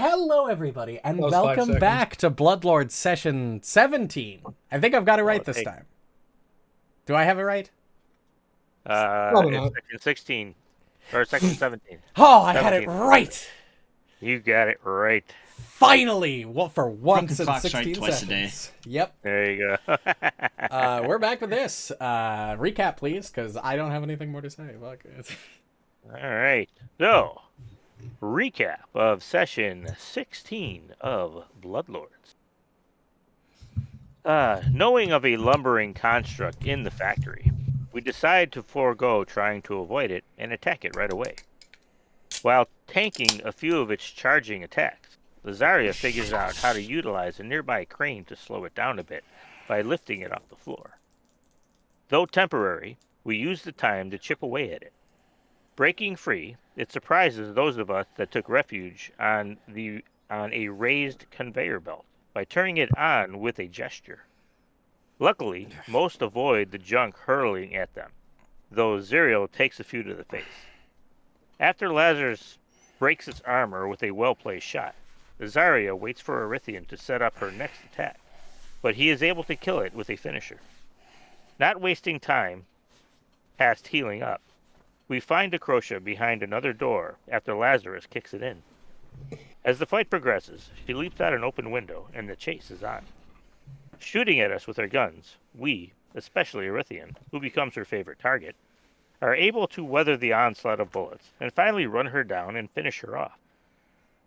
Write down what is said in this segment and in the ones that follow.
Hello, everybody, and That was 5 welcome seconds. back to Bloodlord Session 17. I think I've got it right this time. Do I have it right? Probably It's not. section 16 or section 17. Oh, I had it 17. right! You got it right. Finally! Well, for once Broken in clock's 16 right twice a day. seconds. Yep. There you go. We're back with this. Recap, please, because I don't have anything more to say. Fuck it. All right. So, recap of session 16 of Bloodlords. Knowing of a lumbering construct in the factory, we decide to forego trying to avoid it and attack it right away. While tanking a few of its charging attacks, Lazaria figures out how to utilize a nearby crane to slow it down a bit by lifting it off the floor. Though temporary, we use the time to chip away at it. Breaking free, it surprises those of us that took refuge on a raised conveyor belt by turning it on with a gesture. Luckily, most avoid the junk hurling at them, though Zerial takes a few to the face. After Lazarus breaks its armor with a well-placed shot, Azaria waits for Erythian to set up her next attack, but he is able to kill it with a finisher. Not wasting time past healing up, we find Acrocia behind another door after Lazarus kicks it in. As the fight progresses, she leaps out an open window, and the chase is on. Shooting at us with her guns, we, especially Erythian, who becomes her favorite target, are able to weather the onslaught of bullets and finally run her down and finish her off.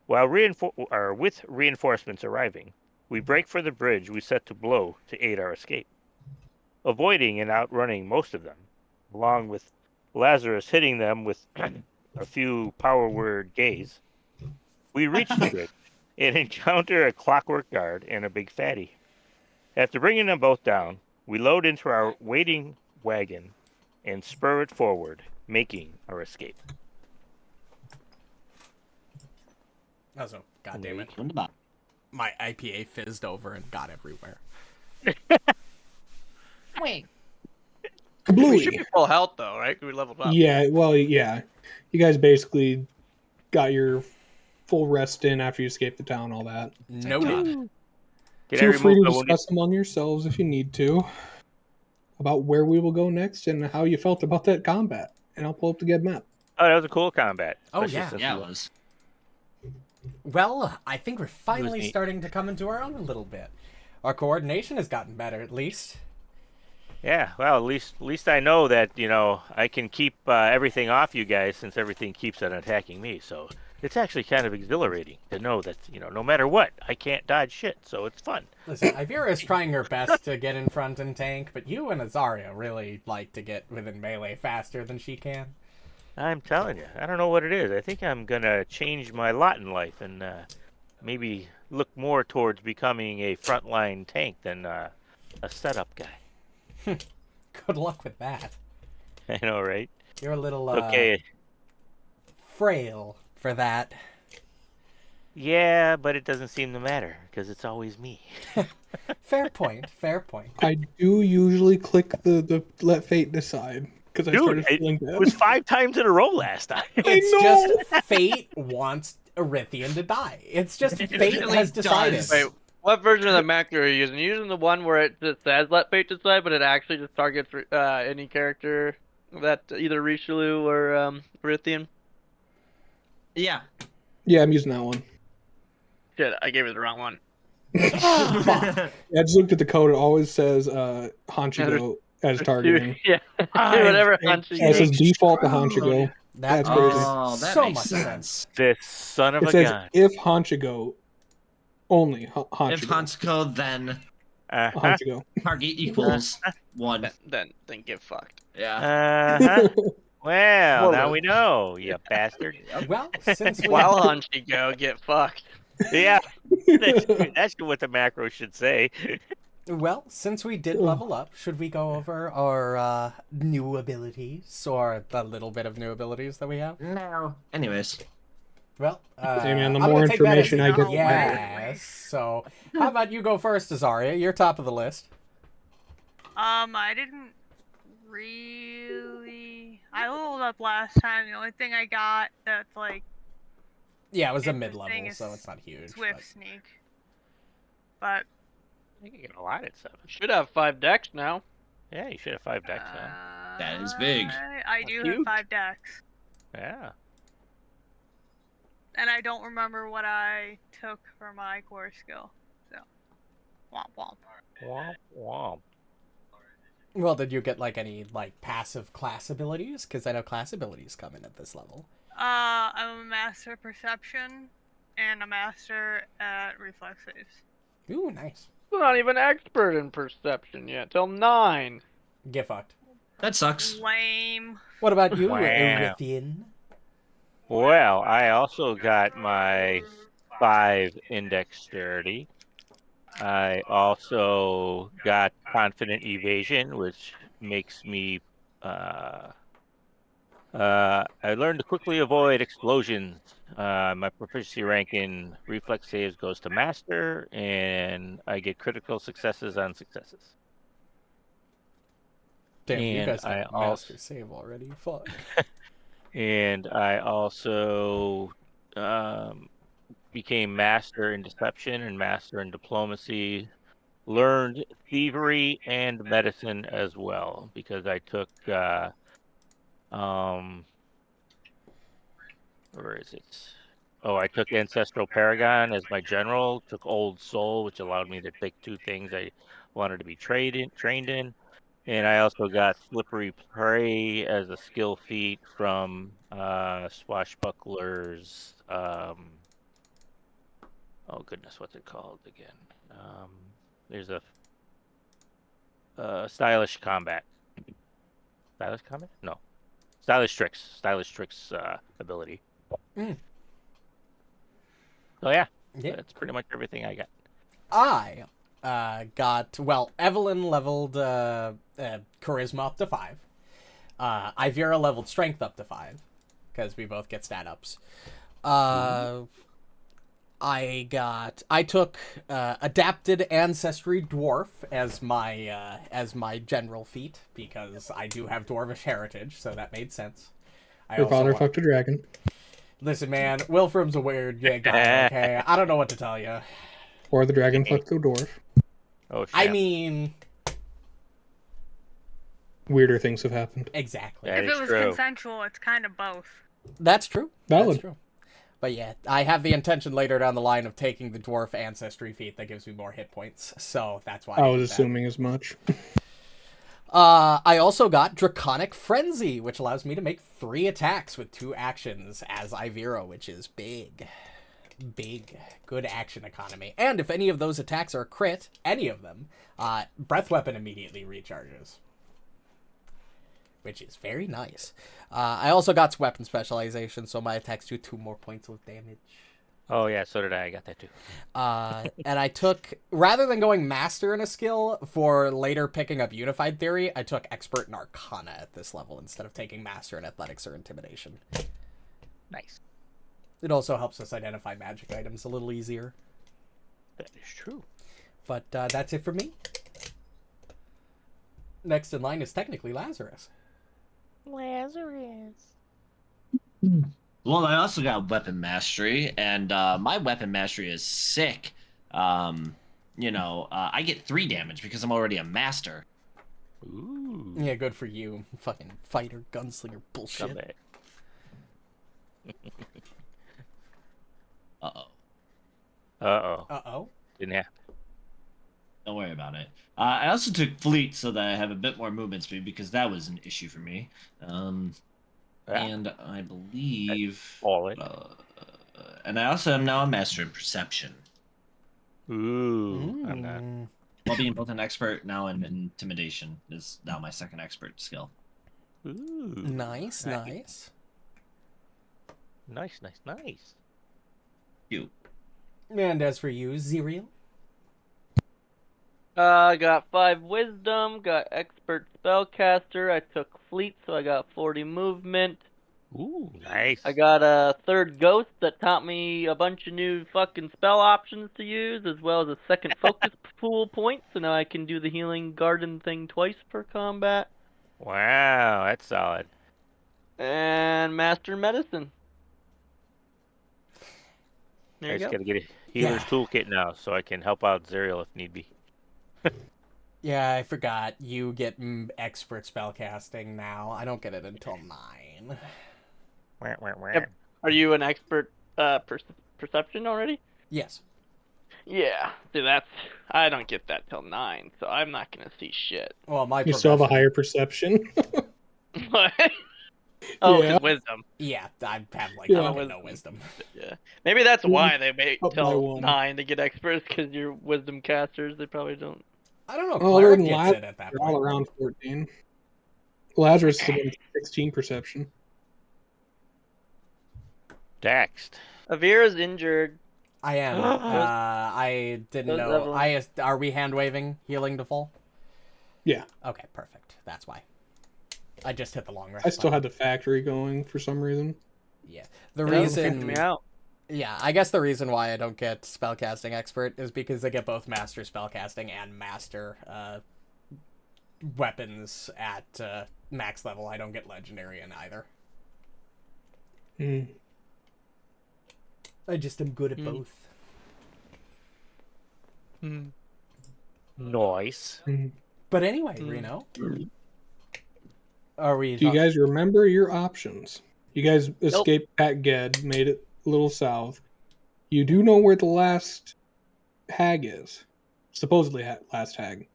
While with reinforcements arriving, we break for the bridge we set to blow to aid our escape. Avoiding and outrunning most of them, along with Lazarus hitting them with a few power word gaze, we reach the bridge and encounter a clockwork guard and a big fatty. After bringing them both down, we load into our waiting wagon and spur it forward, making our escape. Also, goddammit. Wunderbar. My IPA fizzed over and got everywhere. Wait. Kablooey. We should be full health though, right? 'Cause we leveled up. Yeah, well, yeah. You guys basically got your full rest in after you escaped the town, all that. Noted. Did I Feel free remove to the wounded? discuss among yourselves if you need to about where we will go next and how you felt about that combat. And I'll pull up the good map. Oh, that was a cool combat. Oh, especially yeah. since Yeah, we- it was. Well, I think we're finally neat. starting to come into our own a little bit. Our coordination has gotten better, at least. Yeah, well, at least I know that I can keep everything off you guys since everything keeps on attacking me. So it's actually kind of exhilarating to know that no matter what, I can't dodge shit. So it's fun. Listen, Ivira's trying her best to get in front and tank, but you and Azaria really like to get within melee faster than she can. I'm telling you, I don't know what it is. I think I'm gonna change my lot in life and maybe look more towards becoming a frontline tank than a setup guy. Good luck with that. I know, right? You're a little Okay. frail for that. Yeah, but it doesn't seem to matter because it's always me. Fair point. Fair point. I do usually click the let fate decide because I Dude, started it feeling bad. was 5 times in a row last time. It's know! just fate wants Erythian to die. It's just It fate really has decided. does. Wait, what version of the macro are you using? You using the one where it just says "Let fate decide," but it actually just targets any character that either Richelieu or Rithian? Yeah. Yeah, I'm using that one. Shit, I gave it the wrong one. Yeah, I just looked at the code. It always says Hanchigo as targeting. Yeah, I whatever think hunch you Yeah, it says get. default to Hanchigo. That That's crazy. makes Oh, that so makes much sense. This son of It a says gun. if Hanchigo, only If Hanchigo. Hansko, then Uh-huh. Hanchigo. target equals 1. Then get fucked. Yeah. Uh-huh. Well, More now or we know, you bastard. well, since we While hunch you go, get fucked. Yeah, that's what the macro should say. since we did level up, should we go over our new abilities or the little bit of new abilities that we have? No. Anyways. Well, Hey man, the I'm more gonna take that as information I get, the better. yes. So, how about you go first, Azaria? You're top of the list. I didn't really. I leveled up last time. The only thing I got that's like Yeah, it was a interesting mid-level, is so it's not huge. Swift But... Sneak. But I think you get a lot at 7. Should have 5 decks now. Yeah, you should have 5 decks now. That is big. I do have Huge. 5 decks. Yeah. And I don't remember what I took for my core skill. So, womp womp. Womp womp. Well, did you get like any like passive class abilities? Because I know class abilities come in at this level. I'm a master perception and a master at reflex saves. Ooh, nice. I'm not even expert in perception yet. Till 9. Get fucked. That sucks. Lame. What about you, Wow. Erithian? Well, I also got my 5 in dexterity. I also got confident evasion, which makes me. I learned to quickly avoid explosions. My proficiency rank in reflex saves goes to master, and I get critical successes on successes. Damn, you And guys I got master save already. Fuck. And I also became master in deception and master in diplomacy. Learned thievery and medicine as well because I took where is it? Oh, I took Ancestral Paragon as my general. Took Old Soul, which allowed me to take 2 things I wanted to be trained in. And I also got Slippery Prey as a skill feat from Swashbuckler's. Oh goodness, what's it called again? There's a stylish combat. Stylish combat? No, stylish tricks. Stylish tricks ability. Mm. So yeah, Yeah. that's pretty much everything I got. I got, well, Evelyn leveled Charisma up to 5. Ivira leveled Strength up to 5, because we both get stat ups. I took Adapted Ancestry Dwarf as my general feat, because I do have Dwarvish heritage, so that made sense. Your father fucked a dragon. Listen, man, Wilfram's a weird guy, okay? I don't know what to tell you. Or the dragon fucked the dwarf. Oh shit. I mean, Weirder things have happened. exactly. That If is it was true. consensual, it's kind of both. That's true. Valid. That's true. But yeah, I have the intention later down the line of taking the dwarf ancestry feat that gives me more hit points, so that's why I was did that. assuming as much. I also got Draconic Frenzy, which allows me to make 3 attacks with 2 actions as Ivira, which is big. Big. Good action economy. And if any of those attacks are a crit, any of them, Breath Weapon immediately recharges. Which is very nice. I also got weapon specialization, so my attacks do 2 more points of damage. Oh yeah, so did I. I got that too. And I took, rather than going master in a skill for later picking up Unified Theory, I took expert in Arcana at this level instead of taking master in athletics or intimidation. Nice. It also helps us identify magic items a little easier. That is true. But that's it for me. Next in line is technically Lazarus. Lazarus. Well, I also got weapon mastery, and my weapon mastery is sick. I get 3 damage because I'm already a master. Ooh. Yeah, good for you. Fucking fighter, gunslinger bullshit. Come back. Uh-oh. Uh-oh. Uh-oh. Didn't happen. Don't worry about it. I also took fleet so that I have a bit more movement speed because that was an issue for me. And I believe... All it. and I also am now a master in perception. Ooh. I'm not. While being both an expert now and intimidation is now my 2nd expert skill. Ooh. Nice, nice. Nice, nice, nice. You. And as for you, Zerial? Got 5 wisdom, got expert spellcaster, I took fleet, so I got 40 movement. Ooh, nice. I got a 3rd ghost that taught me a bunch of new fucking spell options to use, as well as a 2nd focus pool point, so now I can do the healing garden thing twice per combat. Wow, that's solid. And master medicine. There I you just go. gotta get a healer's Yeah. toolkit now, so I can help out Zerial if need be. Yeah, I forgot. You get expert spellcasting now. I don't get it until 9. Yep. Are you an expert perception already? Yes. Yeah. See, I don't get that till 9, so I'm not gonna see shit. Well, my You still have a profession- higher perception. What? Oh, Yeah. because wisdom. Yeah, I have like Yeah. fucking no wisdom. Yeah. Maybe that's why they make Up by till 1. 9 to get experts, because you're wisdom casters. They probably don't. I don't know. Well, Cleric then gets Lazarus, it at that they're all point. around 14. Lazarus is the one with 16 perception. Daxed. Avira's injured. I am. I didn't Those know. Evelyn. Are we hand waving healing to full? Yeah. Okay, perfect. That's why. I just hit the long rest. I still button. had the factory going for some reason. Yeah. The It doesn't freak reason. me out. Yeah, I guess the reason why I don't get spellcasting expert is because I get both master spellcasting and master weapons at max level. I don't get legendary in either. Hmm. I just am good at both. Nice. Hmm. But anyway, Reno, are we? Do you guys remember your options? You guys escaped Pat Ged, made it a little south. You do know where the last hag is. Supposedly last hag.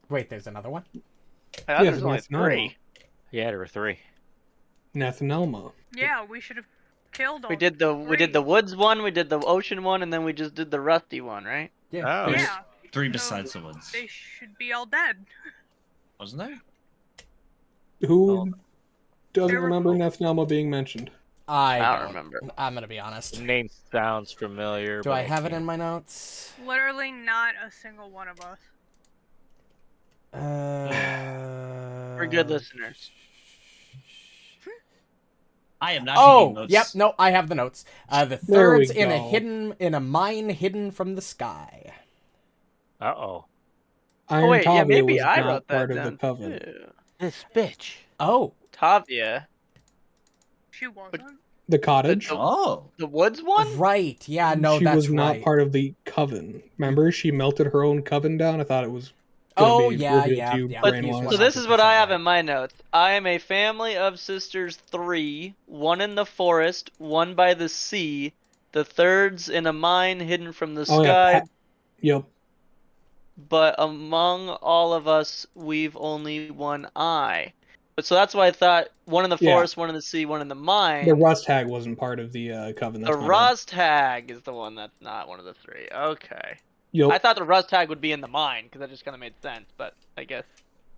Wait, there's another one. I thought Yes, there's only Nathanelma. 3. Yeah, there were 3. Nathanelma. Yeah, we should have killed all We did the woods one, we did the ocean one, and then we just did the rusty one, right? Yeah. Oh. There's- Yeah, 3 besides the woods. they should be all dead. Wasn't there? Who doesn't There were- remember Nathanelma being mentioned? I I don't don't remember. I'm gonna be honest. The name sounds familiar. Do but I have it can't- in my notes? Literally not a single one of us. We're good listeners. I am not Oh, taking notes. yep. No, I have the notes. The There we third's in go. a mine hidden from the sky. Uh-oh. Iron Oh wait, yeah, Tavia maybe was I not wrote that part of down. the coven. too. This bitch. Oh, Tavia. She wasn't. The cottage. Oh. The woods one? right. Yeah, no, she that's was not right. part of the coven. Remember, she melted her own coven down. I thought it was. Gonna Oh, be yeah, revealed yeah, to you yeah. brain-wise. So this is what 100% I have right. in my notes. I am a family of sisters 3, 1 in the forest, 1 by the sea, the third's in a mine hidden from the Oh sky, yeah. Yep. but among all of us, we've only one eye. But so that's why I thought 1 in the Yeah. forest, 1 in the sea, 1 in the mine. The Rust Hag wasn't part of the coven. The That's my bad. Rust Hag is the one that's not one of the 3. Okay. Yep. I thought the Rust Hag would be in the mine, because that just kind of made sense, but I guess.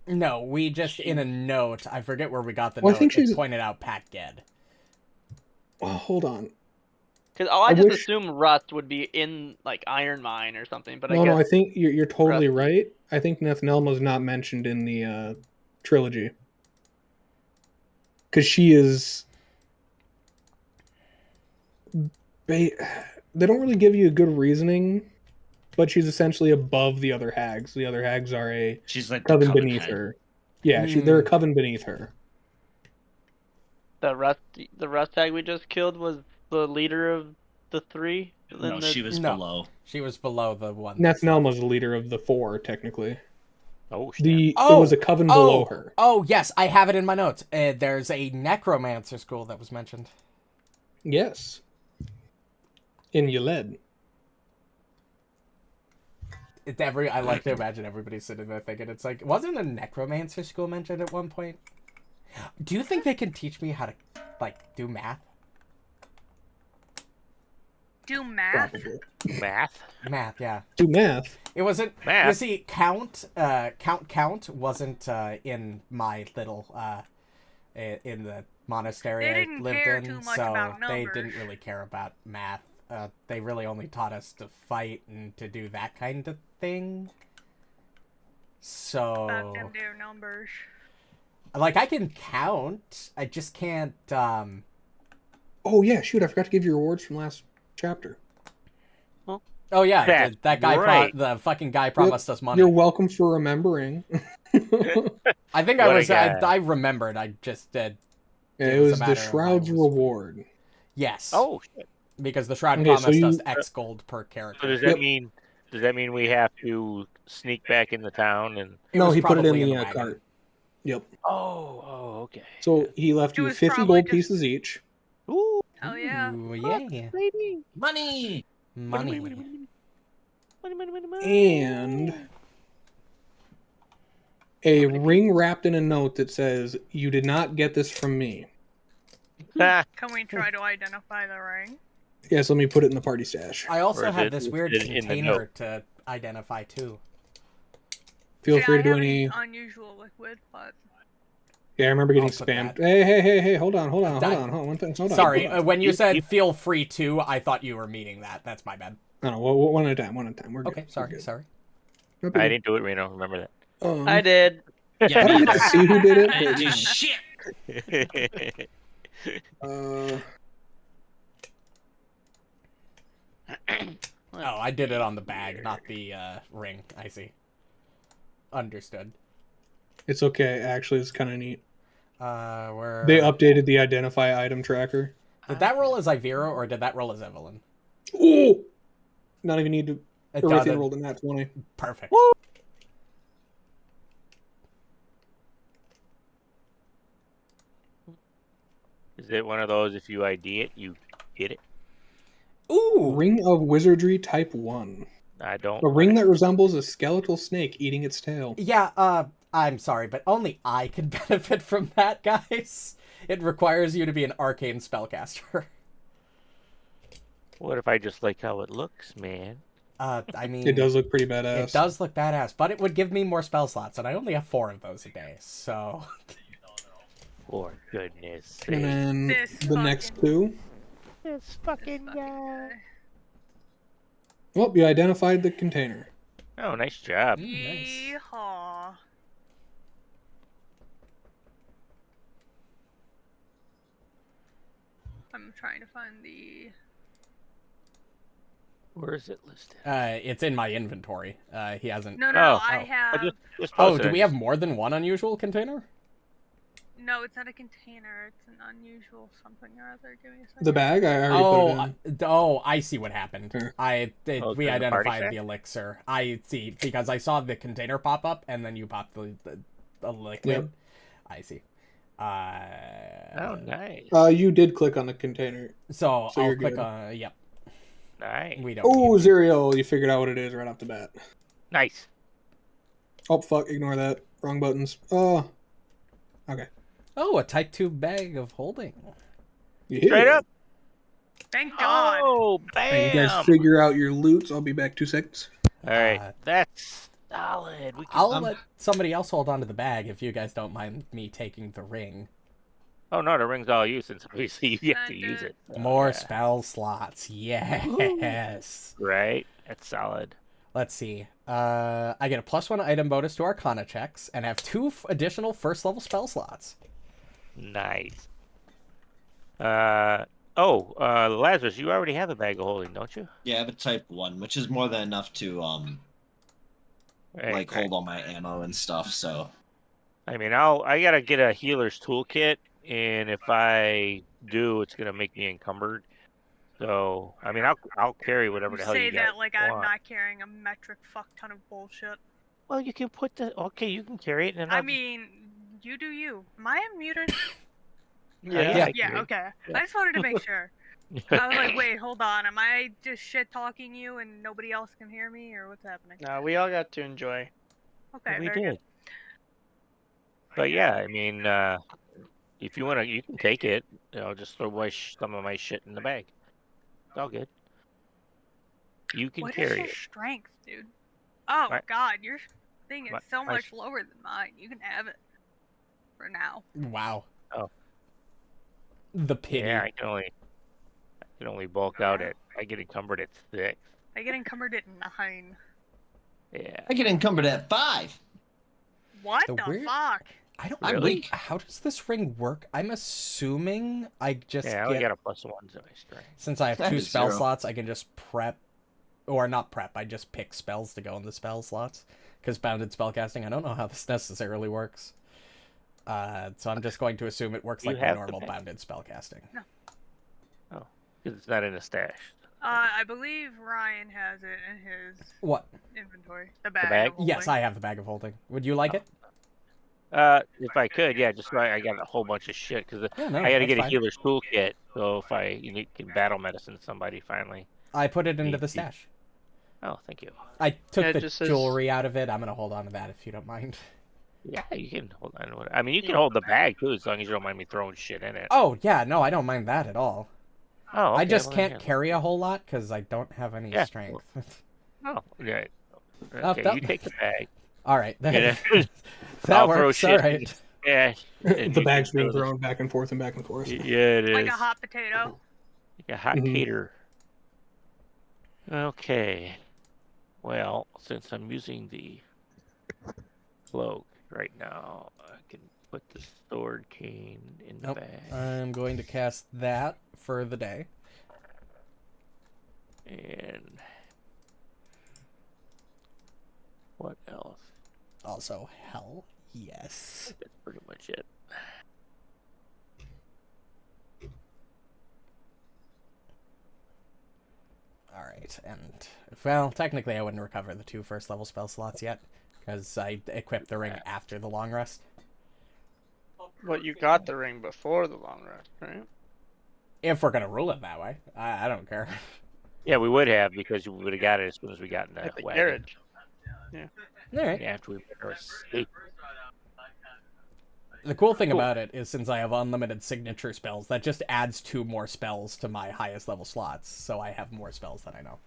No, we just in a note. I forget where we got the Well, I note. think It she's- pointed out Pat Ged. Oh, hold on. Because I I just wish- assumed Rust would be in, like, Iron Mine or something, but I No, guess. no. I think you're totally Rusty. right. I think Nathanelma's not mentioned in the trilogy because she is. They don't really give you a good reasoning, but she's essentially above the other hags. The other hags are a She's like the coven coven beneath head. her. Yeah, they're a coven beneath her. The Rust Hag we just killed was the leader of the 3? No, And she was No. below. She was below the one. Nathanelma's the leader of the 4, technically. Oh, shit. It was a coven below her. Oh, yes, I have it in my notes. There's a necromancer school that was mentioned. Yes. In Yled. I like to imagine everybody sitting there thinking it's like, wasn't a necromancer school mentioned at one point? Do you think they can teach me how to, like, do math? Do math? Probably. Math? Math, yeah. Do math. It wasn't. Math? You see, count wasn't in my little in the monastery They I didn't lived care in, too much so about they numbers. didn't really care about math. They really only taught us to fight and to do that kind of thing. So, About them their numbers. like, I can count. I just can't. Oh, yeah, shoot. I forgot to give you rewards from last chapter. Oh yeah, That's that guy. right. The fucking guy promised us money. You're welcome for remembering. I think What a I was. guy. I remembered. I just did. It was a was the matter of I Shroud's was- reward. Yes. Oh, shit. Because the Shroud Okay, so Promise does you- X gold per So character. does that mean we have to sneak back in the town and? It No, was he put it in probably the wagon. cart. Yep. Oh, okay. So he left It you was 50 probably gold just- pieces each. Ooh, Oh yeah. Ooh, yeah. baby. Money. Money. And a ring wrapped in a note that says, "You did not get this from me." Ah, Can we try to identify the ring? Yes, let me put it in the party stash. I also Or is have it this weird listed in the container note? to identify too. Feel See, free I to do have any. an unusual liquid, but Yeah, I remember getting I'll put spammed. that. Hey! Hold on. That- One thing. Hold on. Sorry, Hold on. when you You- said you- feel free to, I thought you were meaning that. That's my bad. No, one at a time. We're good. Okay, We're sorry, good. sorry. Not big I deal. didn't do it, Reno. Remember I did. Yeah, I don't me get to either. see who did it. I didn't But, do you know. shit. that. Oh, I did it on the bag, not the ring. I see. Understood. It's okay. Actually, it's kind of neat. Where They updated the identify item tracker. did that roll as Ivero or did that roll as Evelyn? Oh, not even need to. It Everything doesn't. rolled a nat 20. Perfect. Is it one of those? If you ID it, you get it. Ooh. Ring of Wizardry Type 1. I don't. A ring that resembles a skeletal snake eating its tail. Yeah. I'm sorry, but only I can benefit from that, guys. It requires you to be an arcane spellcaster. What if I just like how it looks, man? I mean, It does look pretty badass. It does look badass, but it would give me more spell slots, and I only have 4 of those a day, so... For goodness sake. And then This the next fucking- two. This this fucking fucking guy. guy. Well, you identified the container. Oh, nice job. nice. Yeehaw. I'm trying to find the. Where is it listed? It's in my inventory. He hasn't... No, Oh, I oh. have. Just Oh, post do it. we have more than one unusual container? No, it's not a container. It's an unusual something or other. Give me a second. The bag, I already put it in. I see what happened. Here. Oh, We during the party identified set? the elixir. I see, because I saw the container pop up, and then you popped the liquid. Yep. I see. Oh, nice. You did click on the container. So So I'll you're click good. on... Yep. Nice. We don't Oh, need... Zerial, you figured out what it is right off the bat. Nice. Oh, fuck, ignore that. Wrong buttons. Oh. Okay. Oh, a type 2 bag of holding. You hit Straight it. up. Thank God. Oh, Hey, you guys bam. figure out your loots. I'll be back 2 seconds. All right. Uh, That's solid. We can... I'll let somebody else hold on to the bag if you guys don't mind me taking the ring. Oh, no, the ring's all you since obviously you have to use it. So, More yeah. spell slots. Yes. Right. That's solid. Let's see. I get a +1 item bonus to Arcana checks and have 2 additional first level spell slots. Nice. Lazarus, you already have a bag of holding, don't you? Yeah, I have a type 1, which is more than enough to Right, hold all my ammo and stuff. So I mean, I gotta get a healer's toolkit, and if I do, it's gonna make me encumbered. So, I mean, I'll carry whatever You the hell say you guys that like I'm want. not carrying a metric fuck ton of bullshit. Well, you can put the you can carry it, and I I'll mean, you do you. Am I unmuted? yeah, Yeah. I Yeah, carry it. okay. Yeah. I just wanted to make sure. I was like, wait, hold on. Am I just shit talking you and nobody else can hear me, or what's happening? No, we all got to enjoy. Okay, we very did. good. But yeah, I mean, if you wanna, you can take it. Just throw away some of my shit in the bag. It's all good. You can What is carry your it. strength, dude? Oh My- God, your thing is my- so my much lower than mine. You can have it for now. Wow. Oh. The pity. Yeah, I can only bulk out at. I get encumbered at 6. I get encumbered at 9. Yeah. I get encumbered at 5. What The the weird- fuck? I don't I'm Really? weak. How does this ring work? I'm assuming I just Yeah, I only get... got a +1 to my strength. Since I have That 2 is spell 0. slots, I can just prep... Or not prep, I just pick spells to go in the spell slots. Because bounded spellcasting, I don't know how this necessarily works. So I'm just going to assume it works You like my have the normal bag. bounded spellcasting. Because Because it's not in a stash. I believe Ryan has it in his What? inventory. The bag. bag? Of holding. Yes, I have the bag of holding. Would you like it? If I could, yeah. Just so I got a whole bunch of shit because Yeah, no, I got to that's get a fine. healer's toolkit. So if can battle medicine somebody finally. I put it into Need the to- stash. Oh, thank you. I took Yeah, it the just says- jewelry out of it. I'm gonna hold on to that if you don't mind. Yeah, you can hold on. I mean, you can hold the bag too, as long as you don't mind me throwing shit in it. Oh yeah, no, I don't mind that at all. Oh, okay, I just well, then, can't yeah. carry a whole lot because I don't have any Yeah, strength. Oh, yeah. Oh, Okay, that- you take the bag. All right, Yeah. that I'll throw works. shit All in right. Yeah. and The you bag's can being throw the- thrown back and forth and back and forth. Yeah, it is. Like a hot potato. Like a hot Mhm. cater. Okay. Well, since I'm using the cloak right now, I can put the sword cane in the Nope. bag. I'm going to cast that for the day. And what else? Also, hell yes. That's pretty much it. All right, and well, technically, I wouldn't recover the 2 first level spell slots yet because I equipped the ring after the long rest. But you got the ring before the long rest, right? If we're gonna rule it that way, I don't care. Yeah, we would have because we would have got it as soon as we got in At the the wagon. garage. All right. And after we put our escape. The cool thing Cool. about it is since I have unlimited signature spells, that just adds 2 more spells to my highest level slots, so I have more spells than I know.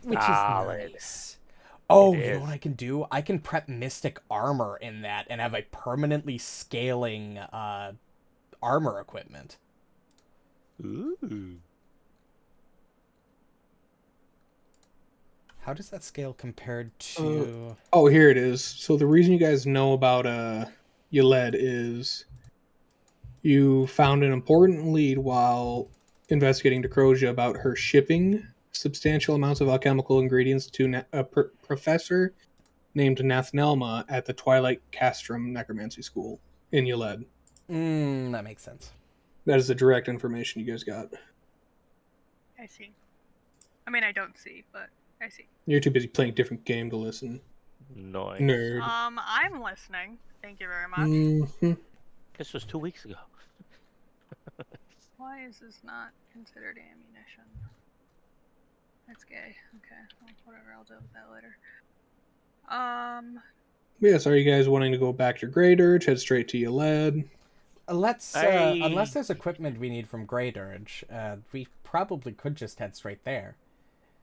Which Solid. is nice. Oh, It you know is. what I can do? I can prep Mystic Armor in that and have a permanently scaling armor equipment. Ooh. How does that scale compared to... Oh, here it is. So the reason you guys know about Yled is you found an important lead while investigating Decrosia about her shipping substantial amounts of alchemical ingredients to a professor named Nathnelma at the Twilight Castrum Necromancy School in Yled. that makes sense. That is the direct information you guys got. I see. I mean, I don't see, but I see. You're too busy playing a different game to listen. Nice. Nerd. I'm listening. Thank you very much. Mhm. This was 2 weeks ago. Why is this not considered ammunition? That's gay. Okay, well, whatever. I'll deal with that later. Yes, are you guys wanting to go back to Great Urge, head straight to Yled? Let's, I- unless there's equipment we need from Great Urge, we probably could just head straight there.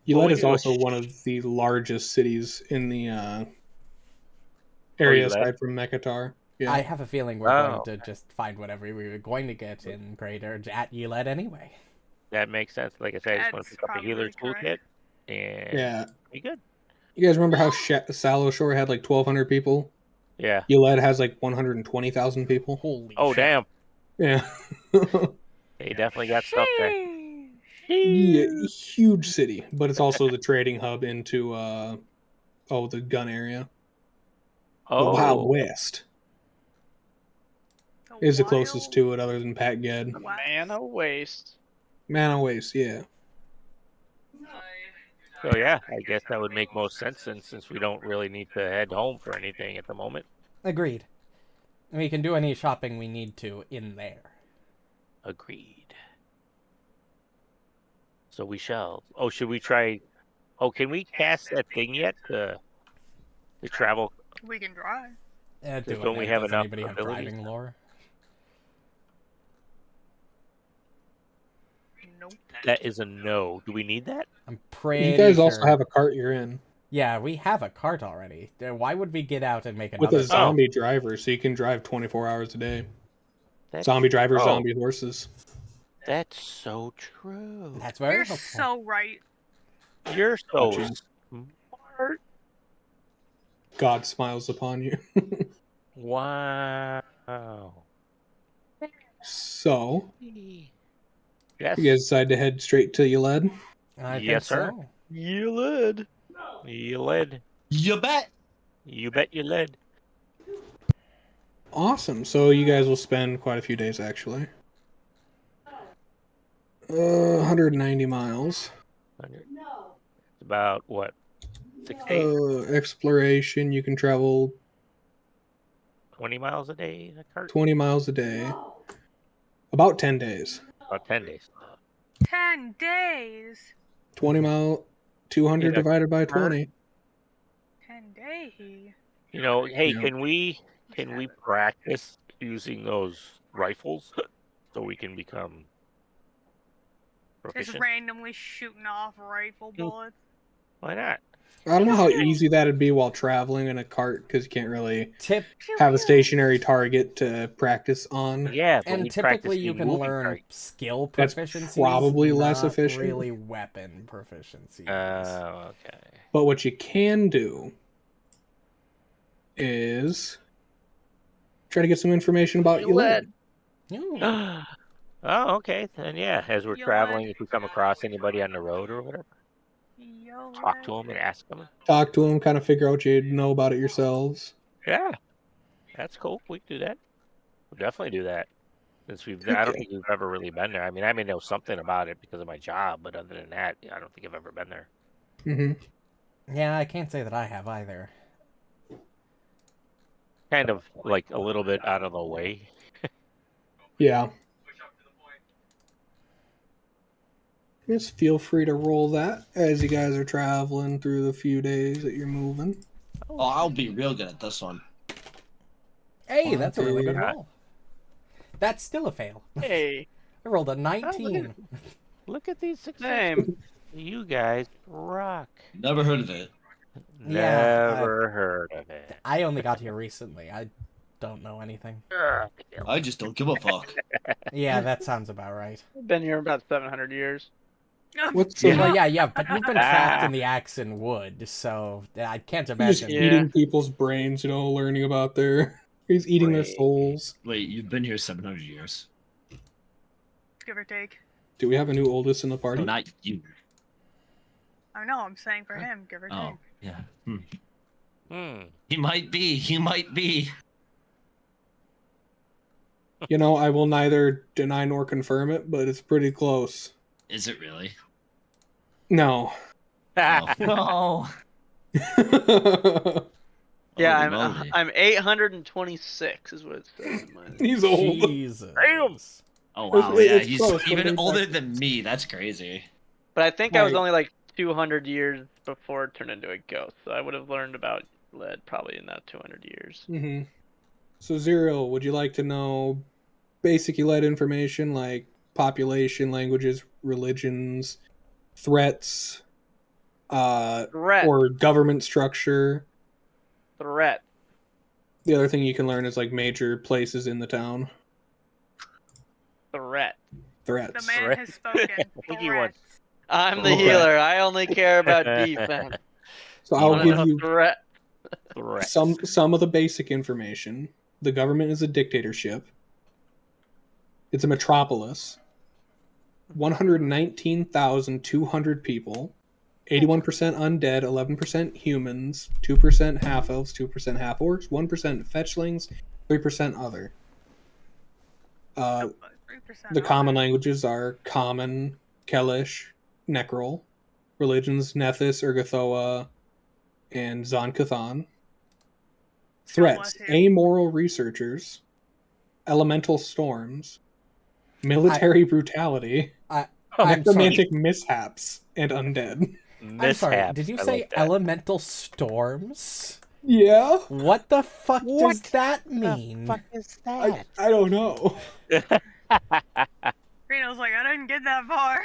Yled we is can go also one of the largest cities in the area Yled? aside from Mekatar. Yeah. I have a feeling we're Oh. going to just find whatever we were going to get in Great Urge at Yled anyway. That makes sense. Like I said, I just want to That's pick up a healer's probably toolkit correct. and Yeah. be good. You guys remember how Sallow Shore had like 1,200 people? Yeah. Yled has like 120,000 people. Holy Oh, shit. damn. Yeah. They definitely got stuff there. Sheesh. Yeah, huge city, but it's also the trading hub into the gun area. The Wild Oh, West is the closest Wild to it other than Pat Ged. West. Mana waste. Mana Waste, yeah. so yeah, I guess that would make most sense since we don't really need to head home for anything at the moment. Agreed. We can do any shopping we need to in there. Agreed. So we shall. Oh, should we try? Oh, can we cast that thing yet? The travel. We can drive. Do don't it. we have Does enough anybody have abilities? driving lore? Nope. That is a no. Do we need that? I'm pretty You guys sure. also have a cart you're in Yeah, we have a cart already. Why would we get out and make with another a zombie driver, so you can drive 24 hours a day. That's, Zombie driver, oh, zombie horses. That's so true. That's very You're helpful. so right. You're so Gotcha. smart. God smiles upon you. Wow. So, Yes. you guys decide to head straight to Yled? I Yes, think sir. so. Yled. You led. You bet. You bet you led. Awesome. So you guys will spend quite a few days actually. 190 miles. 100. It's about what? 6 days? Exploration, you can travel 20 miles a day in a cart? 20 miles a day. About 10 days. About 10 days. 10 days. 20 mile, 200 In a divided by cart? 20. 10 day. You know, hey, Yeah. can we practice using those rifles so we can become Just proficient? randomly shooting off rifle bullets. Why not? I don't know how easy that'd be while traveling in a cart because you can't really Tip have a stationary target to practice on. Yeah, but and we practice typically you being can moving learn targets. skill That's proficiencies. probably less not efficient. Really, weapon proficiencies. Oh, okay. But what you can do is try to get some information about Yled. Ooh. Oh, okay. Then yeah, as we're Yled. traveling, if we come across anybody on the road or whatever, talk to them and ask them. Talk to them, kind of figure out what you know about it yourselves. Yeah, that's cool. We can do that. We'll definitely do that. Since I don't Okay. think we've ever really been there. I mean, I may know something about it because of my job, but other than that, I don't think I've ever been there. Mm-hmm. Yeah, I can't say that I have either. Kind of like a little bit out of the way. Yeah. Just feel free to roll that as you guys are traveling through the few days that you're moving. Oh, I'll be real good at this one. Hey, that's a really good Okay. roll. That's still a fail. Hey, I rolled a 19. Look at these successes. same. You guys rock. Never heard of it. Yeah, Never heard of it. I only got here recently. I don't know anything. I just don't give a fuck. Yeah, that sounds about right. I've been here about 700 years. What's Yeah. some, Well, yeah, but you've been trapped in the axe and wood, so I can't You're just imagine. Yeah. eating people's brains, learning about their... He's eating their Brain. souls. Wait, you've been here 700 years. Give or take. Do we have a new oldest in the party? No, not you. I know, I'm saying for him, give or Oh, take. yeah. Hmm. He might be. He might be. I will neither deny nor confirm it, but it's pretty close. Is it really? No. Oh, no. Yeah, Holy moly. I'm 826 is what it says in mine. He's old. Jesus. Damn. Oh, wow. It's Yeah, he's close, but even it's older like- than me. That's crazy. But I think I was Right. only like 200 years before it turned into a ghost, so I would have learned about lead probably in that 200 years. Mm-hmm. So, Zero, would you like to know basic Yled information like population, languages, religions, threats, Threat. or government structure? Threat. The other thing you can learn is like major places in the town. Threat. Threats. The man Right. has spoken. think he wants- Threats. I'm the Okay. healer. I only care about defense. So I I'll wanna give know you threat. Threats. some of the basic information. The government is a dictatorship. It's a metropolis. 119,200 people. 81% undead, 11% humans, 2% half elves, 2% half orcs, 1% fetchlings, 3% other. 3% The off. common languages are Common, Kelish, Necrol. Religions Nethys, Urgathoa, and Zon-Kathan. Threats: bless you. amoral researchers, elemental storms, military brutality, I'm necromantic mishaps, and undead. I'm sorry. Mishaps. Did you I say like that. elemental storms? Yeah, What the fuck does What that mean? Fuck is I that? don't know. Reno's like, I didn't get that far.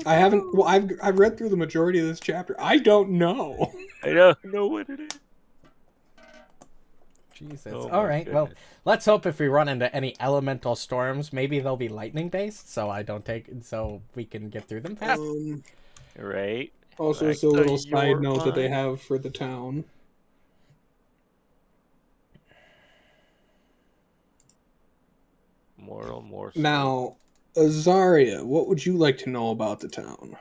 I haven't. Well, I've read through the majority of this chapter. I don't know. I don't know what it is. Jesus. Oh All my right. Well, goodness. let's hope if we run into any elemental storms, maybe they'll be lightning based, so we can get through them fast. Right. Also, Like it's a little the side your note that they mind. have for the town. More. Now, Azaria, what would you like to know about the town?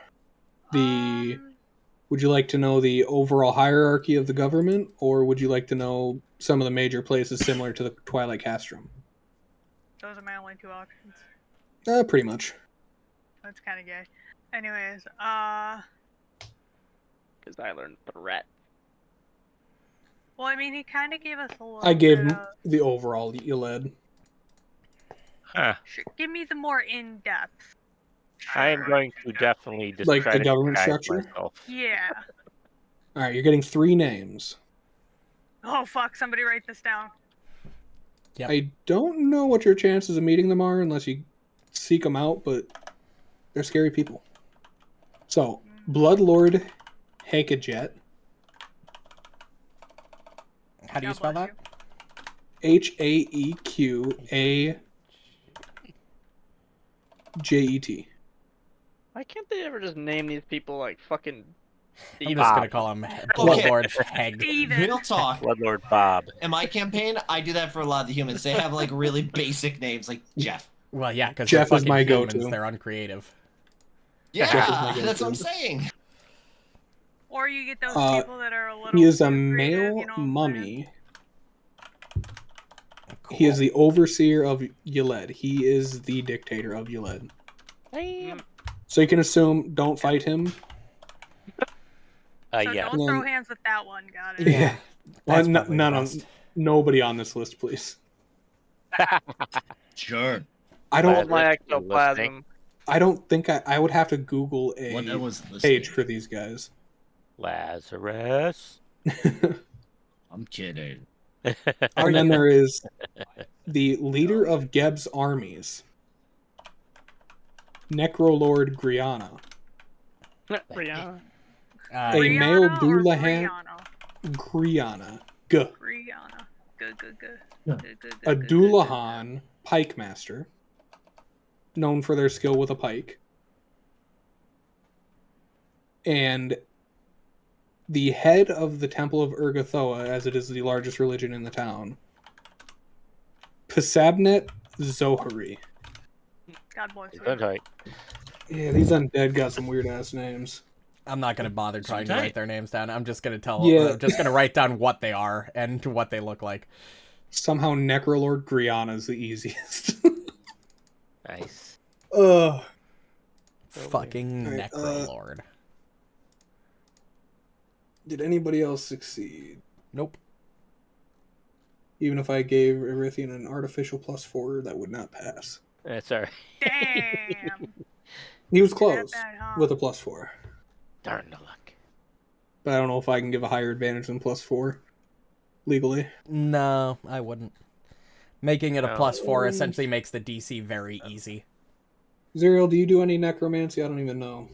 Would you like to know the overall hierarchy of the government, or would you like to know some of the major places similar to the Twilight Castrum? Those are my only two options. Pretty much. That's kind of gay. Anyways, Because I learned threat. well, I mean, he kind of gave us a little I gave bit him of... the overall Yled. Huh. Give me the more in-depth. I am Sure. going to definitely just Like try the to government disguise structure? myself. Yeah. All right, you're getting 3 names. Oh, fuck, somebody write this down. Yep. I don't know what your chances of meeting them are unless you seek them out, but they're scary people. So, Bloodlord Hekajet, How do you God spell bless that? Hequajet. Why can't they ever just name these people like fucking I'm Steven? just gonna call him Bloodlord Heg. Steven. Real talk. Bloodlord Bob. In my campaign, I do that for a lot of the humans. They have like really basic names, like Jeff. Well, yeah, because they're Jeff is fucking my humans. go-to. They're uncreative. Yeah, Jeff is my that's what I'm go-to. saying. Or you get those people that are a little He is a too creative, male you know what I'm saying? mummy. Cool. He is the overseer of Yled. He is the dictator of Yled. Damn. So you can assume don't fight him. So Yeah. don't And throw then- hands with that one, got it? Yeah. That's Well, probably the none best. nobody on this list, please. Sure. I Hold don't. my Lazarus, you ectoplasm. I don't think I would have to Google a What I was listening. page for these guys. Lazarus. I'm kidding. And then there is the leader of Geb's armies, Necrolord Griana. Rihanna. A Brianna male or Doulahan. Brianna? Griana. Brianna. Good. A Doulahan pike master, known for their skill with a pike. And the head of the Temple of Urgathoa, as it is the largest religion in the town, Pisabnet Zohari. God bless you. Good height. Yeah, these undead got some weird ass names. I'm not gonna bother trying to tight. write their names down. I'm just gonna Yeah. I'm just gonna write down what they are and what they look like. Somehow Necrolord Griana is the easiest. Nice. Ugh. Fucking Alright, Necrolord. Did anybody else succeed? Nope. Even if I gave Erythian an artificial +4, that would not pass. That's all right. Damn. He was That close bad, huh? with a +4. Darn the luck. But I don't know if I can give a higher advantage than +4 legally. No, I wouldn't. Making it a No. +4 essentially makes the DC very easy. Zerial, do you do any necromancy? I don't even know.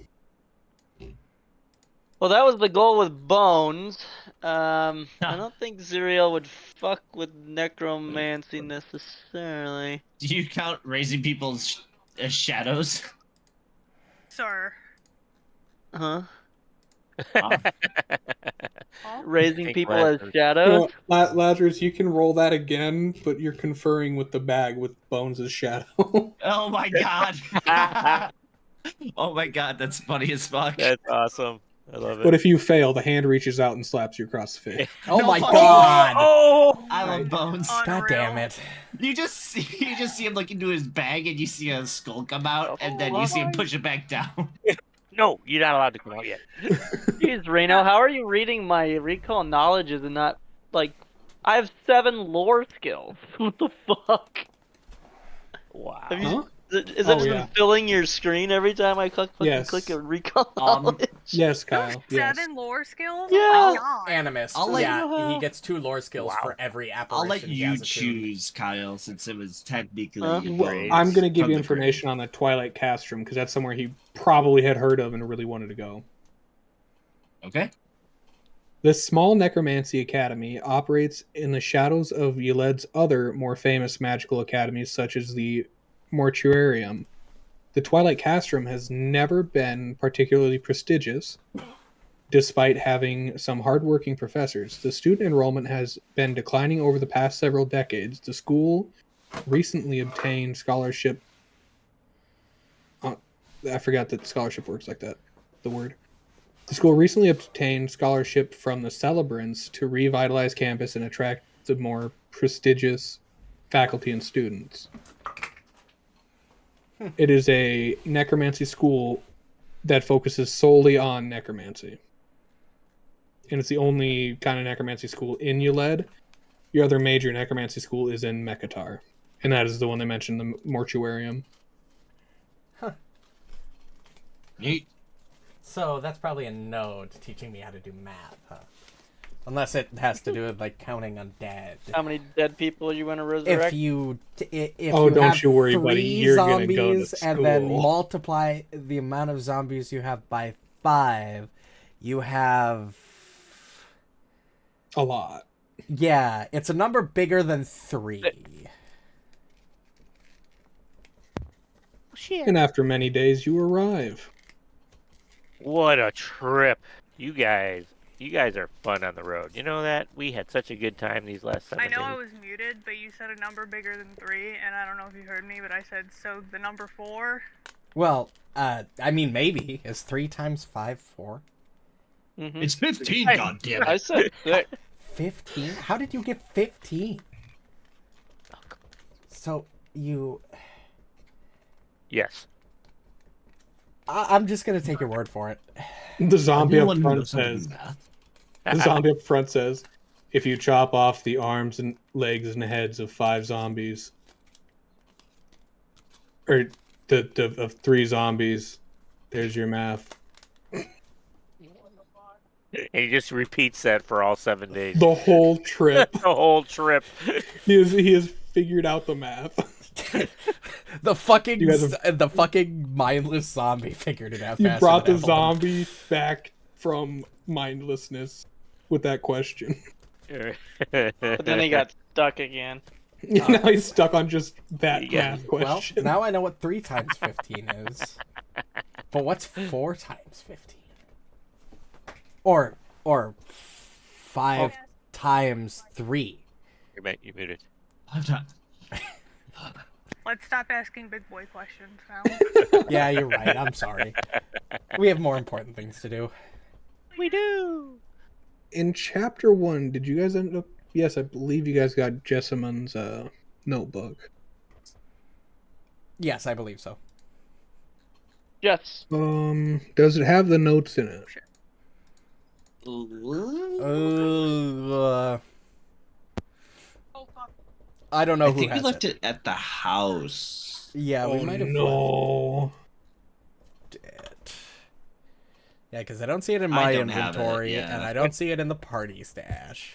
Well, that was the goal with Bones. I don't think Zuriel would fuck with necromancy necessarily. Do you count raising people's as shadows? Sir. Huh? Huh? Huh? Raising Think people as Lazarus. shadows? Lazarus, you can roll that again, but you're conferring with the bag with Bones' shadow. Oh my god. Oh my god, that's funny as fuck. That's awesome. I love it. But if you fail, the hand reaches out and slaps you across the face. Oh No my fucking- god! Oh! I love Bones. God damn it. You just see him look into his bag and you see a skull come out and then you see him push it back down. No, you're not allowed to come out yet. Jeez, Reno, how are you reading my recall knowledges and not, like, I have 7 lore skills. What the fuck? Wow. Have you, Huh? is Oh, it just yeah. filling your screen every time I click Yes. a recall knowledge? Yes, Kyle. Yes. 7 lore skills? Yeah. Oh my god. Animist. I'll let yeah, you know. he gets 2 lore skills Wow. for every apparition I'll let he you has attuned. choose, Kyle, since it was technically Huh? Bones I'm going to give from you the information on the Twilight Castrum because that's somewhere he probably had heard of and really wanted to go. grave. Okay. This small necromancy academy operates in the shadows of Yled's other, more famous magical academies, such as the Mortuarium. The Twilight Castrum has never been particularly prestigious, despite having some hardworking professors. The student enrollment has been declining over the past several decades. The school recently obtained scholarship. I forgot that scholarship works like that. The word. The school recently obtained scholarship from the Celebrants to revitalize campus and attract the more prestigious faculty and students. It is a necromancy school that focuses solely on necromancy. And it's the only kind of necromancy school in Yled. Your other major necromancy school is in Mekatar. And that is the one they mentioned, the mortuarium. Neat. So that's probably a no to teaching me how to do math, huh? Unless it has to do with like counting undead. How many dead people are you going to resurrect? If you Don't have you worry, buddy. 3 You're gonna go to zombies and then school. multiply the amount of zombies you have by 5, you have A lot. yeah, it's a number bigger than 3. And after many days, you arrive. What a trip. You guys are fun on the road. You know that? We had such a good time these last 7 I know days. I was muted, but you said a number bigger than 3, and I don't know if you heard me, but I said, so the number 4? Well, I mean maybe is 3 times 5 4? Mhm. It's 15, Hey. goddammit. I said 6. 15? How did you get 15? So you Yes. I'm just gonna take your word for it. The zombie up Anyone who front knows how to do says, math. the zombie up front says, if you chop off the arms and legs and heads of 5 zombies, or of 3 zombies, there's your math. And he just repeats that for all 7 days. The whole trip. The whole trip. He has figured out the math. The fucking You guys the fucking mindless zombie figured it out. You faster brought the than Evelyn. zombie back from mindlessness with that question. But then he got stuck again. Now he's stuck on just that Yeah. math Well, question. now I know what 3 times 15 is. But what's 4 times 15? Or 5 times 3? You're muted. I've done. Let's stop asking big boy questions now. Yeah, you're right. I'm sorry. We have more important things to do. We do. In chapter 1, did you guys end up? Yes, I believe you guys got Jessamyn's notebook. Yes, I believe so. Yes. Does it have the notes in it? I don't know I who think we has left it. it at the house. Yeah, we might have no. left it. Yeah, because I don't see it in I my don't have it, inventory, yeah. and I don't see it in the party stash.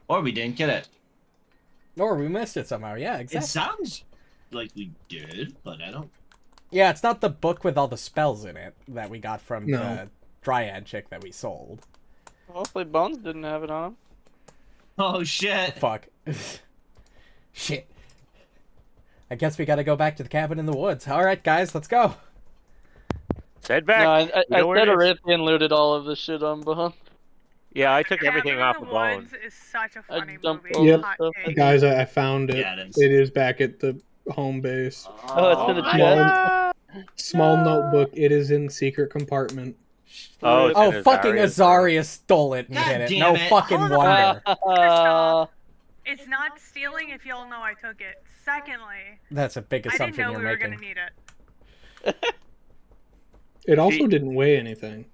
Or we didn't get it. Or we missed it somehow. Yeah, exactly. It sounds like we did, but I don't. Yeah, it's not the book with all the spells in it that we got from No. the Dryad chick that we sold. Hopefully Bones didn't have it on him. Oh shit! Fuck. Shit. I guess we gotta go back to the cabin in the woods. Alright, guys, let's go. Head back. No, I You know said where it is? Erithian looted all of the shit on Bones. Yeah, I took everything Cabin off in of the Bones. Woods is such a I funny dumped movie. all Yep. Hot the take. Guys, I found it. Yeah, it is. It is back at the home base. Oh, it's in the my chest. God. Small notebook. It is in secret compartment. Oh, it's Oh, an fucking Azaria's Azaria stole it and God hid it. damn No it. fucking Hold on. wonder. It's not stealing if y'all know I took it. Secondly, That's a big I didn't assumption know you're we were making. gonna need it. It also didn't weigh anything.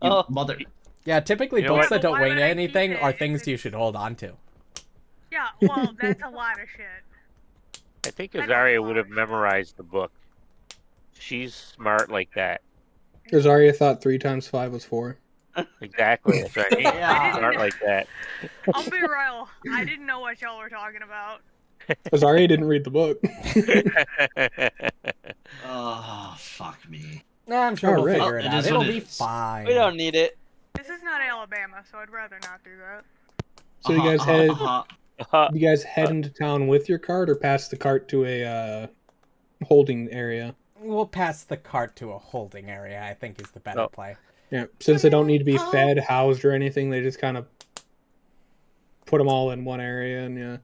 You Oh. mother. Yeah, typically You know books what? that don't Why weigh would I keep anything it are if things you it's- should hold on to. Yeah, well, that's a lot of shit. I think I don't Azaria know. would have memorized the book. She's smart like that. Azaria thought 3 times 5 was 4. Exactly. That's right. Yeah. Smart like that. I'll be real. I didn't know what y'all were talking about. Azaria didn't read the book. Oh fuck me. Nah, I'm sure we'll Alright. figure it It out. is It'll what it be is. fine. We don't need it. This is not Alabama, so I'd rather not do that. So you guys head Uh, you guys head into town with your cart or pass the cart to a holding area? We'll pass the cart to a holding area, I think is the better Oh. play. Yeah, since they don't need to be fed, housed, or anything, they just kind of put them all in one area and yeah,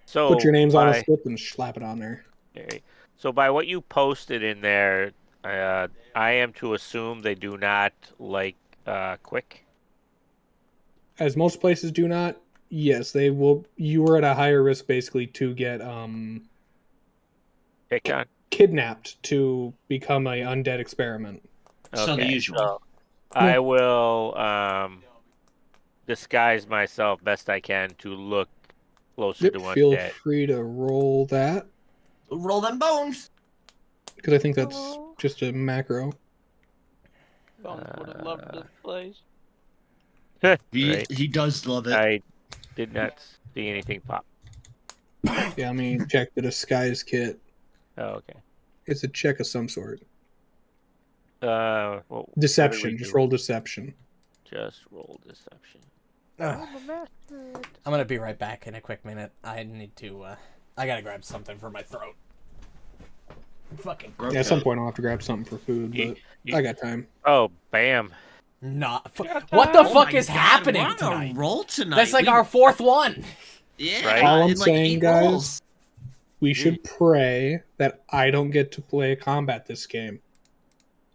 so put your names on a by- slip and slap it on there. Okay. So by what you posted in there, I am to assume they do not like quick. As most places do not, Yes, they will. You are at a higher risk, basically, to get Picked on. kidnapped to become a undead experiment. So the usual. So I will disguise myself best I can to look closer Yep, to feel undead. free to roll that Roll them bones. because I think that's just a macro. Bones would have loved this place. Right. He does love it. I did not see anything pop. Yeah, I mean, check the disguise kit. Oh, okay. It's a check of some sort. What do we Deception. Just do? roll deception. Just roll deception. Ugh. I'm gonna be right back in a quick minute. I need to. I gotta grab something for my throat. Fucking. Yeah, at some point I'll have to grab something for food, but I got time. Oh, bam. Not. What the fuck is happening We're on tonight? a roll tonight. That's like our fourth one. Yeah. Right? All I'm in like saying, 8 guys, rolls. we should pray that I don't get to play combat this game.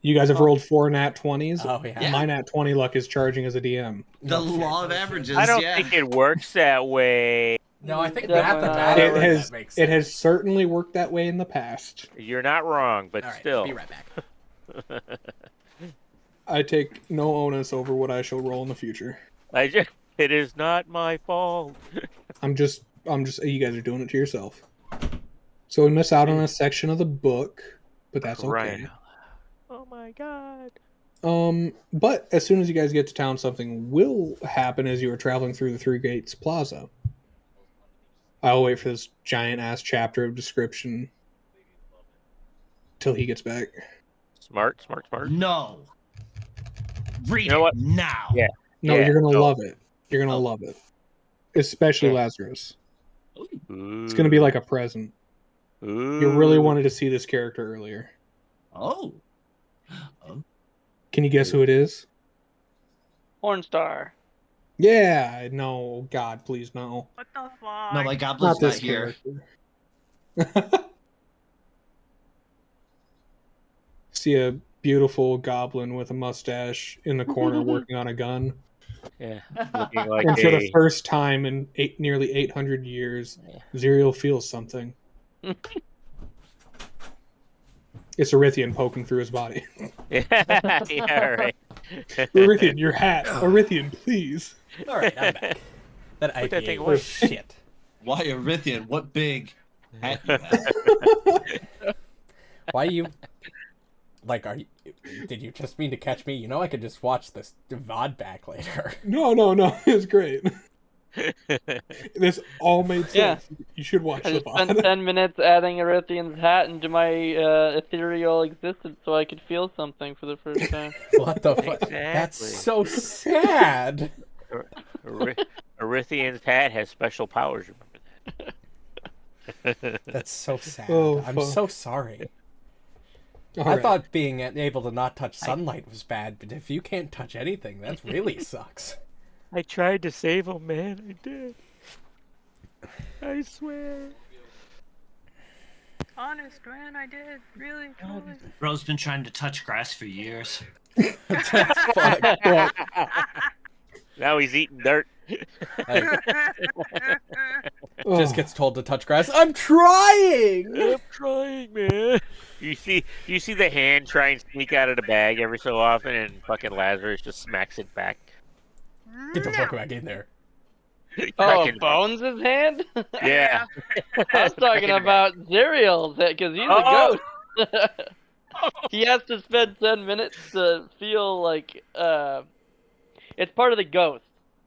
You guys have rolled 4 nat 20s. Oh yeah. Yeah. My nat 20 luck is charging as a DM. The Okay, law of okay. averages. I don't yeah. think it works that way. No, I think Definitely not. mathematically It has that makes it sense. has certainly worked that way in the past. You're not wrong, but All right, still. be right back. I take no onus over what I shall roll in the future. It is not my fault. I'm just you guys are doing it to yourself. So we miss out on a section of the book, but that's okay. Right. Oh my god. But as soon as you guys get to town, something will happen as you are traveling through the Three Gates Plaza. I'll wait for this giant ass chapter of description till he gets back. Smart. No. Read You know it what? now. Yeah. No, Yeah, you're gonna no. love it. You're gonna love it, especially Yeah. Lazarus. Ooh. It's gonna be like a present. Ooh. You really wanted to see this character earlier. Oh. Can you guess who it is? Pornstar. Yeah, no, God, please no. What the fuck? No, my goblin's Not not this here. character. See a beautiful goblin with a mustache in the corner working on a gun. Yeah. Looking like And for the a first time in nearly 800 years, Yeah. Zerial feels something. It's Orithian poking through his body. yeah, right. Orithian, your hat. Orithian, please. All right, I'm back. That Put that IPA thing was away. shit. Why Erythian? What big hat you have? Why you? Like, did you just mean to catch me? You know, I could just watch this VOD back later. No. It's great. This all made Yeah. sense. You should watch I the just spent VOD. 10 minutes adding Erythian's hat into my ethereal existence so I could feel something for the first time. What the fuck? Exactly. That's so sad. Erythian's hat has special powers. Remember that? That's so sad. Oh, I'm fuck. so sorry. All I right. thought being able to not touch sunlight was bad, but if you can't touch anything, that really sucks. I tried to save him, man. I did. I swear. Honest, man, I did. Really, truly. Bro's been trying to touch grass for years. Fuck. Well, Now he's eating dirt. oh, Just gets told to touch grass. I'm trying. I'm trying, man. You see the hand try and sneak out of the bag every so often, and fucking Lazarus just smacks it back. Get the fuck back in there. Oh, Fucking- Bones' hand? Yeah. I was talking about Zerial's, because he's Oh. a ghost. He has to spend 10 minutes to feel like, it's part of the ghost.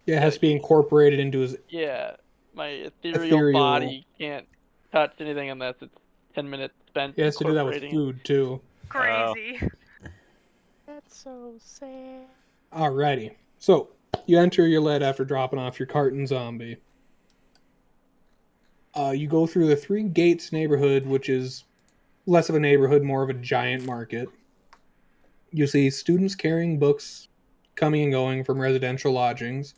yeah, it has to be incorporated into his. Yeah, my ethereal Ethereal. body can't touch anything unless it's 10 minutes spent He has to do that with incorporating it. food too. Crazy. That's so sad. Alrighty. So you enter Yled after dropping off your carton zombie. You go through the Three Gates neighborhood, which is less of a neighborhood, more of a giant market. You see students carrying books coming and going from residential lodgings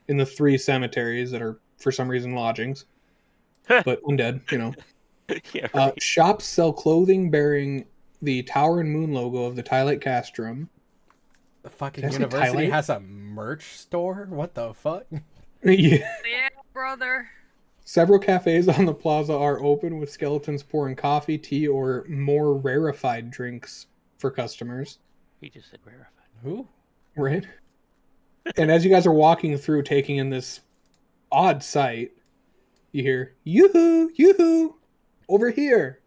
in the 3 cemeteries that are, for some reason, lodgings. But undead, you know. Yeah. Shops sell clothing bearing the Tower and Moon logo of the Tylite Castrum. The fucking Did I say university Thailand? has a merch store? What the fuck? Yeah. Yeah, brother. Several cafes on the plaza are open with skeletons pouring coffee, tea, or more rarefied drinks for customers. He just said rarefied. Who? Right? And as you guys are walking through, taking in this odd sight, you hear, yoo-hoo, yoo-hoo, over here.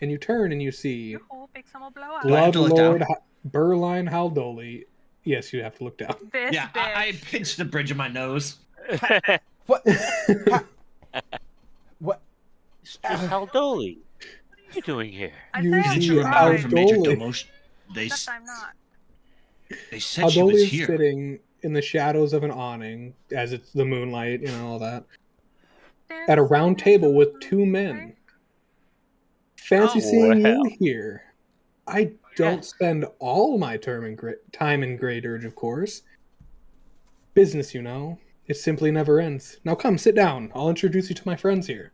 And you turn and you see Oh, big summer blowout. Do I have Blood to look Lord down? Berline Haldoli. Yes, you have to look down. This Yeah, I bitch. pinched the bridge of my nose. What? What? Mistress Haldoli, what are you doing here? I'd You say see I'm See, Nature how removed surprised, from major Dolly- demotion. They except I'm not. they said she was Haldoli is here. sitting in the shadows of an awning, as it's the moonlight, all that, at a round table with two men. Fancy Oh. seeing you Well. here. I don't Yes. spend all my time in Great Urge, of course. Business, it simply never ends. Now come, sit down. I'll introduce you to my friends here.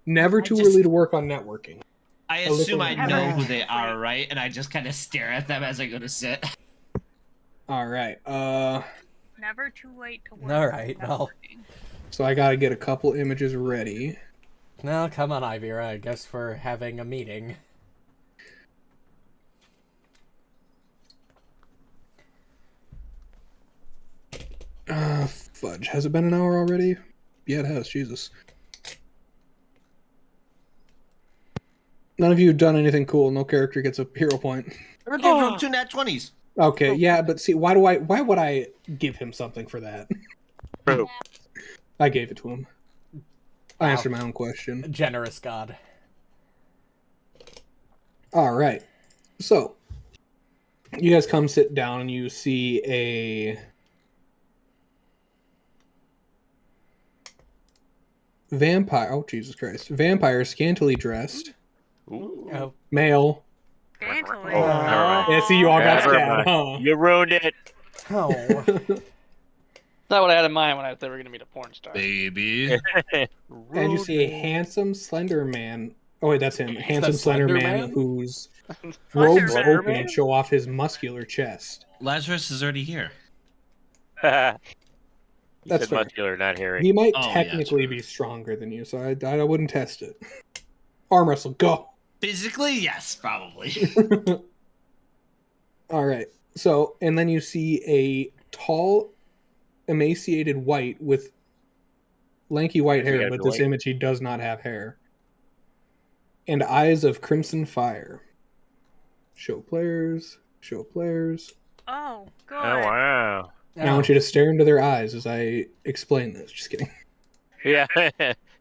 Never too early to work on networking. I A little assume I bit. know who they are, right? And I just kind of stare at them as I go to sit. All right. Never too late to work. All right, well. So I gotta get a couple images ready. Now, come on, Ivira. I guess we're having a meeting. Fudge. Has it been an hour already? Yeah, it has. Jesus. None of you have done anything cool. No character gets a hero point. We're giving him 2 nat 20s. Okay, yeah, but see, why would I give him something for that? True. I gave it to him. I Wow. answered my own question. Generous God. All right. So, you guys come sit down and you see a vampire. Oh, Jesus Christ. Vampire scantily dressed. Ooh. Oh, Male. Scantily. Oh, never mind. Yeah, see, you all got Never stabbed, huh? You ruined it. oh. Not what I had in mind when I thought we were gonna meet a porn star. Baby. And you see a handsome, slender man. Oh, wait, that's him. Handsome, slender Slender man Man? whose Slender robes Man? open and show off his muscular chest. Lazarus is already here. You That's said fair. muscular, not hairy. He might Oh, yeah, technically true. be stronger than you, so I wouldn't test it. Arm wrestle, go! Physically, yes, probably. All right. So, and then you see a tall, emaciated white with lanky white He hair, gotta but be this white. image he does not have hair. And eyes of crimson fire. Show players. Show players. Oh, good. Oh, wow. Now I want you to stare into their eyes as I explain this. Just kidding. Yeah.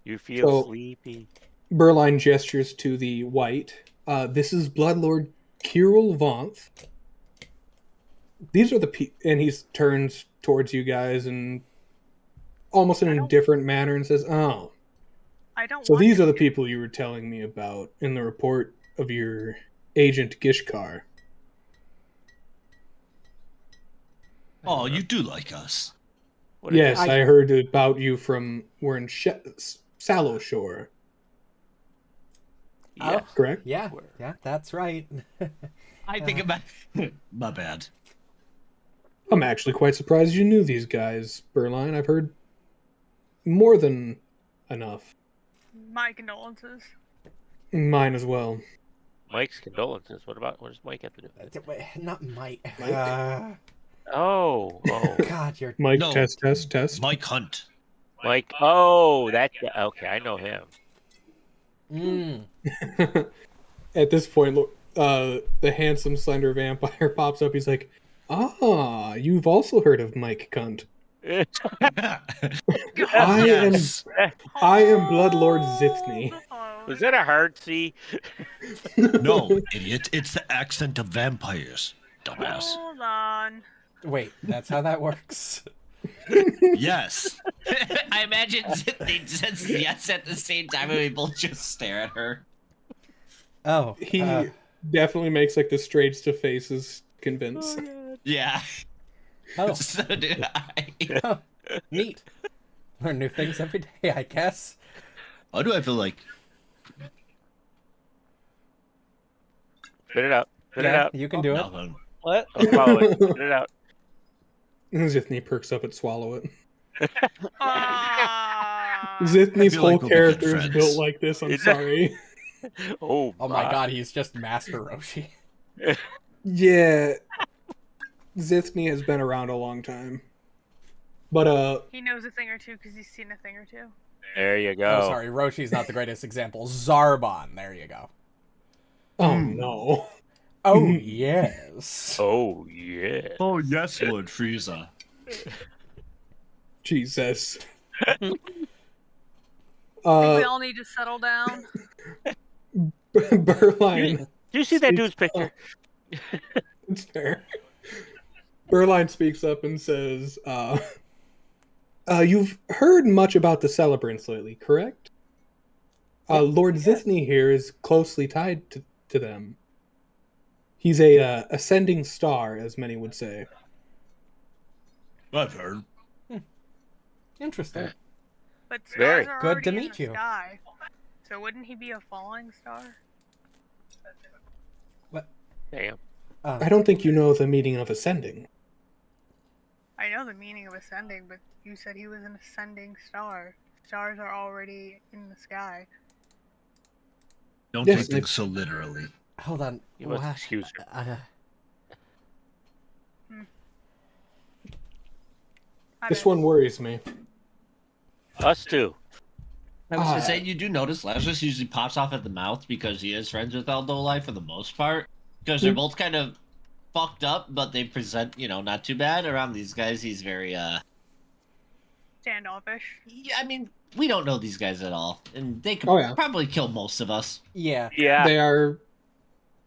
You feel So- sleepy. Berline gestures to the white. This is Bloodlord Kirill Vonth. These are the and he turns towards you guys and almost in I a don't- different manner and says, "Oh, I don't so want these to are the be- people you were telling me about in the report of your agent Gishkar." Oh, you do like us. What is Yes, it? I heard about you from we're in Sallow Shore, Yeah. correct? Yeah, yeah, that's right. I think about. My bad. I'm actually quite surprised you knew these guys, Berline. I've heard more than enough. My condolences. Mine as well. Mike's condolences. What does Mike have to do with it? Wait, not Mike. Mike? Oh. God, you're... Mike, No. test. Mike Hunt. Mike. Oh, that. Okay, I know him. Mm. At this point, the handsome, slender vampire pops up. He's like, "Ah, you've also heard of Mike Cunt. I Yes. I am Bloodlord Zithny." Was that a hard C? No, idiot. It's the accent of vampires. Dumbass. Hold on. Wait, that's how that works? Yes. I imagine they said yes at the same time and we both just stare at her. Oh. He definitely makes like the straightest of faces convince. Yeah. Oh, So do I. oh, neat. Learn new things every day, I guess. Why do I feel like? Spit it out. Spit it Yeah, out. you can do it. Nothing. What? I'll swallow it. Spit it out. Zithny perks up at swallow it. Zithni's feel like whole we'll be good character is friends. built like this. I'm sorry. Oh Oh my god, he's just Master Roshi. Yeah, Zithni has been around a long time, but He knows a thing or two because he's seen a thing or two. There you Oh, go. sorry, Roshi's not the greatest example. Zarbon, there you go. oh no. Oh, yes. Oh yeah. Oh yes, Lord Frieza. Jesus. I think we all need to settle down. Berline. Do you see that speaks dude's picture? up. It's fair. Berline speaks up and says, you've heard much about the celebrants lately, correct? Lord Zithni here is closely tied to them. He's a ascending star, as many would say. I've heard. Interesting. But stars Very are good already to in meet the you. sky. So wouldn't he be a falling star? Damn. I don't think you know the meaning of ascending. I know the meaning of ascending, but you said he was an ascending star. Stars are already in the sky. Don't Yes, take things so literally. Hold on. You must What? excuse her. My This bad. one worries me. Us too. I was gonna Ah. say, you do notice Lazarus usually pops off at the mouth because he is friends with Eldolai for the most part. Because they're both kind of fucked up, but they present, not too bad. Around these guys, he's very, Standoffish. Yeah, I mean, we don't know these guys at all. And they could Oh, yeah. probably kill most of us. Yeah. Yeah. They are.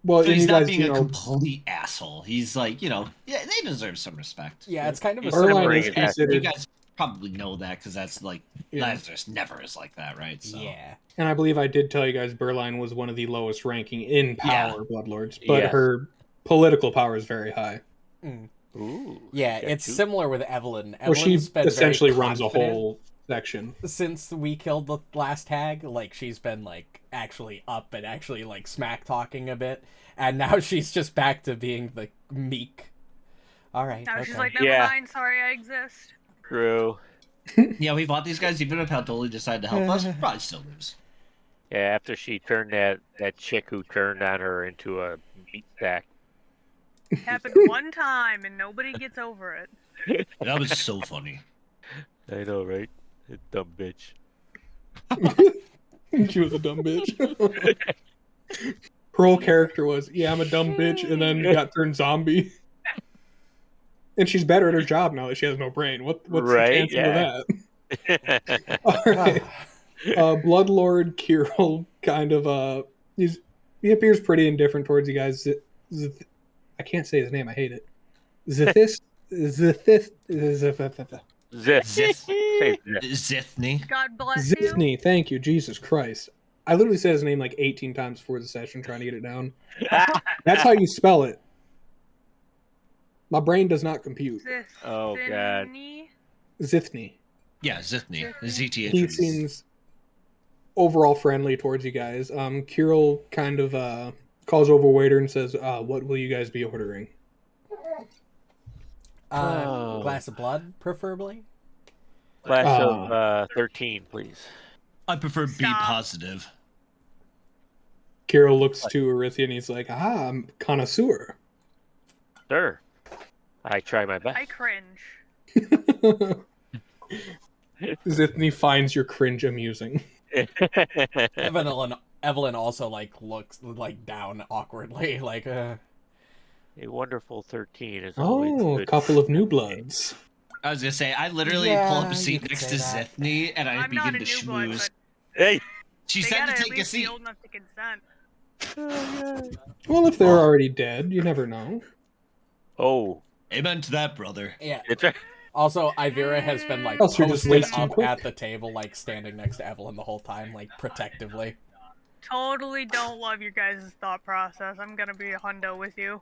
Well, So and he's you not guys, being a complete asshole. He's like, yeah, they deserve some respect. Yeah, it's kind of a He's Berline separating is his ass. You considered. guys probably know that because that's like, Yeah. Lazarus never is like that, right? So. Yeah. And I believe I did tell you guys Berline was one of the lowest ranking in power Bloodlords, but Yes. her political power is very high. Mm. Ooh. Yeah, got it's two. similar with Evelyn. Well, she Evelyn's been essentially very runs a confident whole section. since we killed the last tag. Like, she's been, like, actually up and actually, like, smack talking a bit. And now she's just back to being the meek. Alright, Now okay. she's like, never Yeah. mind, sorry I exist. True. Yeah, we fought these guys. Even if Eldolai decided to help us, probably still lose. Yeah, after she turned that chick who turned on her into a meat sack. Happened one time and nobody gets over it. That was so funny. I know, right? That dumb bitch. She was a dumb bitch. Her whole character was, yeah, I'm a dumb bitch, and then got turned zombie. And she's better at her job now that she has no brain. What's Right, the chances yeah. of that? Alright. Bloodlord Kirill kind of he appears pretty indifferent towards you guys. I can't say his name, I hate it. Zithis This. Say this. Zithni. God bless you. Zithni, thank you, Jesus Christ. I literally said his name like 18 times before the session trying to get it down. That's how you spell it. My brain does not compute. Oh, God. Zithni. Yeah, Zithni. ZTH. He seems overall friendly towards you guys. Kirill kind of calls over a waiter and says, what will you guys be ordering? Glass of blood, preferably? Class of 13, please. I prefer B Stop. positive. Kirill looks to Arithia and he's like, I'm connoisseur. Sure. I try my best. I cringe. Zithni finds your cringe amusing. Evelyn also, like, looks, like, down awkwardly, like, A wonderful 13 is always Oh, a good. couple of new bloods. I was gonna say, I literally Yeah, pull up a you seat could next say to that. Zithni and I I'm not begin a to new blood, schmooze. but Hey! She they said gotta to at take a least be seat. old enough to consent. Well, if they're already dead, you never know. Oh. Amen to that, brother. yeah. It's right. Also, Ivira has been, like, Else you're just posted wasting up quick. at the table, like, standing next to Evelyn the whole time, like, protectively. Totally don't love your guys' thought process. I'm gonna be a hundo with you.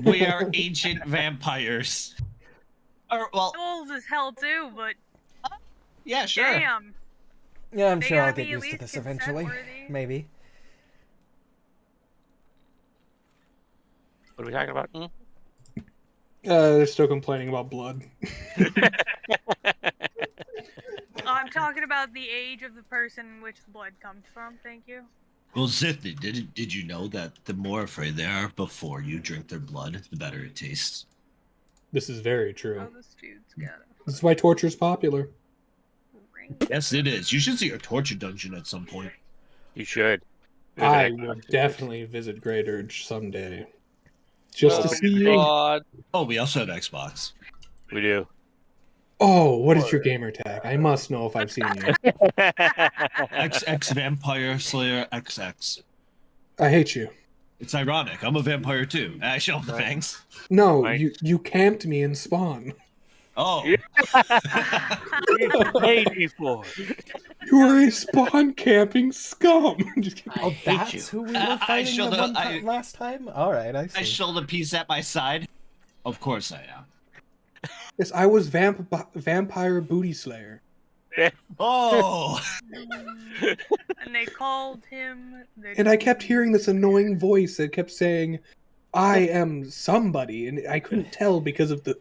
We are ancient vampires. Or, well, Old as hell too, but yeah, sure. damn. Yeah, I'm They sure I'll gotta get be at used to least this eventually. consent-worthy. Maybe. What are we talking about? They're still complaining about blood. I'm talking about the age of the person in which the blood comes from. Thank you. Well, Zithny, did you know that the more afraid they are before you drink their blood, the better it tastes? This is very true. Oh, this dude's got This is why torture's popular. a ring. Yes, it is. You should see our torture dungeon at some point. You should. We have I an will Xbox. definitely visit Great Urge someday. Just Oh, to see you. God. Oh, we also have Xbox. We do. Oh, what is your gamer tag? I must know if I've seen you. XX Vampire Slayer XX. I hate you. It's ironic. I'm a vampire too. I show off the fangs. No, Right. you camped me in Spawn. Oh. You paid me for. You are a Spawn camping scum. Just kidding. Oh, hate that's you. who we I were fighting showed the the- one last time? Alright, I see. I shoulder piece at my side. Of course I am. Yes, I was vampire booty slayer. Oh. And they called him. And I kept hearing this annoying voice that kept saying, I am somebody, and I couldn't tell because of the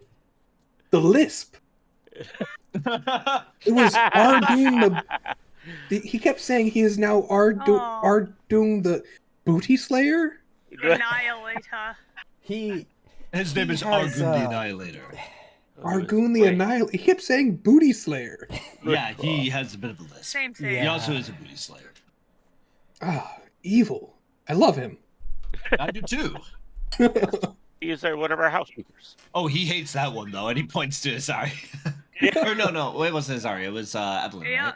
lisp. It was Ardun he kept saying he is now Aw. Ardun the booty slayer? Annihilator. He His name He is has, Argun the Annihilator. Argun the Wait. Annihilator. He kept saying booty slayer. Yeah, he has a bit of a list. Same. Yeah. He also is a booty slayer. Ah, evil. I love him. I do too. He is one of our housekeepers. Oh, he hates that one though, and he points to Azari. Or no, it wasn't Azari. It was Evelyn, Yeah. right?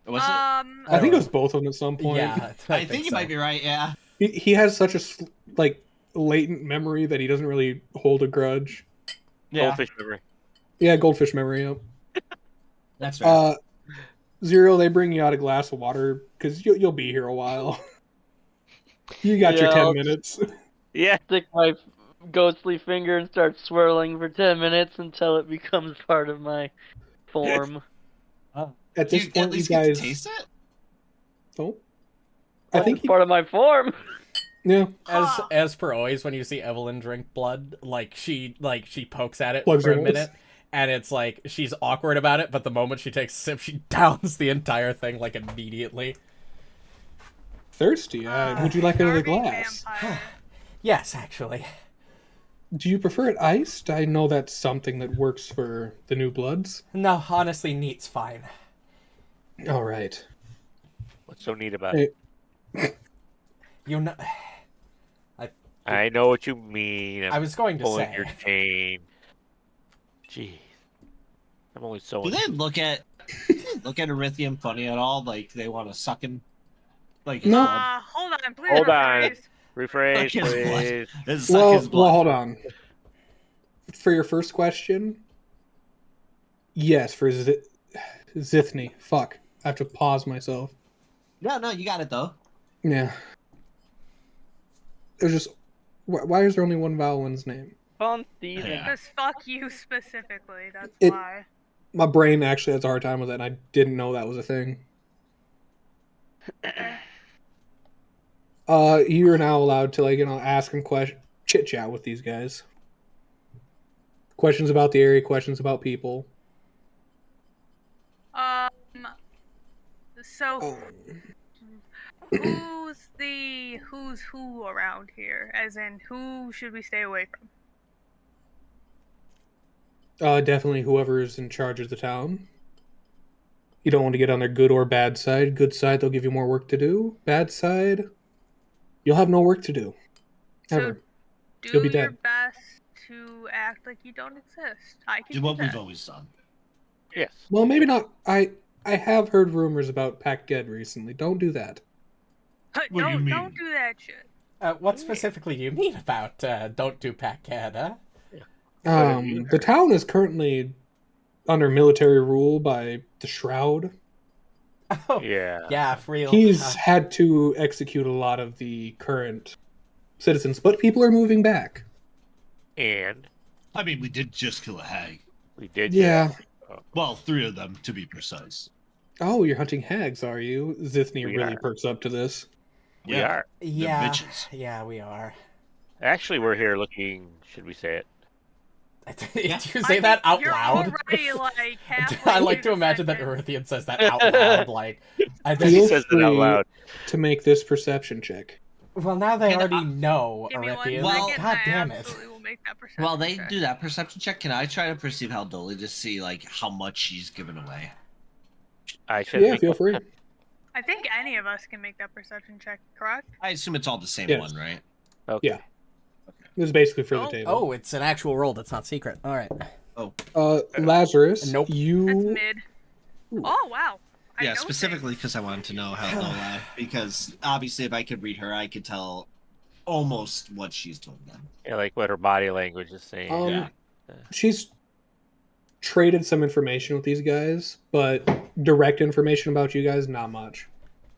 Was it? I think it was both of them at some point. Yeah, I think you so. might be right. Yeah. He has such a latent memory that he doesn't really hold a grudge. Goldfish memory. Yeah, goldfish memory. Yep. That's right. Zero, they bring you out a glass of water because you'll be here a while. You got your Yeah, 10 I'll- minutes. Yeah. Stick my ghostly finger and start swirling for 10 minutes until it becomes part of my form. At Do this you point, at least you get guys. to taste it? Oh, I think It's part of my form. yeah. As per always, when you see Evelyn drink blood, she pokes at it Plugs for her a nose. minute, and it's like she's awkward about it, but the moment she takes a sip, she downs the entire thing immediately. Thirsty. Would you like another Starving glass? vampire. Yes, actually. Do you prefer it iced? I know that's something that works for the new bloods. No, honestly, neat's fine. All right. What's so neat about Hey. it? You know, I know what you mean. I was going to pulling say. your chain. Jeez. I'm only so. Do they look at Erythium funny at all? Like they want to suck him? Like his No. blood? Hold on, please. Hold on. rephrase. Rephrase, Suck his blood. please. Let's suck his blood. Well, hold on. For your first question, yes, for Zithny. Fuck. I have to pause myself. No, you got it though. Yeah. It was just. Why is there only one vowel in his name? Fun Steven. Yeah. Because fuck you specifically. That's It- why. My brain actually has a hard time with it, and I didn't know that was a thing. You're now allowed to ask and chit chat with these guys. Questions about the area, questions about people. So Oh. who's who around here? As in, who should we stay away from? Definitely whoever's in charge of the town. You don't want to get on their good or bad side. Good side, they'll give you more work to do. Bad side, you'll have no work to do. So Ever. do You'll be your dead. best to act like you don't exist. I can Do do what we've that. always done. Yes. Well, maybe not. I have heard rumors about Pac Ged recently. Don't do that. What do you mean? Don't do that shit. What specifically do you mean about don't do pack cat, huh? have you The town is currently under military rule by the Shroud. Oh, Yeah. yeah, for real. He's had to execute a lot of the current citizens, but people are moving back. And I mean, we did just kill a hag. we did. Yeah. Well, 3 of them to be precise. Oh, you're hunting hags, are you? Zithny We really are. perks up to this. We Yeah. are. Yeah, bitches. yeah, we are. Actually, we're here looking. Should we say it? Did you say that out you're loud? already like halfway I like through to the imagine that sentence. Erithian says that out loud. Like, I He Feel says it out free loud. to make this perception check. well, now they Can already I- know Give me 1 Erithian. Well- second, God and damn I it. absolutely will make that perception While they check. do that perception check, can I try to perceive how Dolly to see like how much she's given away? I should Yeah, make feel one. free. I think any of us can make that perception check, correct? I assume it's all the same Yes. one, right? Okay. Yeah. This is basically for the Oh. table. Oh, it's an actual roll that's not secret. All right. Lazarus, Nope. That's you... mid. Oh, wow. I Yeah, know specifically because I wanted to know how Lola. Because obviously, if I could read her, I could tell almost what she's told them. Yeah, like what her body language is saying. Um, She's traded some information with these guys, but direct information about you guys, not much.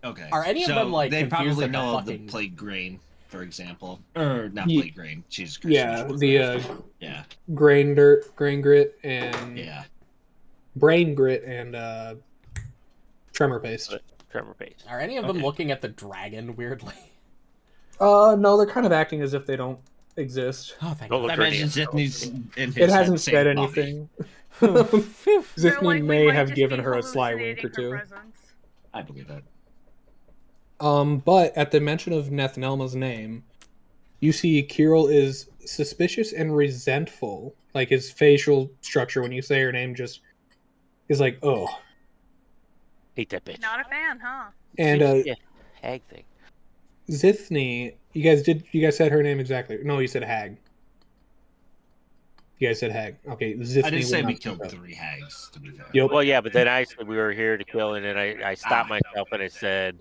Okay. Are any of so them, like, they confused probably at the know of fucking- the plague grain, for example, or not Ye- plague grain. Jesus Christ. Yeah, which the one? Yeah, grain grit, and yeah. brain grit, and tremor paste. Tremor paste. Are any of them Okay. looking at the dragon weirdly? No, they're kind of acting as if they don't exist. Oh, thank Don't God. look I for imagine any- Zithny's in his It hasn't head saying, said "Mommy." anything. They're Zithny like, we may might have just given be her a sly wink or hallucinating her two. presence. I believe it. But at the mention of Nethnelma's name, you see Kirill is suspicious and resentful. Like his facial structure when you say her name just is like, oh. Hate that bitch. Not a fan, huh? And Yeah, hag thing. Zithny, you guys said her name exactly. No, you said Hag. You guys said Hag. Okay, Zithny. I didn't say will we not killed speak up. 3 hags, to be fair. Yep. Well, yeah, but then I said we were here to kill, and then I stopped myself and I said,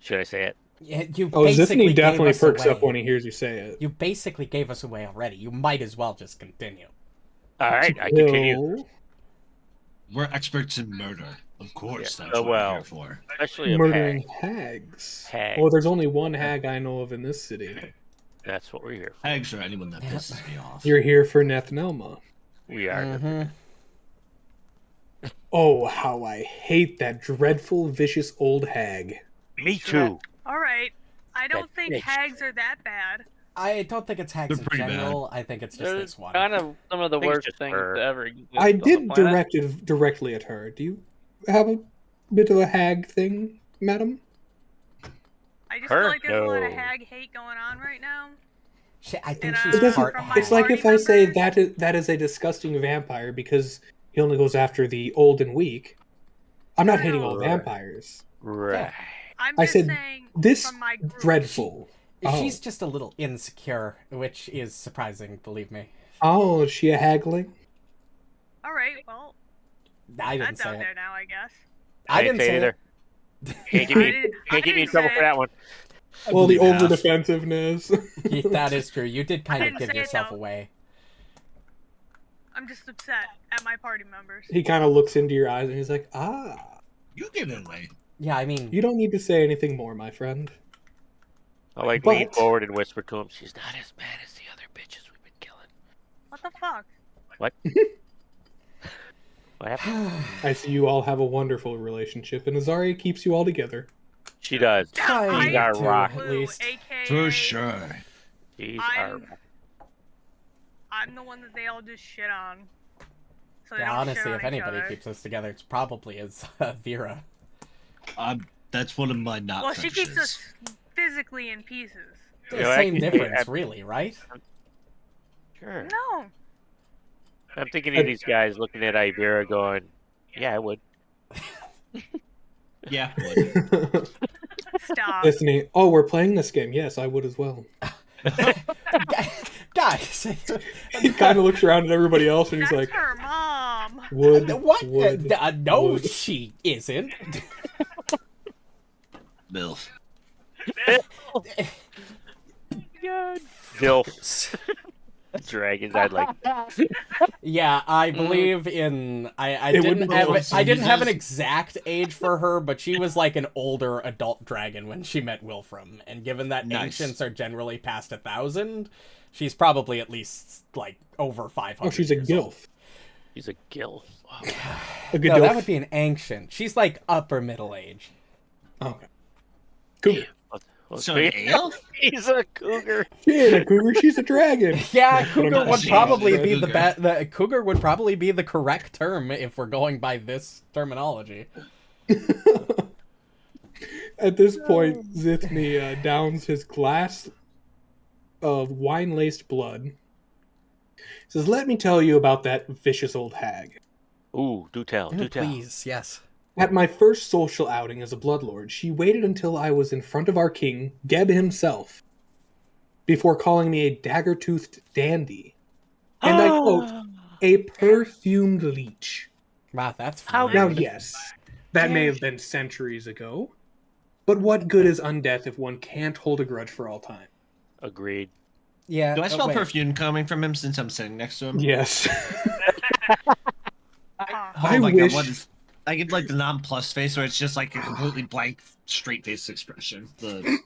should I say it? Yeah, you Oh, basically Zithny definitely gave us perks away. up when he hears you say it. You basically gave us away already. You might as well just continue. All right, I continue. Kill, We're experts in murder. Of course, Yeah, that's oh, what well. we're here for. Especially a murdering hag. hags. Hag. Well, there's only one hag I know of in this city. That's what we're here for. Hags are anyone that pisses me off. You're here for Nethnelma. We are. Mhm. Oh, how I hate that dreadful, vicious old hag. Me too. Alright. I don't That think bitch. hags are that bad. I don't think it's hags They're in pretty bad. general. I think it's just They're this one. kind of some of the I think it's worst just things her. to ever exist I on the did planet. direct it directly at her. Do you have a bit of a hag thing, madam? I just Her? feel like there's a lot of No. hag hate going on right now. I think And, she's It doesn't, part from my it's like if party I say members- that is a disgusting vampire because he only goes after the old and weak. I'm not hating all No. vampires. Right. I'm I just said saying This from my group. dreadful. Oh. She's just a little insecure, which is surprising, believe me. Oh, is she a hagling? Alright, well, I didn't that's say out it. there now, I guess. I didn't say either. it. Can't get I me, didn't- I can't get me in didn't trouble say for it. that one. I Well, the believe half. over defensiveness. That is true. You did kind I of didn't give say it, yourself though. away. I'm just upset at my party members. He kind of looks into your eyes and he's like, ah, You give it away. Yeah, I mean, you don't need to say anything more, my friend. I like lean But- forward and whisper to him, she's not as bad as the other bitches we've been killing. What the fuck? What happened? I see you all have a wonderful relationship, and Azaria keeps you all together. She does. I She's our do, rock. at least. AKA, For sure. She's our I'm- rock. I'm the one that they all just shit on. So they don't shit Honestly, on if each anybody other. keeps us together, it's probably as Vera. That's one of my not Well, she keeps fetishes. us physically in pieces. The You know, same actually, difference, I- really, right? Sure. No. I'm thinking of these guys looking at Ivera going, yeah, I would. Yeah. would. Stop. Listening, oh, we're playing this game. Yes, I would as well. Guys, He kind of looks around at everybody else and he's That's like, her mom. would, what? would, No, would. she isn't. MILF. Dilfs. Dragons, I'd like. Yeah, I believe in. I It didn't wouldn't have. be I didn't have an Jesus. exact age for her, but she was like an older adult dragon when she met Wilfram. And given that Nice. ancients are generally past 1,000, she's probably at least like over 500. oh, she's a years old. gilf. She's a gilf. Wow. A good No, that dilf. would be an ancient. She's like upper middle age. Okay. Cool. So an ale? He's a cougar. She ain't a cougar, she's a dragon. Yeah, That's what I'm cougar would saying. probably be Cougar. the cougar would probably be the correct term if we're going by this terminology. At this point, Zithny downs his glass of wine-laced blood. He says, "Let me tell you about that vicious old hag. Ooh, do tell, do tell. Please, yes. At my first social outing as a bloodlord, she waited until I was in front of our king, Geb himself, before calling me a dagger-toothed dandy. And I quote, a perfumed leech. Wow, that's How- Now, rude. yes, that may have been centuries ago, but what good is undeath if one can't hold a grudge for all time?" Agreed. Yeah. Do I smell wait. perfume coming from him since I'm sitting next to him? Yes. Huh. Oh I my wish- god, what is... I get like the non-plus face where it's just like a completely blank, straight-faced expression. The...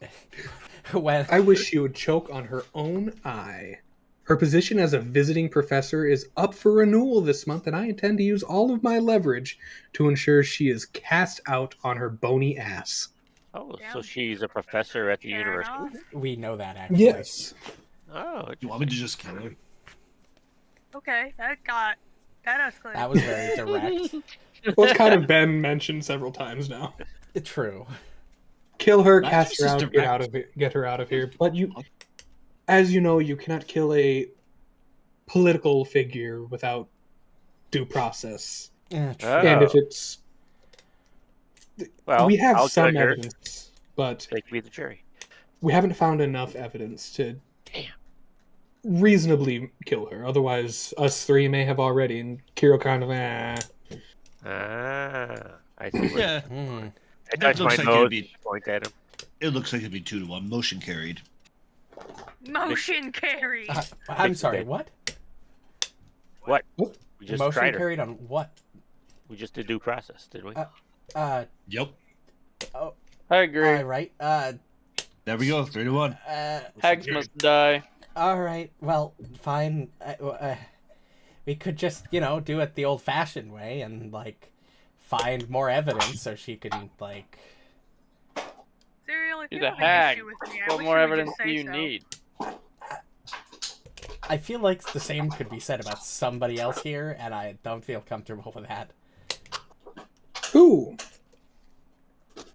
When I wish she would choke on her own eye. Her position as a visiting professor is up for renewal this month, and I intend to use all of my leverage to ensure she is cast out on her bony ass. Oh, Yeah. so she's a professor at the Fair university. enough. we know that actually. Yes. Oh, You want me to just kill her? Okay, that escalated. That was very direct. Well, it's kind of been mentioned several times now. True. Kill her, That's cast her just out, direct. get out of it, get her out of here. But you, as you know, you cannot kill a political figure without due process. Yeah, true. Oh. And if it's, well, we have I'll some judge her. evidence, but They can be the jury. we haven't found enough evidence to Damn. reasonably kill her. Otherwise, us three may have already, and Kiro kind of, I see. Where Yeah, Hmm. I touch my looks like nose. it'd be- Point at him. it looks like it'd be 2-1. Motion carried. Motion carry. I'm Fix sorry. it. What? What? What? We just Motion tried her. carried on what? We just did due process, didn't we? Yep. I agree. Right. There we go. 3-1. Hags must die. All right. Well, fine. We could just, do it the old-fashioned way and find more evidence so she can Serial, if She's you a have an hag. issue with me, I What wish more you would evidence just do say you so. need? I feel like the same could be said about somebody else here, and I don't feel comfortable with that. who?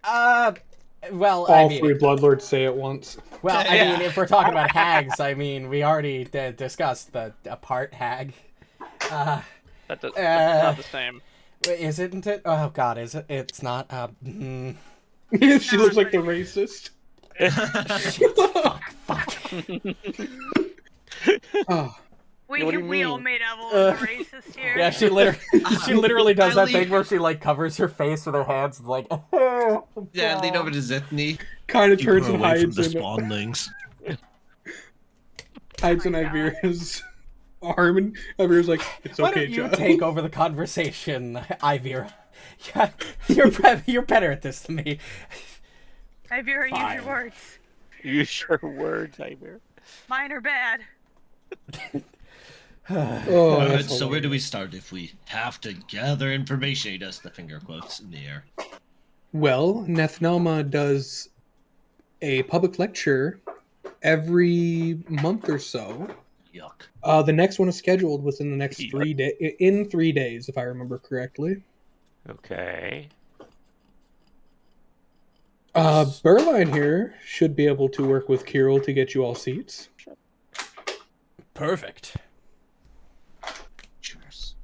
Well, All I mean, three bloodlords say it once. well, I Yeah. mean, if we're talking about hags, I mean, we already discussed the apart hag. That's Uh, not the same. Isn't it? Oh God, is it? It's not. She looks like the racist. Fuck. Oh, We, What do you we all mean? made Evelyn the racist here. Yeah, she literally does I that thing leave- where she covers her face with her hands and oh, Yeah, lean over to Zithny. kind of Keep her turns and away from hides the in, spawnlings. hides in Oh my God. Ivira's arm, and Ivira's like, "It's Why okay, don't you John." take over the conversation, Ivira? Yeah, you're better at this than me. Ivira, use Fine. your words. Use your words, Iver. Mine are bad. Oh, Alright, that's so where do we hilarious. start if we have to gather information? He does the finger quotes in the air. Well, Nethnoma does a public lecture every month or so. Yuck. The next one is scheduled within the next Yeah. 3 days. In 3 days, if I remember correctly. Okay. Berline here should be able to work with Kirill to get you all seats. Perfect. Cheers.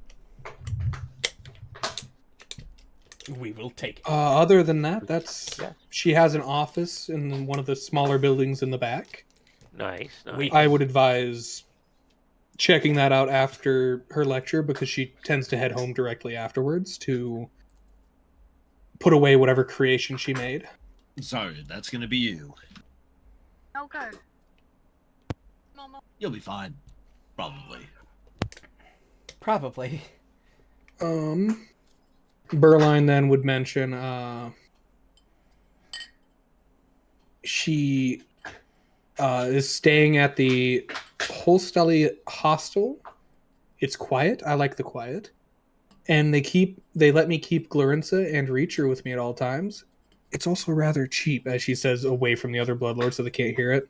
We will take it. Other than that, that's Yeah. she has an office in one of the smaller buildings in the back. Nice. Nice. We- I would advise checking that out after her lecture because she tends to head home directly afterwards to put away whatever creation she made. Sorry, that's gonna be you. Oh, good. You'll be fine. Probably. Probably. Berline then would mention she is staying at the Holstelly Hostel. It's quiet. I like the quiet. And they let me keep Glarinsa and Reacher with me at all times. it's also rather cheap, as she says, away from the other Bloodlords so they can't hear it.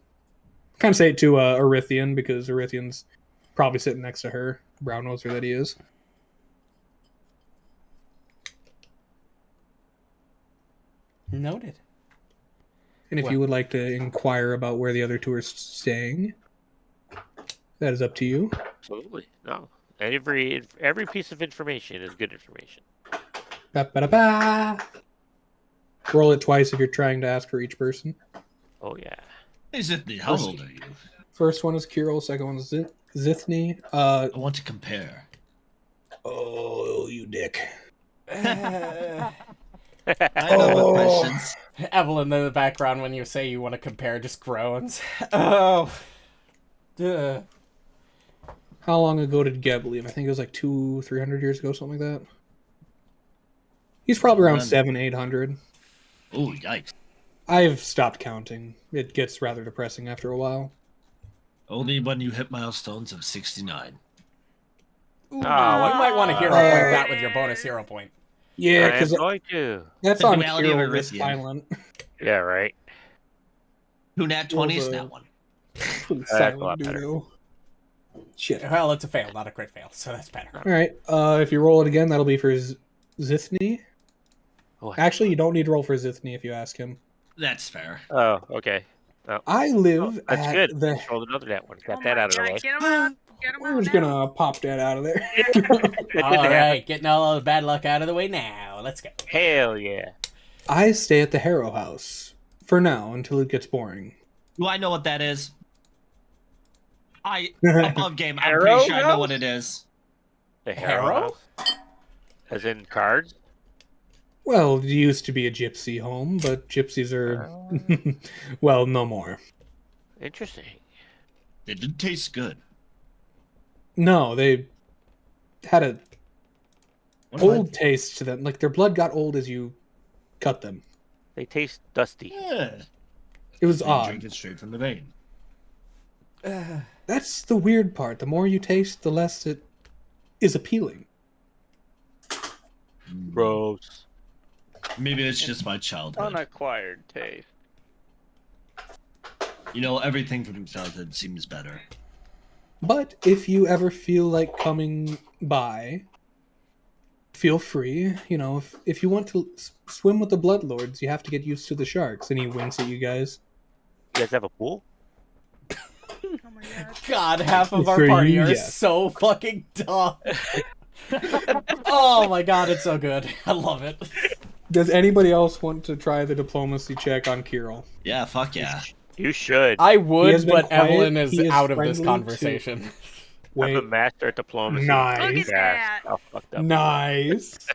Kind of say it to Erythian, because Erythian's probably sitting next to her. Brown noser that he is. Noted. And if you would like to inquire about where the other two are staying, that is up to you. Absolutely. No. Every piece of information is good information. Ba-ba-da-ba. Roll it twice if you're trying to ask for each person. Oh yeah. Is it the how old are you? First one is Kirill, second one is Zithny. I want to compare. Oh, you dick. I know the questions. Evelyn in the background, when you say you want to compare, just groans. Oh. Duh. How long ago did Geb leave? I think it was like 200-300 years ago, something like that. He's probably around 700-800. Oh, yikes. I've stopped counting. It gets rather depressing after a while. Only when you hit milestones of 69. Ooh, you might want to hero point that with your bonus hero point. Yeah, because that's The on duality of Kirill this Erythian. silent. Yeah, right. Who nat 20s? Nat 1. a Silent lot better. Dudo. Shit. Well, it's a fail, not a crit fail, so that's better. All right. If you roll it again, that'll be for Zithny. Oh, Actually, you don't need to roll for Zithny if you ask him. That's fair. Oh, okay. Oh, I live that's at good. the. Just rolled another net one. Got Oh that my out of the God, way. Get him out. Get him We're out just now. gonna pop that out of there. All right, getting all the bad luck out of the way now. Let's go. Hell yeah. I stay at the Harrow House for now until it gets boring. Do I know what that is? Above game, I'm Harrow pretty sure I know House? what it is. The Harrow? House? As in cards? Well, it used to be a gypsy home, but gypsies are, well, no more. Interesting. It did taste good. No, they had a What am I- old taste to them. Like their blood got old as you cut them. They taste dusty. Yeah. It was They odd. drink it straight from the vein. That's the weird part. The more you taste, the less it is appealing. Gross. Maybe it's just my childhood. Unacquired taste. You know, everything from childhood seems better. But if you ever feel like coming by, feel free. You know, if you want to swim with the Bloodlords, you have to get used to the sharks. And he winks at you guys. You guys have a pool? Oh my God. God, half of our For party you, are yes. so fucking dumb. Oh my God, it's so good. I love it. Does anybody else want to try the diplomacy check on Kirill? Yeah, fuck yeah. You should. I He would, has been but quiet. Evelyn is He is out of this friendly conversation. I'm Wait, a master at diplomacy. Nice. Look at that. All fucked up. nice.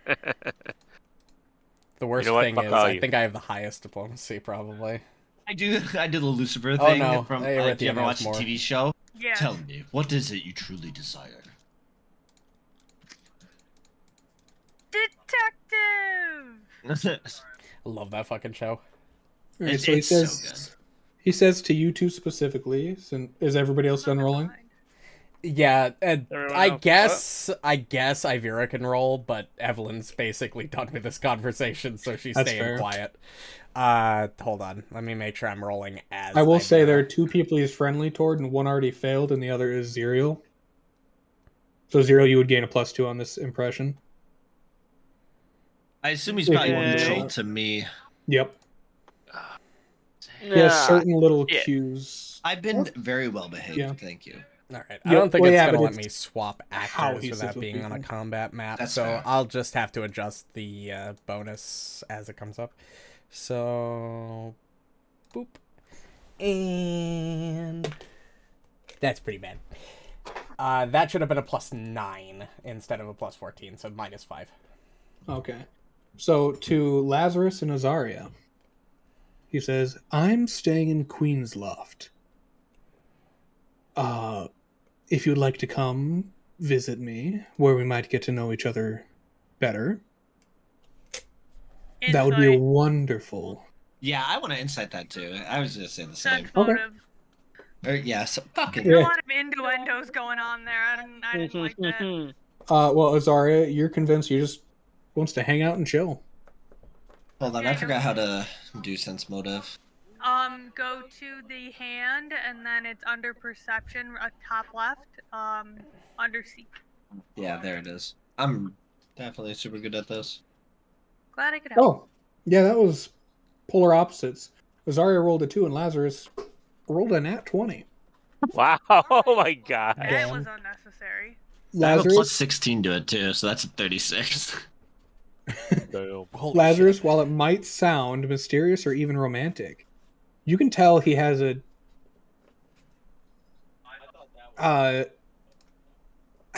The worst You know what? thing Fuck is, all I you. think I have the highest diplomacy, probably. I did the Lucifer Oh, thing no. from Hey, do you Erythian ever has watch the more. TV show? Yeah. Tell me, what is it you truly desire? Detective. I love that fucking show. All right, It's- so he it's so says he says to you two specifically. Is everybody else done rolling? Yeah, and Everyone I else, guess Ivira can roll, but Evelyn's basically done with this conversation, so she's That's staying fair. quiet. Hold on. Let me make sure I'm rolling as I will say Ivira. there are two people he's friendly toward, and one already failed, and the other is Zerial. So Zerial, you would gain a +2 on this impression. I assume he's probably Yeah. neutral to me. Yep. He has certain little yeah. cues. I've been very well behaved, Yeah. thank you. All right. Yep, I don't think well, it's yeah, gonna but let it's me swap how actors he without sits with being on a people. combat map, That's so fair. I'll just have to adjust the bonus as it comes up. So, boop, and that's pretty bad. That should have been a +9 instead of a +14, so -5. Okay. So to Lazarus and Azaria, he says, "I'm staying in Queen's Loft. If you'd like to come visit me, where we might get to know each other better, that would be Insight. wonderful." Yeah, I want to insight that too. I was just saying the Sense same. Okay. motive. Yeah, so fucking. There's Yeah. a lot of innuendos going on there. I didn't like that. Well, Azaria, you're convinced he just wants to hang out and chill. Hold on, Yeah, I go- forgot how to do sense motive. Go to the hand, and then it's under perception, top left. Under seek. Yeah, there it is. I'm definitely super good at this. Glad I could help. Oh, yeah, that was polar opposites. Azaria rolled a 2 and Lazarus rolled a nat 20. Wow! Oh my god! That Damn. was unnecessary. I have a plus Lazarus, 16 to it too, so that's a 36. Damn. Holy Lazarus, shit. while it might sound mysterious or even romantic, you can tell he has a I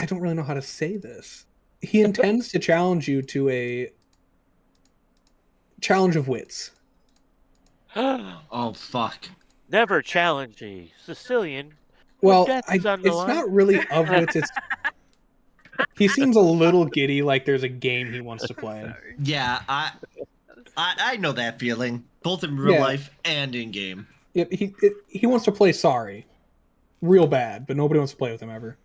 don't really know how to say this. He intends to challenge you to a challenge of wits. Oh fuck. Never challenge a Sicilian. Well, death is on the it's line. not really of wits. It's he seems a little giddy, like there's a game he wants to play. Sorry. Yeah, I know that feeling, both in real Yeah. life and in game. Yep, he wants to play sorry, real bad, but nobody wants to play with him ever.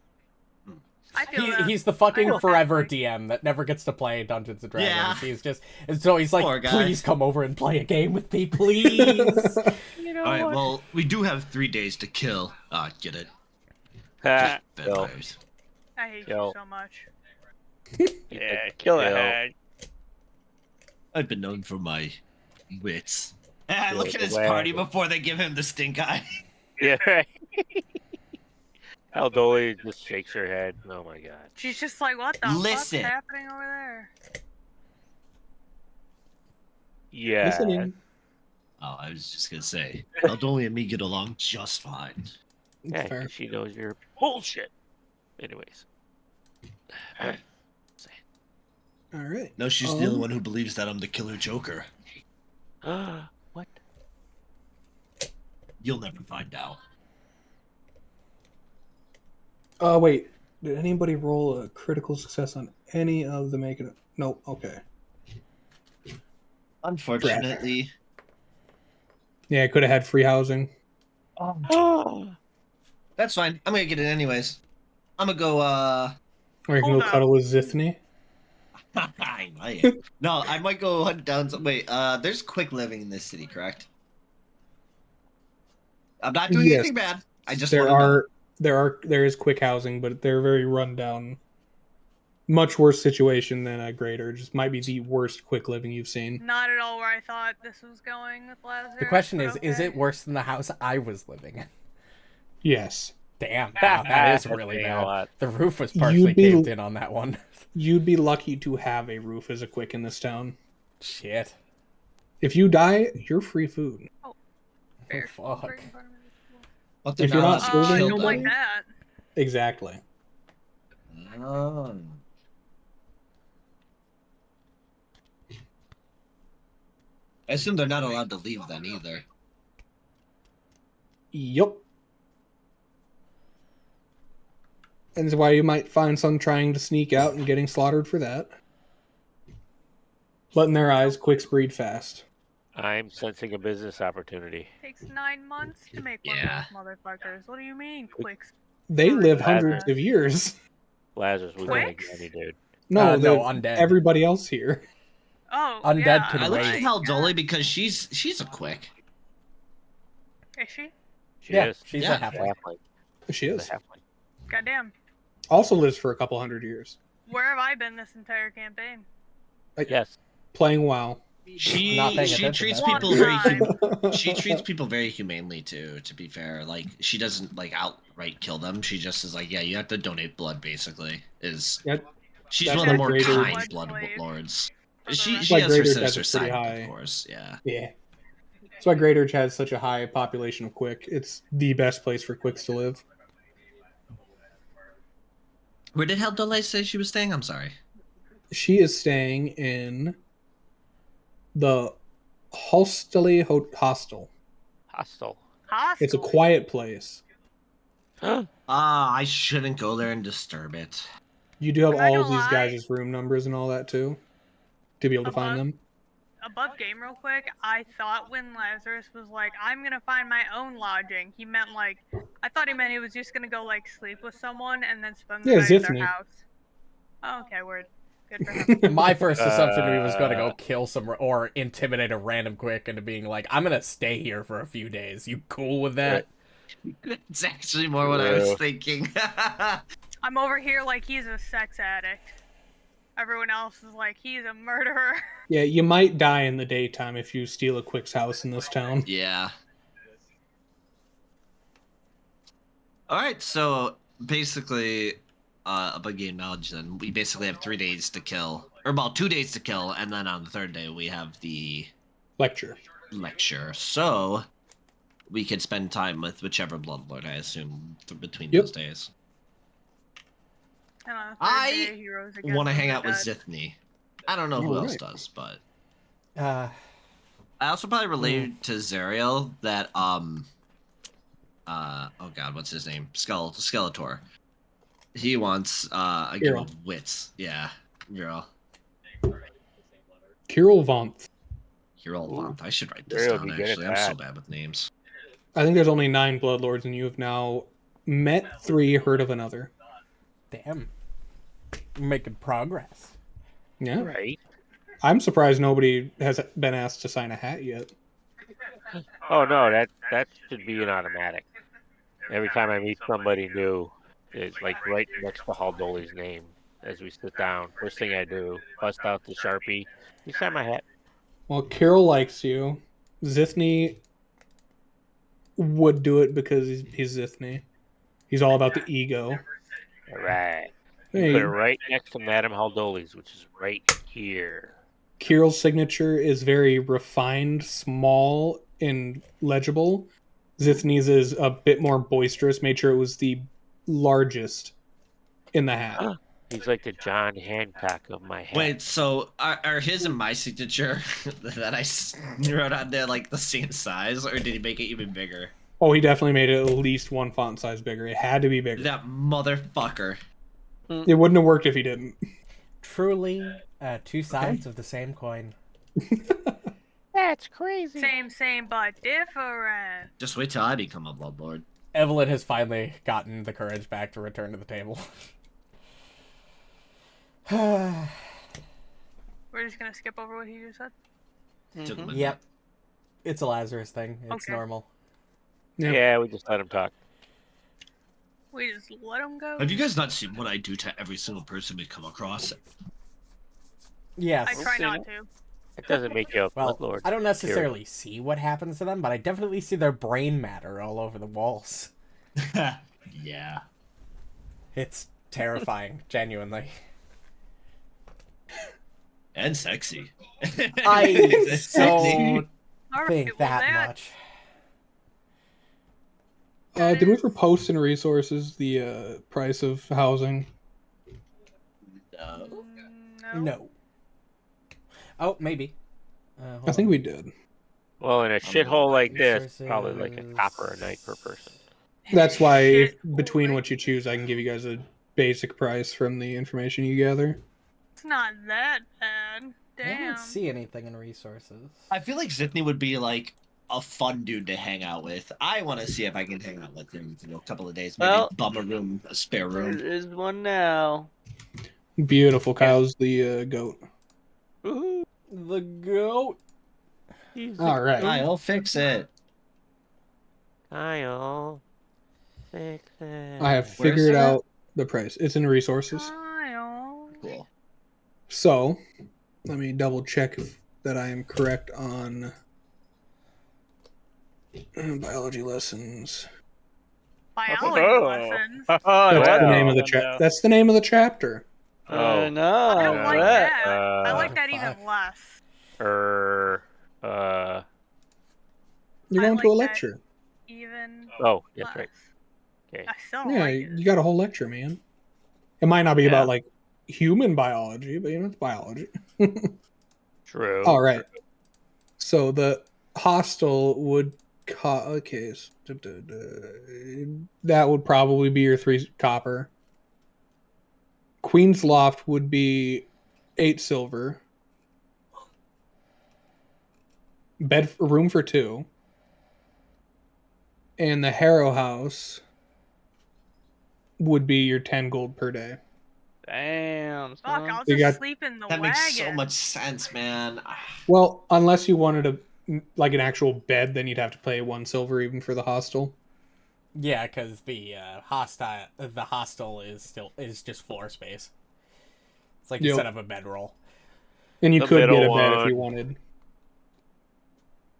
I feel that. He's the fucking I know forever that, like- DM that never gets to play Dungeons and Dragons. Yeah. He's just, and so he's like, Poor guy. please come over and play a game with me, please. You know All right, what? well, we do have 3 days to kill. Get it? Ha, Just kill. vampires. I hate Yo. you so much. Yeah, Kill a kill. hag. I've been known for my wits. Ah, Kill look at the his party wagon. before they give him the stink eye. Yeah, right. Aldoli just shakes her head. Oh my god. She's just like, what the Listen. fuck's happening over there? Yeah. Listening. Oh, I was just gonna say, Aldoli and me get along just fine. Yeah, Fair. 'cause she knows you're bullshit. Anyways. Alright. All right. No, she's the only one who believes that I'm the killer Joker. What? You'll never find out. Wait. Did anybody roll a critical success on any of the making? Nope. Okay. Unfortunately. Yeah, I could have had free housing. That's fine. I'm gonna get it anyways. I'm gonna go, Or you can Hold go up. cuddle with Zithny. I might. No, I might go hunt down some. Wait, there's quick living in this city, correct? I'm not doing Yes. anything bad. I just there want to know. there is quick housing, but they're very run down. Much worse situation than a greater. Just might be the worst quick living you've seen. Not at all where I thought this was going with Lazarus. The question but is okay. it worse than the house I was living in? Yes. Damn, wow, that is That's really saying a bad. lot. The roof was You'd partially be- caved in on that one. You'd be lucky to have a roof as a quick in this town. Shit. If you die, you're free food. Fair. Oh, fuck. Right in front of me. But If you're not allowed to serving kill Don't like nobody? that. Exactly. them. Oh. I assume they're not allowed to leave then either. Yup. And that's why you might find some trying to sneak out and getting slaughtered for that. But in their eyes, quicks breed fast. I'm sensing a business opportunity. Takes 9 months to make Yeah. one of those motherfuckers. What do you mean, quicks? They live Lazarus. hundreds of years. Lazarus, we gotta Quicks? get any dude. No, No, they're undead. Everybody else here. Oh, Undead yeah. can I look wait. at Aldoli because she's a quick. Is she? She Yeah, is. she's Yeah. a halfling. Halfling. She She's is. a halfling. Goddamn. Also lives for a couple hundred years. Where have I been this entire campaign? Yes. Playing WoW. She Not paying she attention, treats that's people for very sure. she treats people very humanely too, to be fair. Like she doesn't like outright kill them. She just is like, yeah, you have to donate blood basically. Yep. She's That's one of the like more greater- kind blood Slave lords. for the She rest. she Like has her greater sinister Death is pretty side, high. of course. Yeah. Yeah. That's why Great Urge has such a high population of quick. It's the best place for quicks to live. Where did Aldoli say she was staying? I'm sorry. She is staying in the Hostel. Hostile. Hostile. It's a quiet place. I shouldn't go there and disturb it. You do have I'm not all of gonna these lie. guys' room numbers and all that too, to be able to find Above- them. Above game real quick, I thought when Lazarus was like, I'm gonna find my own lodging, he meant like, I thought he meant he was just gonna go like sleep with someone and then spend the Yeah, night at Zithny. their house. Oh, okay, word. Good for him. My first assumption he was going to go kill some or intimidate a random quick into being like, I'm going to stay here for a few days. You cool with that? It's actually more what I was thinking. I'm over here like he's a sex addict. Everyone else is like, he's a murderer. Yeah, you might die in the daytime if you steal a quick's house in this town. Yeah. All right, so basically, about game knowledge, then we basically have 3 days to kill, or about 2 days to kill, and then on the third day we have the Lecture. So we could spend time with whichever bloodlord, I assume, between Yep. those days. And on the third I day, he rose again Want to from hang the out with dead. Zithny. I don't know who else Alright. does, but Uh, I also probably related to Zariel that oh god, what's his name? Skeletor. He wants a game Hero. of wits. Yeah, Hero. Kirill Vomp. Hero Ooh. Vomp. I should write this Zariel down. would be good at Actually, I'm so that. bad with names. I think there's only 9 bloodlords, and you have now met 3, heard of another. damn. Making progress. Yeah. Right. I'm surprised nobody has been asked to sign a hat yet. Oh no, that should be an automatic. Every time I meet somebody new, it's like right next to Haldoli's name as we sit down. First thing I do, bust out the Sharpie. You sign my hat. Well, Kirill likes you. Zithny would do it because he's Zithny. He's all about the ego. All right. You Hey, put it right next to Madame Haldoli's, which is right here. Kirill's signature is very refined, small, and legible. Zithny's is a bit more boisterous. Made sure it was the largest in the hat. He's like the John Hancock of my hat. Wait, so are his and my signature that I wrote on there like the same size, or did he make it even bigger? Oh, he definitely made it at least 1 font size bigger. It had to be bigger. That motherfucker. It wouldn't have worked if he didn't. Truly, two sides of the same coin. That's crazy. Same, but different. Just wait till I become a bloodlord. Evelyn has finally gotten the courage back to return to the table. We're just gonna skip over what he just said. Took him a Yep. It's a Lazarus thing. It's Okay. normal. Yeah. Yeah, we just let him talk. We just let him go. Have you guys not seen what I do to every single person we come across? Yes. I try Okay. not to. It doesn't make you a Well, bloodlord. I don't necessarily see what happens to them, but I definitely see their brain matter all over the walls. Yeah. It's terrifying, genuinely. And sexy. I Sexy. don't Alright, think well, that much. Did we ever post in resources the price of housing? No. No. No. Oh, maybe. I think we did. Well, in a shithole like this, probably like a Resources. copper a night per person. That's why if, Shit. between what you choose, I can give you guys a basic price from the information you gather. It's not that bad. I Damn. didn't see anything in resources. I feel like Zithny would be like a fun dude to hang out with. I want to see if I can hang out with him for a couple of days. Maybe Well- bum a room, a spare There room. is one now. Beautiful. Kyle's the goat. Woohoo! The goat. He's All right. I'll fix it. Kyle. Fix it. I have Where's figured that? out the price. It's in resources. Kyle. Cool. So, let me double check that I am correct on biology lessons. Biology Oh. lessons. Oh, That's well. the name of the That's the name of the chapter. Oh. No, I don't like that. that. I like that Fuck. even less. You're I going to a like that. lecture. Even Oh, that's less. right. Okay. I still don't Yeah, like it. you got a whole lecture, man. It might not be Yeah. about like human biology, but it's biology. True. All right. So the hostel would okay. That would probably be your 3 copper. Queen's Loft would be 8 silver. Room for 2. And the Harrow House would be your 10 gold per day. Damn, Fuck, son. I'll You just got- sleep in the That wagon. makes so much sense, man. Well, unless you wanted like an actual bed, then you'd have to pay 1 silver even for the hostel. Yeah, because the hostel is just floor space. It's like Yep. instead of a bedroll. And you The could get a middle bed if you one. wanted.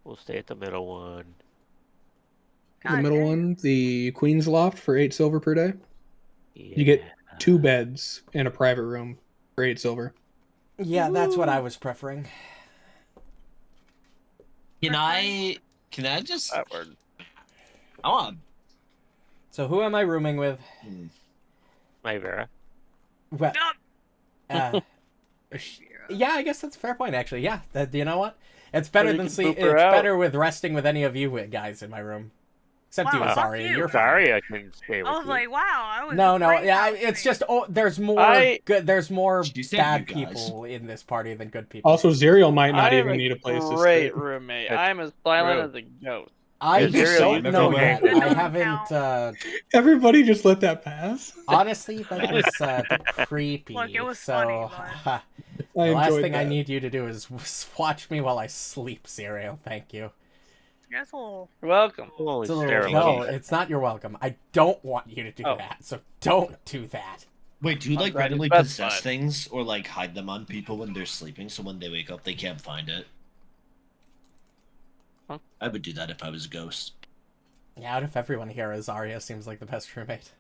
We'll stay at the middle one. The God middle damn. one, the Queen's Loft for 8 silver per day. Yeah. You get 2 beds and a private room for 8 silver. Yeah, that's what I was preferring. Can I just? That word. I want. So who am I rooming with? My Vera. Well, Yup. yeah, I guess that's a fair point. Actually, yeah. You know what? It's better you than can sleep. poop her It's out. better with resting with any of you guys in my room, except you, Wow, fuck Zarya. you. You're fine. Sorry, I can stay with I was you. like, wow, I was. No, great yeah. house It's mate. just there's more I- good. There's more She said bad you guys. people in this party than good people. Also, Zerial might not I'm even a need a place to great stay. roommate. That's I'm as silent true. as a ghost. I Yeah, Zerial, don't you know don't yet. hang with I me. haven't. Everybody just let that pass. Honestly, that was creepy. Look, it was so, funny, the I last enjoyed thing I that. need you to do is watch me while I sleep, Serial. Thank you. That's a little. You're welcome. We'll only It's a little, stare at no, you. it's not your welcome. I don't want you to do Oh. that, so don't do that. Wait, do you I'm like glad you randomly specified. possess things or like hide them on people when they're sleeping, so when they wake up they can't find it? Huh? I would do that if I was a ghost. Yeah, out of everyone here, Azaria seems like the best roommate.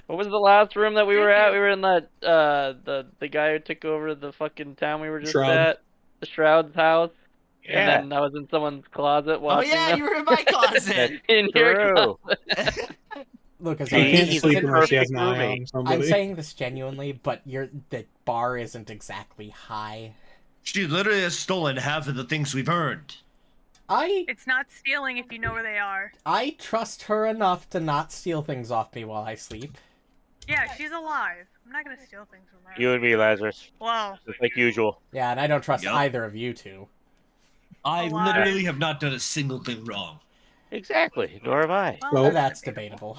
What was the last room that we were Thank at? you. We were in that the guy who took over the fucking town we were just Shroud. at. The Shroud's house. And Yeah, then I was in someone's closet Oh watching yeah, them. you were in my closet. in your true. closet. Look, He Azaria, can't He's sleep the unless he has perfect an eye roommate. on somebody. I'm saying this genuinely, but the bar isn't exactly high. She literally has stolen half of the things we've earned. It's not stealing if you know where they are. I trust her enough to not steal things off me while I sleep. Yeah, she's alive. I'm not gonna steal things from her. You and me, Lazarus. Well, Just like usual. Yeah, and I don't trust Yup. either of you two. I Alive. literally have not done a single thing wrong. Exactly. Nor have I. well, Nope. That's debatable.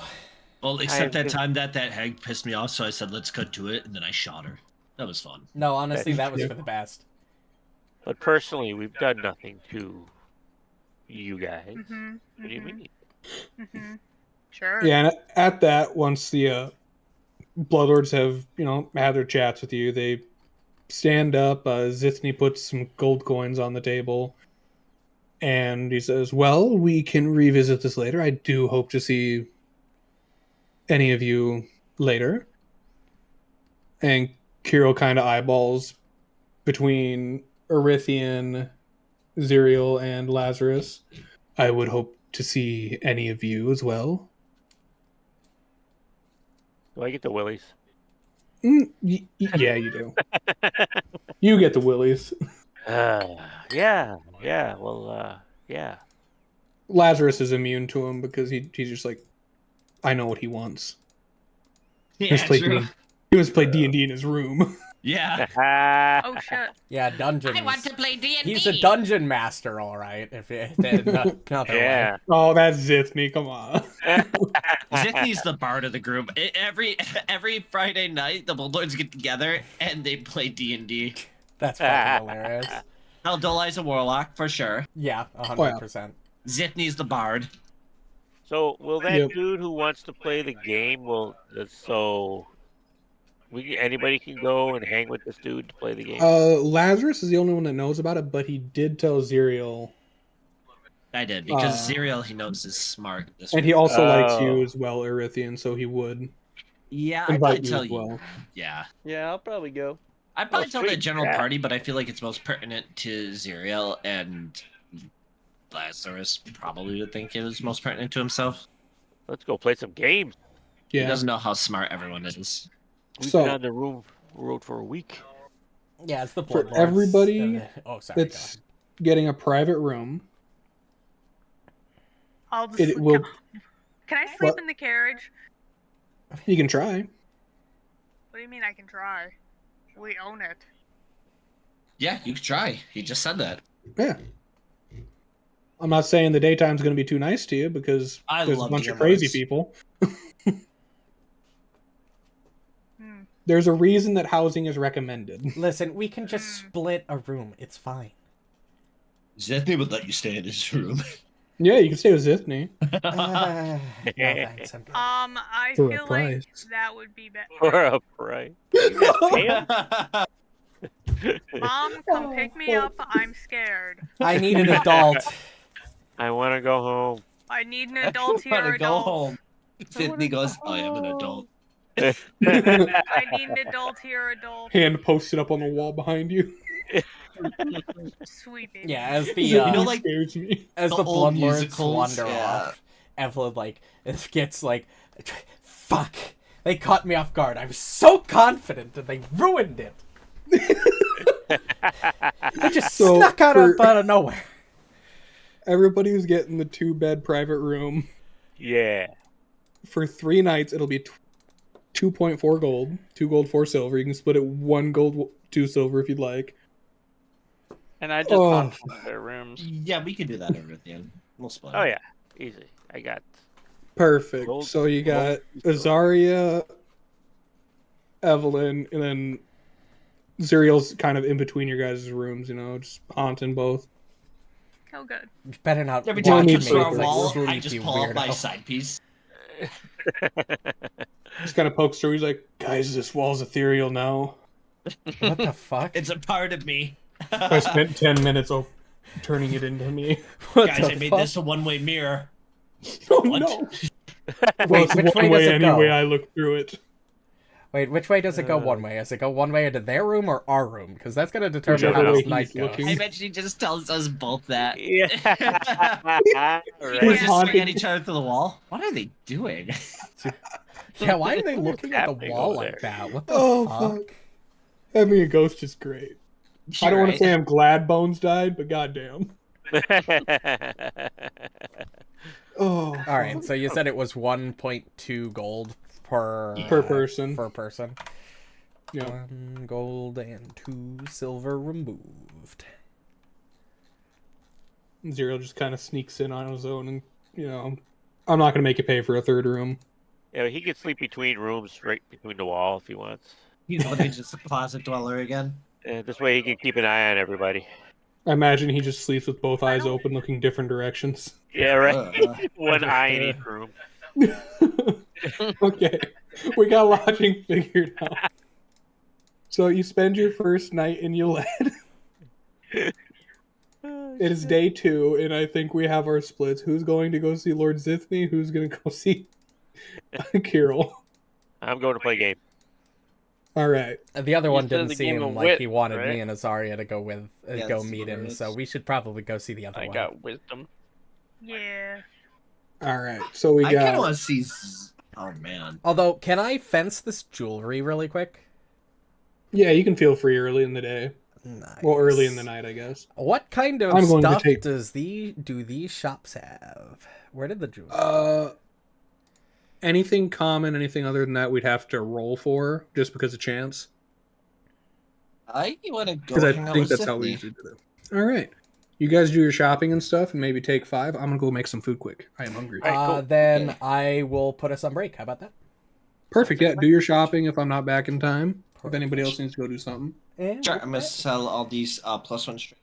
Well, except that just- time that hag pissed me off, so I said, let's cut to it, and then I shot her. That was fun. No, honestly, that was Yeah. for the best. But personally, we've done nothing to you guys. Mm-hmm. What do you mean? Mm-hmm. Sure. Yeah, and at that, once the Bloodlords have, had their chats with you, they stand up. Zithny puts some gold coins on the table, and he says, well, we can revisit this later. I do hope to see any of you later. And Kirill kind of eyeballs between Erythian, Zerial, and Lazarus. I would hope to see any of you as well. Do I get the willies? Yeah, you do. You get the willies. Yeah. Well, yeah. Lazarus is immune to him because he's just like, I know what he wants. Yeah, He true. wants to play D&D in his room. Yeah. Oh shit. Yeah, dungeons. play D&D. He's a dungeon master, all right. If another Yeah. Oh, that's Zithny. Come on. Zithny's the bard of the group. Every Friday night, the Bloodlords get together and they play D&D. That's fucking hilarious. Aldolai's a warlock for sure. Yeah, 100%. Zithny's the bard. So will that Yep. dude who wants to play the game anybody can go and hang with this dude to play the game? Lazarus is the only one that knows about it, but he did tell Zerial. I did because Zerial he knows is smart. And he also likes Oh. you as well, Erythian, so he would yeah, I'd invite probably you tell as you. well. Yeah, Yeah, I'll probably go. I'd probably tell the sweet. general Yeah. party, but I feel like it's most pertinent to Zerial, and Lazarus probably would think it was most pertinent to himself. Let's go play some games. He Yeah. doesn't know how smart everyone is. We've So- been on the road for a week. Yeah, it's the For Bloodlords. everybody Oh, sorry. It's getting a private room. I'll just. It will. Can I sleep What? in the carriage? You can try. What do you mean I can try? We own it. Yeah, you could try. He just said that. Yeah. I'm not saying the daytime's going to be too nice to you because I there's a love bunch the of crazy Emeralds. people. There's a reason that housing is recommended. Listen, we can just split a room. It's fine. Zethny would let you stay in his room. Yeah, you can stay with Zithny. No thanks, I'm good. I For a feel like price. that would be better. For a price. You guys pay him? Mom, come pick me up. I'm scared. I need an adult. I want to go home. I need an adult Gotta here, go adult. home. Zethny goes, I am an adult. I need an adult here, adult. Hand posted up on the wall behind you. Sweet baby. Yeah, as the Zithny like, scares me. as the the old bloodlords musicals, wander yeah. off, Evelyn like gets like, fuck. They caught me off guard. I was so confident that they ruined it. They just So, snuck out of nowhere. Everybody who's getting the 2-bed private room Yeah. for 3 nights, it'll be 2.4 gold, 2 gold, 4 silver. You can split it 1 gold, 2 silver if you'd like. And I just bought their rooms. Yeah, we can do that over at the end. We'll split. Oh, yeah. Easy. I got... Perfect. Gold- So you got gold- Azaria, Evelyn, and then Zuriel's kind of in between your guys' rooms, you know, just haunting both. Oh, good. You better not Every watch time me I come through like our that, wall, sleepy I just pull out my weirdo. side piece. Just kind of pokes through. He's like, guys, this wall's ethereal now. What the fuck? It's a part of me. I spent 10 minutes turning it into me. What Guys, the I made fuck? this a one-way mirror. Oh, What? no. Wait, Well, it's which one way way does it any go? way I look through it. Wait, which way does it go one way? Does it go one way into their room or our room? Because that's going to determine Whichever how way this night he's goes. looking. I bet she just tells us both that. Yeah. We're Right. just staring at each other through the wall. What are they doing? Yeah, why are they What is looking at the happening wall over like there? that? What the Oh, fuck? fuck. Having a ghost is great. I don't want Right. to say I'm glad Bones died, but goddamn. Oh, All right, fuck. so you said it was 1.2 gold per person. Per person. Yeah. 1 gold and 2 silver removed. Zero just kind of sneaks in on his own, and you know, I'm not gonna make you pay for a third room. Yeah, he can sleep between rooms, right between the wall if he wants. He's literally just a closet dweller again. This way he can keep an eye on everybody. I imagine he just sleeps with both eyes open, looking different directions. Yeah, right. One eye in each room. Okay, we got lodging figured out. So you spend your first night in Yled. It is day 2, and I think we have our splits. Who's going to go see Lord Zithny? Who's going to go see Kirill? I'm going to play game. All right. The other You one said didn't the game seem of like wit, he wanted right? me and Azaria to go with Yeah, go that's meet him, hilarious. so we should probably go see the other I one. got wisdom. Yeah. All right. So we I kind of got. want to see. Oh man. Although, can I fence this jewelry really quick? Yeah, you can feel free early in the day. Nice. Well, early in the night, I guess. What kind of I'm going to stuff take- do these shops have? Where did the jewelry? Anything common, anything other than that, we'd have to roll for just because of chance. I want to go. Because I hang out think with that's how we Sydney. usually do it. All right. You guys do your shopping and stuff, and maybe take 5. I'm gonna go make some food quick. I am hungry. Alright, cool. Then Okay. I will put us on break. How about that? Perfect. Yeah, do your shopping if I'm not back in time. If Perfect. anybody else needs to go do something. And Sure, with I'm gonna that- sell all these +1 straight.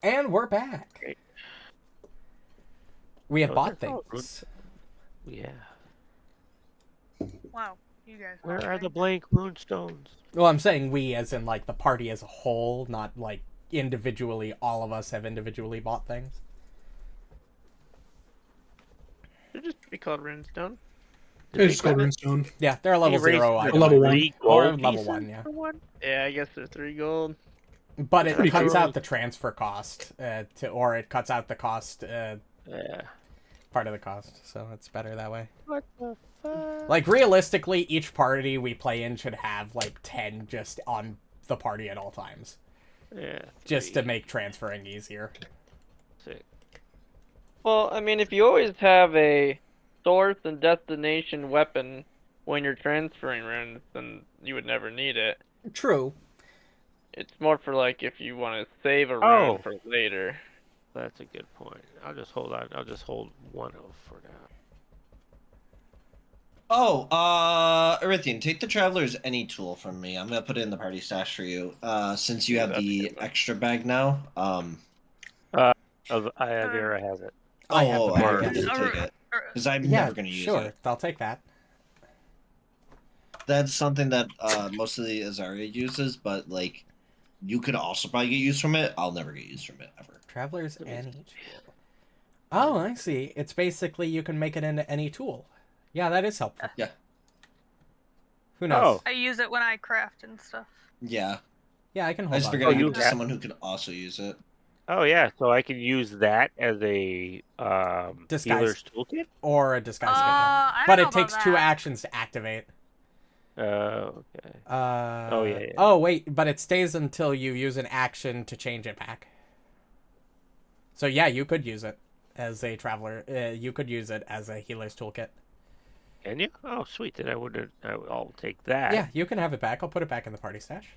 And we're back. Great. We have Oh, bought that's all things. Yeah. Wow, you guys. Where bought are the things. blank moonstones? Well, I'm saying we as in, like, the party as a whole, not, like, individually, all of us have individually bought things. They're just be called runestone. It's just called Runestone. Yeah, they're a level They raised 0 the item. level one. 3 Or gold level pieces 1, yeah. for one? Yeah, I guess they're 3 gold. But it Pretty cuts cool. out the transfer cost, or it cuts out the cost, Yeah. part of the cost, so it's better that way. What the fuck? Like, realistically, each party we play in should have, like, 10 just on the party at all times. Yeah. Just to 3, make transferring easier. 6. Well, I mean, if you always have a source and destination weapon when you're transferring runes, then you would never need it. True. It's more for, like, if you want to save a rune Oh. for later. That's a good point. I'll just hold on. I'll just hold one of for now. Oh, Erythian, take the Traveler's Any tool from me. I'm gonna put it in the party stash for you. Since you Yeah, have that's the good, man. extra bag now. Vera has it. I have the I bag, have yeah. to take it because I'm Yeah, never gonna use sure. it. I'll take that. That's something that most of the Azaria uses, but like, you could also probably get used from it. I'll never get used from it ever. Traveler's Any tool. Oh, I see. It's basically you can make it into any tool. Yeah, that is helpful. Yeah. Who knows? Oh. I use it when I craft and stuff. Yeah, Yeah, I can I hold just on. figured Oh, I you could have- someone who could also use it. Oh yeah, so I can use that as a Disguise. healer's toolkit. Or a disguise kit. I don't But know it takes about 2 that. actions to activate. Okay. Yeah. yeah. Oh, wait, but it stays until you use an action to change it back. So yeah, you could use it as a traveler. You could use it as a healer's toolkit. Can you? Oh, sweet. Then I'll take that. Yeah, you can have it back. I'll put it back in the party stash.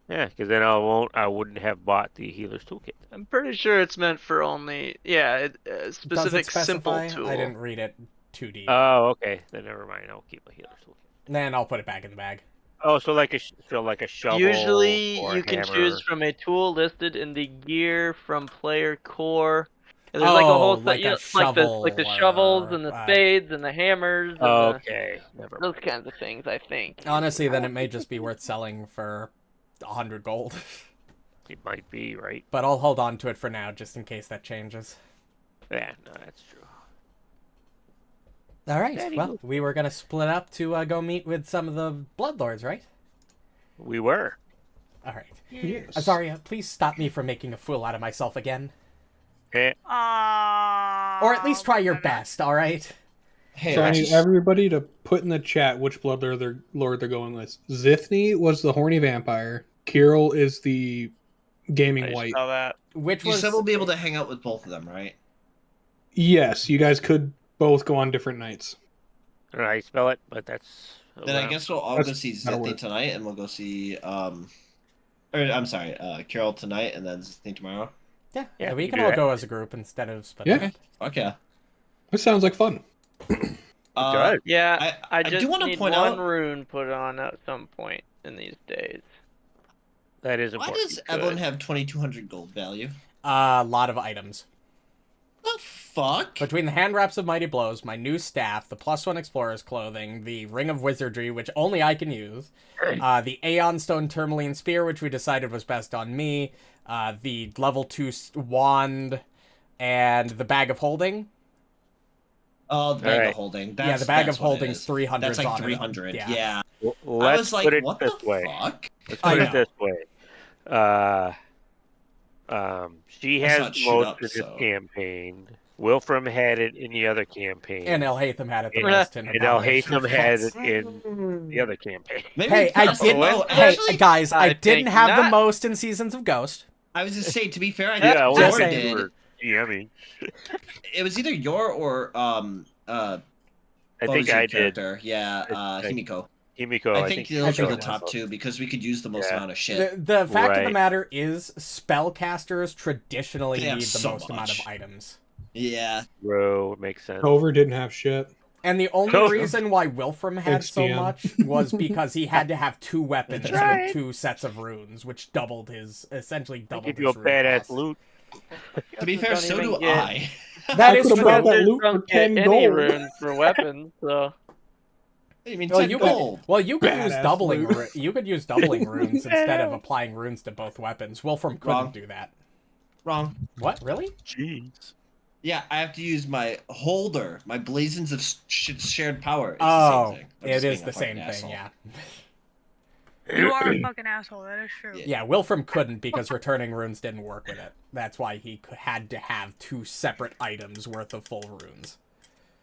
Yeah, because then I wouldn't have bought the healer's toolkit. I'm pretty sure it's meant for only, specific Does it specify? simple tool. I didn't read it too deep. Oh, okay. Then never mind. I'll keep a healer's toolkit. Then I'll put it back in the bag. Oh, so like a shovel. Usually, or you a can hammer. choose from a tool listed in the gear from player core. And there's like a whole set, like a like the shovel shovels or, and the spades and the hammers and Okay, never those mind. kinds of things, I think. Honestly, then it may just be worth selling for 100 gold. It might be right. But I'll hold on to it for now, just in case that changes. Yeah, no, that's true. All right. Very Well, good. we were gonna split up to go meet with some of the Bloodlords, right? We were. All right. Yes. Azaria, please stop me from making a fool out of myself again, Eh, or at least try your best. All right. Hey, So I I need just- everybody to put in the chat which Bloodlord they're going with. Zithny was the horny vampire. Kirill is the gaming I white. saw that. Which you was said we'll be able to hang out with both of them, right? Yes, you guys could both go on different nights. I don't know how you spell it, but that's. Then I allowed. guess we'll all go That's- see that'll Zithny work. tonight, and we'll go see or I'm sorry, Carol tonight, and then Zithny tomorrow. Yeah, Yeah, we you can do all that. go as a group instead of splitting. Yeah. up. Fuck yeah. This sounds like fun. Good. Yeah, I do just wanna need point one out- rune put on at some point in these days. That is Why important. does Evelyn have 2,200 gold value? A lot of items. The fuck? Between the hand wraps of mighty blows, my new staff, the +1 explorer's clothing, the ring of wizardry, which only I can use, the Aeon Stone Tourmaline spear, which we decided was best on me, the level 2 wand, and the bag of holding. Oh, the bag Alright. of holding. Yeah, the bag that's of what it holding's is. 300 That's like on it. 300. Yeah. Yeah. Let's I was like, put it what this the way. fuck? Let's I put know. it this way. She Let's has not the shoot most up, in this so. campaign. Wilfram had it in the other campaign. And El Hatham had it the and, most in and El Abomination Hatham of had Thoughts. it in the other campaign. Maybe Hey, I that's- didn't. oh, Hey, actually, guys, I I didn't think have the not. most in Seasons of Ghost. I was just saying, to be fair, I Yeah, think well, Just Yor saying. did. were GMing. It was either Yor or I what think was your I did. character? Yeah, I- Himiko. Himiko, I think those I are think the it was. top two because we could use the most Yeah. amount of shit. The fact of the Right. matter is, spellcasters traditionally They have need the so most amount of much. items. Yeah. Bro, it makes sense. Tover didn't have shit. And the only Cool. reason why Wilfram had Thanks, so DM. much was because he had to have 2 weapons That's and right. 2 sets of runes, which doubled his, essentially I'll doubled give his you a rune badass cost. loot. To be fair, Don't so even do get- I. That I is could've brought true. that loot for don't get 10 any gold. runes for weapons, so You mean Well, 10 you gold? could use Badass doubling. loot. You could use doubling runes instead of applying runes to both weapons. Wolfram couldn't Wrong. do that. Wrong. What? Really? Jeez. Yeah, I have to use my holder, my blazons of shared power. It's Oh, the same thing. I'm it just is being a the fucking same thing. asshole. Yeah. You are a fucking asshole. That is true. Yeah, Wolfram couldn't because returning runes didn't work with it. That's why he had to have 2 separate items worth of full runes.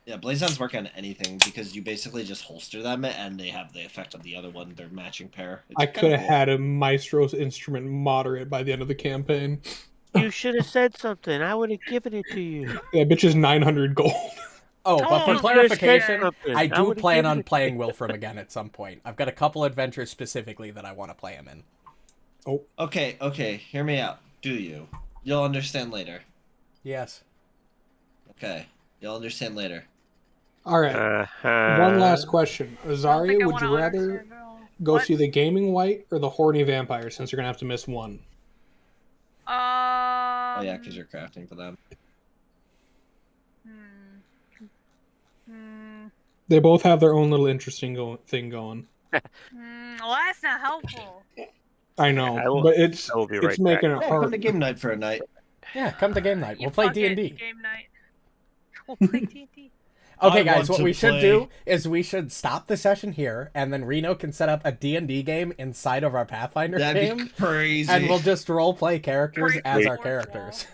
Yeah, blazons work on anything because you basically just holster them and they have the effect of the other one. They're matching pair. It's I kinda could have cool. had a Maestro's instrument moderate by the end of the campaign. You should have said something. I would have given it to you. That bitch is 900 gold. Oh, but for Oh, clarification, something. I I do would've plan given on it to playing Wolfram again at some point. I've got a couple adventures specifically that I want to play him in. Okay, hear me out. Do you? You'll understand later. Yes. Okay, you'll understand later. All right. Uh-huh. One last question. I don't Azaria, think I would wanna you rather understand at all. go What? see the Gaming White or the Horny Vampire since you're going to have to miss one? Oh yeah, because you're crafting for them. They both have their own little interesting thing going. Well, that's not helpful. I know, I will- but it's I will be right making back. it Yeah, come hard. to game night for a night. Yeah, come to game night. You We'll play fuck it, D&D. Game night. We'll play D&D. Okay, I guys, want what to we should play. do is we should stop the session here, and then Reno can set up a D&D game inside of our Pathfinder That'd game, be crazy. and we'll just role play characters Great as point. our characters.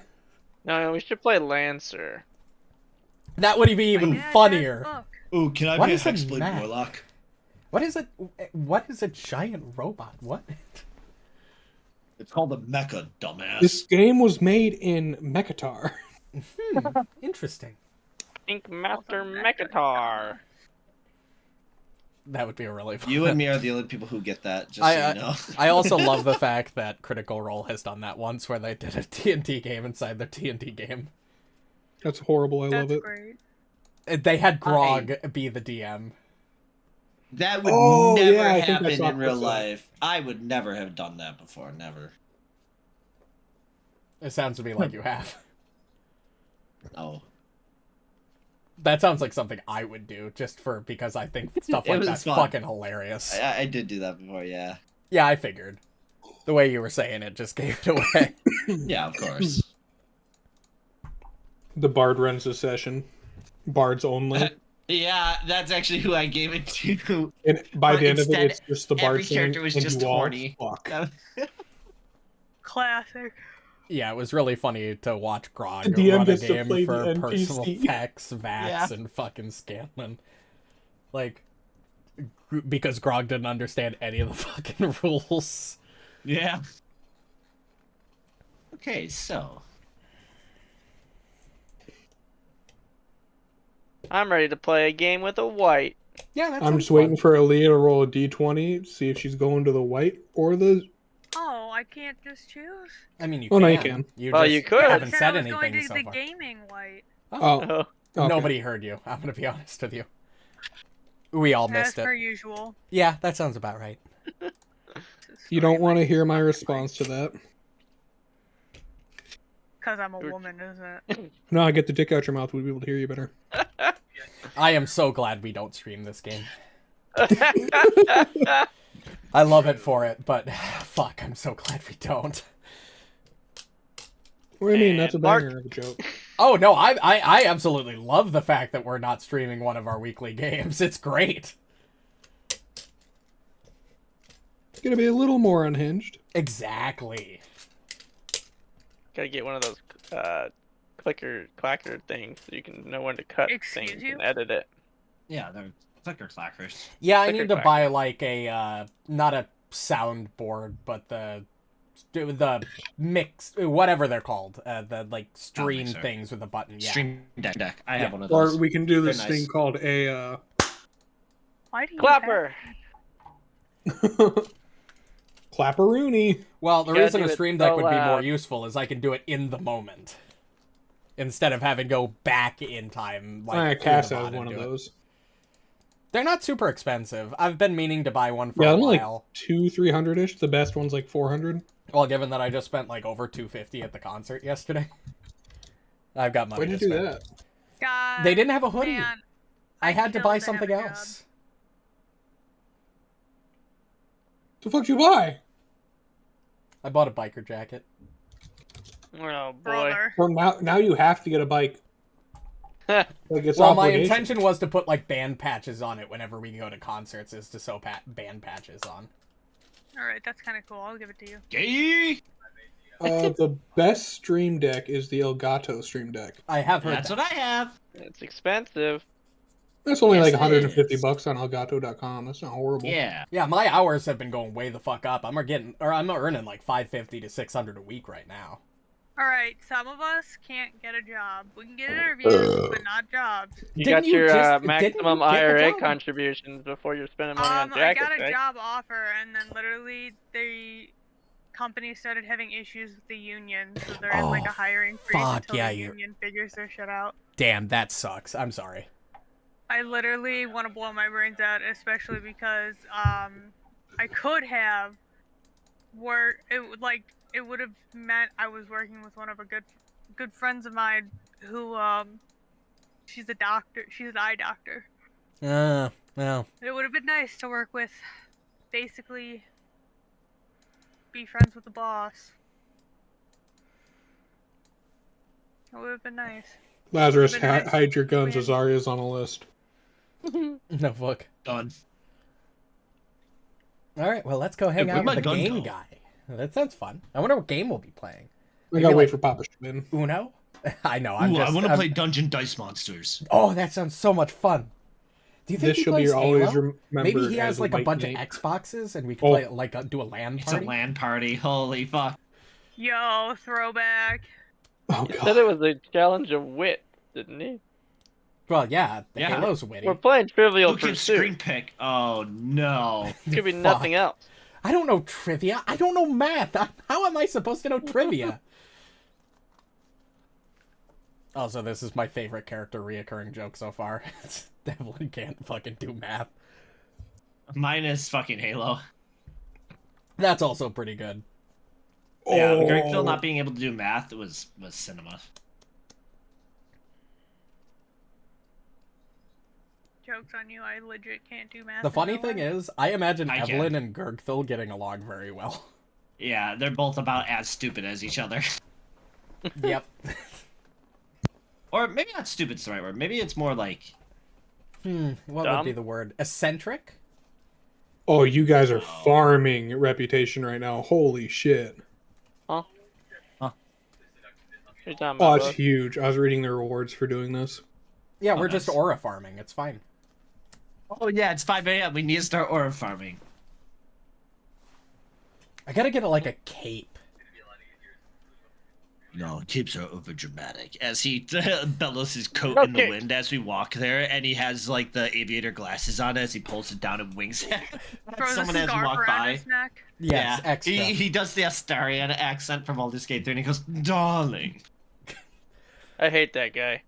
no, we should play Lancer. That would be even Yeah, funnier. fuck. Ooh, can I What be a is a Hexblade mech? Warlock? What is a giant robot? What? It's called a mecha, dumbass. This game was made in Mechatar. Interesting. Ink Master Mechatar. That would be a really fun. You and me are the only people who get that, just so you know. I also love the fact that Critical Role has done that once, where they did a D&D game inside their D&D game. That's horrible. I love That's it. great. They had Grog be the DM. That would Oh, never yeah, I think I happen saw in real clips of that. life. I would never have done that before. Never. It sounds to me like you have. No. That sounds like something I would do, just because I think stuff It like was that's fun. fucking hilarious. I did do that before, yeah. Yeah, I figured. The way you were saying it just gave it away. Yeah, of course. The Bard runs the session. Bards only. Yeah, that's actually who I gave it to. And by But the end of it, instead, it's just the Bard every saying, character was "And just you all horny." fuck." Classic. Yeah, it was really funny to watch Grog The DM run a gets to game play for the personal NPC. effects, VAX, Yeah. and fucking Scanlan. Like, because Grog didn't understand any of the fucking rules. Yeah. Okay, so. I'm ready to play a game with a white. Yeah, that's I'm just waiting for Aaliyah to roll a d20, see if she's going to the white or the. Oh, I can't just choose. I mean, you Oh, can. no, you can. You Well, just you could. haven't I said said I was going anything to so the far. gaming white. Oh, Oh, okay. Nobody heard you. I'm gonna be honest with you. We all As missed per it. usual. Yeah, that sounds about right. You don't want to hear my response to that. Because I'm a woman, isn't it? No, I get the dick out your mouth. We'd be able to hear you better. I am so glad we don't stream this game. I love it for it, but fuck, I'm so glad we don't. What do you mean? That's a And Mark- banger of a joke. Oh no, I absolutely love the fact that we're not streaming one of our weekly games. It's great. It's gonna be a little more unhinged. Exactly. gotta get one of those clacker things so you can know when to cut Excuse things you? and edit it. Yeah, they're clicker clackers. Yeah, I Clicker need to clacker. buy like a not a soundboard, but the mix, whatever they're called, the like stream mixer. things with a button. Yeah. Stream deck. I Yeah. have one of those. Or we can do this They're thing nice. called a Why do you Clapper. clapperoonie. Well, the gotta reason do a it stream deck so would be more loud. useful is I can do it in the moment instead of having to go back in time. Like through Cass the has bot and one of do it. those. They're not super expensive. I've been meaning to buy one for Yeah, a they're like while. 200-300 ish. The best one's like 400. Well, given that I just spent like over $250 at the concert yesterday, I've got money Why'd you to do spend. that? God, They didn't have a hoodie. man, I had to buy killed have something a job. else. The fuck you buy? I bought a biker jacket. Oh boy. Brother. Well, now you have to get a bike. Like it's Well, my obligation. intention was to put like band patches on it whenever we go to concerts, is to sew band patches on. Alright, that's kind of cool. I'll give it to you. Gay. The best stream deck is the Elgato stream deck. I have heard That's that. what I have. It's expensive. That's only Yes, like it 150 is. bucks on Elgato.com. That's not horrible. Yeah. Yeah, my hours have been going way the fuck up. I'm earning like $550 to $600 a week right now. Alright, some of us can't get a job. We can get interviews, but not jobs. You Didn't got you your just- maximum didn't you get a IRA job? contributions before you're spending money on I jackets, got a right? job offer, and then literally the company started having issues with the union, so they're in like Oh, a hiring freeze fuck, until yeah, the you- union figures their shit out. Damn, that sucks. I'm sorry. I literally want to blow my brains out, especially because I could have it would have meant I was working with one of a good friends of mine who she's a doctor. She's an eye doctor. Well. It would have been nice to work with, basically, be friends with the boss. It would have been nice. Lazarus, Been nice. hide your guns. Man. Azaria's on a list. No fuck. Done. Alright, well, let's go hang Hey, out where'd my with the gun game go? guy. That sounds fun. I wonder what game we'll be playing. I gotta like- wait for Papa to come in. Uno? I know, Ooh, I'm I just... want to I'm- play Dungeon Dice Monsters. Oh, that sounds so much fun. Do you think This he shall plays be always Halo? remembered Maybe he has as like a White bunch Knight. of Xboxes and we could Oh. play like do a LAN It's party. a LAN party. Holy fuck. Yo, throwback. Oh He said god. it was a challenge of wit, didn't he? Well, yeah, the Yeah. Halo's witty. We're playing Trivial Look at Pursuit. screen pick. Oh no. Could be Fuck. nothing else. I don't know trivia. I don't know math. How am I supposed to know trivia? Also, this is my favorite character reoccurring joke so far. Devlin can't fucking do math. Mine is fucking Halo. That's also pretty good. Yeah, Oh. Greg Phil not being able to do math was cinema. Joke's on you, I legit can't do math. The in funny real thing life. is, I imagine I Evelyn can. and Gergthil getting along very well. Yeah, they're both about as stupid as each other. Yep. Or maybe not stupid's the right word. Maybe it's more like What would Dumb? be the word? Eccentric? Oh, you guys are farming reputation right now. Holy shit. What are you talking Oh, about, it's bud? huge. I was reading the rewards for doing this. Yeah, Oh, we're just nice. aura farming. It's fine. oh yeah, it's 5 a.m. We need to start aura farming. I gotta get like a cape. No, capes are over dramatic. As he bellows his coat No in the capes. wind as we walk there, and he has like the aviator glasses on as he pulls it down and wings it. Throws Someone a as we scarf walk around by. his neck. Yes, extra. He does the Astarian accent from Baldur's Gate 3, and he goes, "Darling." I hate that guy.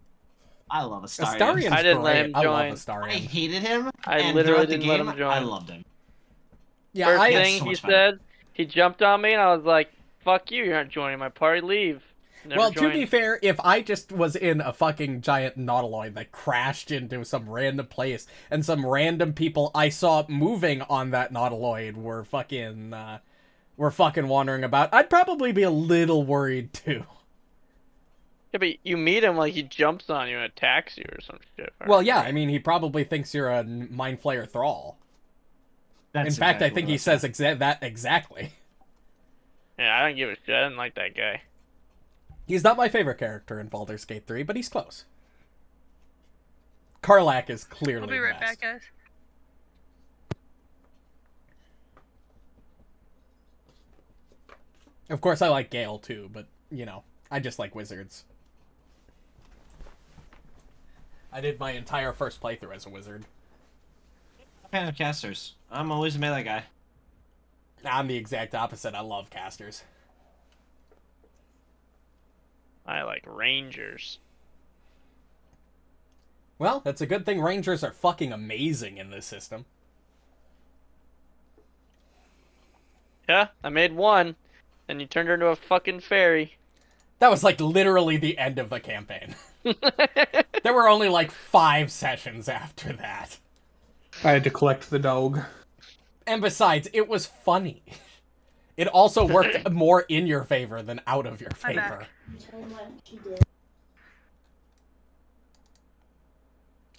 I love Astarian. Astarian's I didn't let great. him I love join. I Astarian. hated him. I and literally throughout the didn't let game, him join. I loved him. Yeah, First I... thing so he much fun. said, he jumped on me, and I was like, "Fuck you! You're not joining my party. Leave." Never Well, joined. to be fair, if I just was in a fucking giant nautiloid that crashed into some random place, and some random people I saw moving on that nautiloid were fucking wandering about, I'd probably be a little worried too. Yeah, but you meet him like he jumps on you and attacks you or some shit. if I Well, yeah, remember. I mean, he probably thinks you're a mind flayer thrall. That's In fact, I exactly think what he said. says that exactly. Yeah, I don't give a shit. I didn't like that guy. He's not my favorite character in Baldur's Gate 3, but he's close. Karlak is clearly I'll be the right best. back, guys. Of course, I like Gale too, but, you know, I just like wizards. I did my entire first playthrough as a wizard. Fan of casters. I'm always a melee guy. I'm the exact opposite. I love casters. I like Rangers. Well, that's a good thing Rangers are fucking amazing in this system. Yeah, I made one. and you turned her into a fucking fairy. That was like literally the end of the campaign. There were only like 5 sessions after that. I had to collect the dog. And besides, it was funny. It also worked more in your favor than out of your I'm favor. back.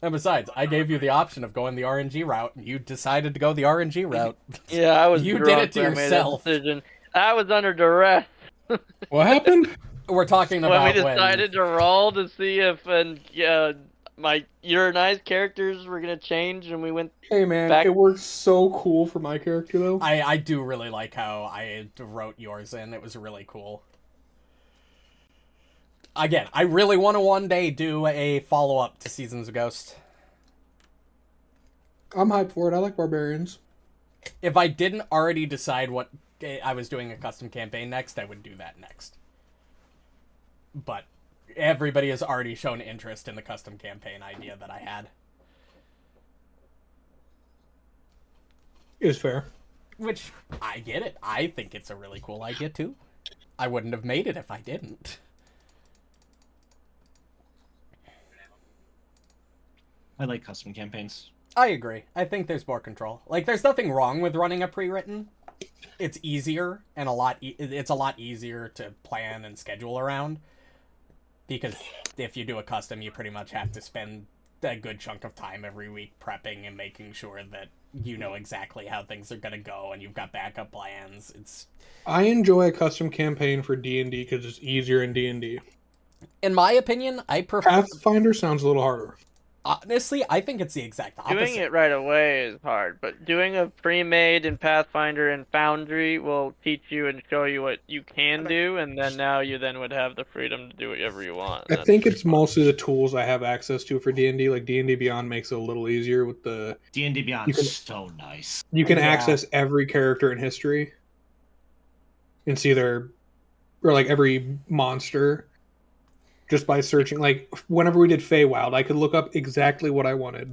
And besides, I gave you the option of going the RNG route, and you decided to go the RNG route. Yeah, I was You drunk did it to when I made that yourself. decision. I was under duress What happened? We're talking when about we decided to roll to see if your and I's characters were gonna change, and we went. Hey man, Back- it worked so cool for my character though. I do really like how I wrote yours in. It was really cool. Again, I really want to one day do a follow-up to Seasons of Ghost. I'm hyped for it. I like barbarians. If I didn't already decide what I was doing a custom campaign next, I would do that next. But everybody has already shown interest in the custom campaign idea that I had. Is fair. Which, I get it. I think it's a really cool idea, too. I wouldn't have made it if I didn't. I like custom campaigns. I agree. I think there's more control. Like, there's nothing wrong with running a pre-written. It's easier, and it's a lot easier to plan and schedule around. Because if you do a custom, you pretty much have to spend a good chunk of time every week prepping and making sure that you know exactly how things are going to go and you've got backup plans. I enjoy a custom campaign for D&D because it's easier in D&D. In my opinion, I prefer... Pathfinder sounds a little harder. Honestly, I think it's the exact opposite. Doing it right away is hard, but doing a pre-made in Pathfinder and Foundry will teach you and show you what you can do, and then now you then would have the freedom to do whatever you want. I think it's mostly the tools I have access to for D&D. Like D&D Beyond makes it a little easier with the... D&D Beyond You can- is so nice. You can Yeah. access every character in history. And see their... Or like every monster. Just by searching. Like, whenever we did Feywild, I could look up exactly what I wanted.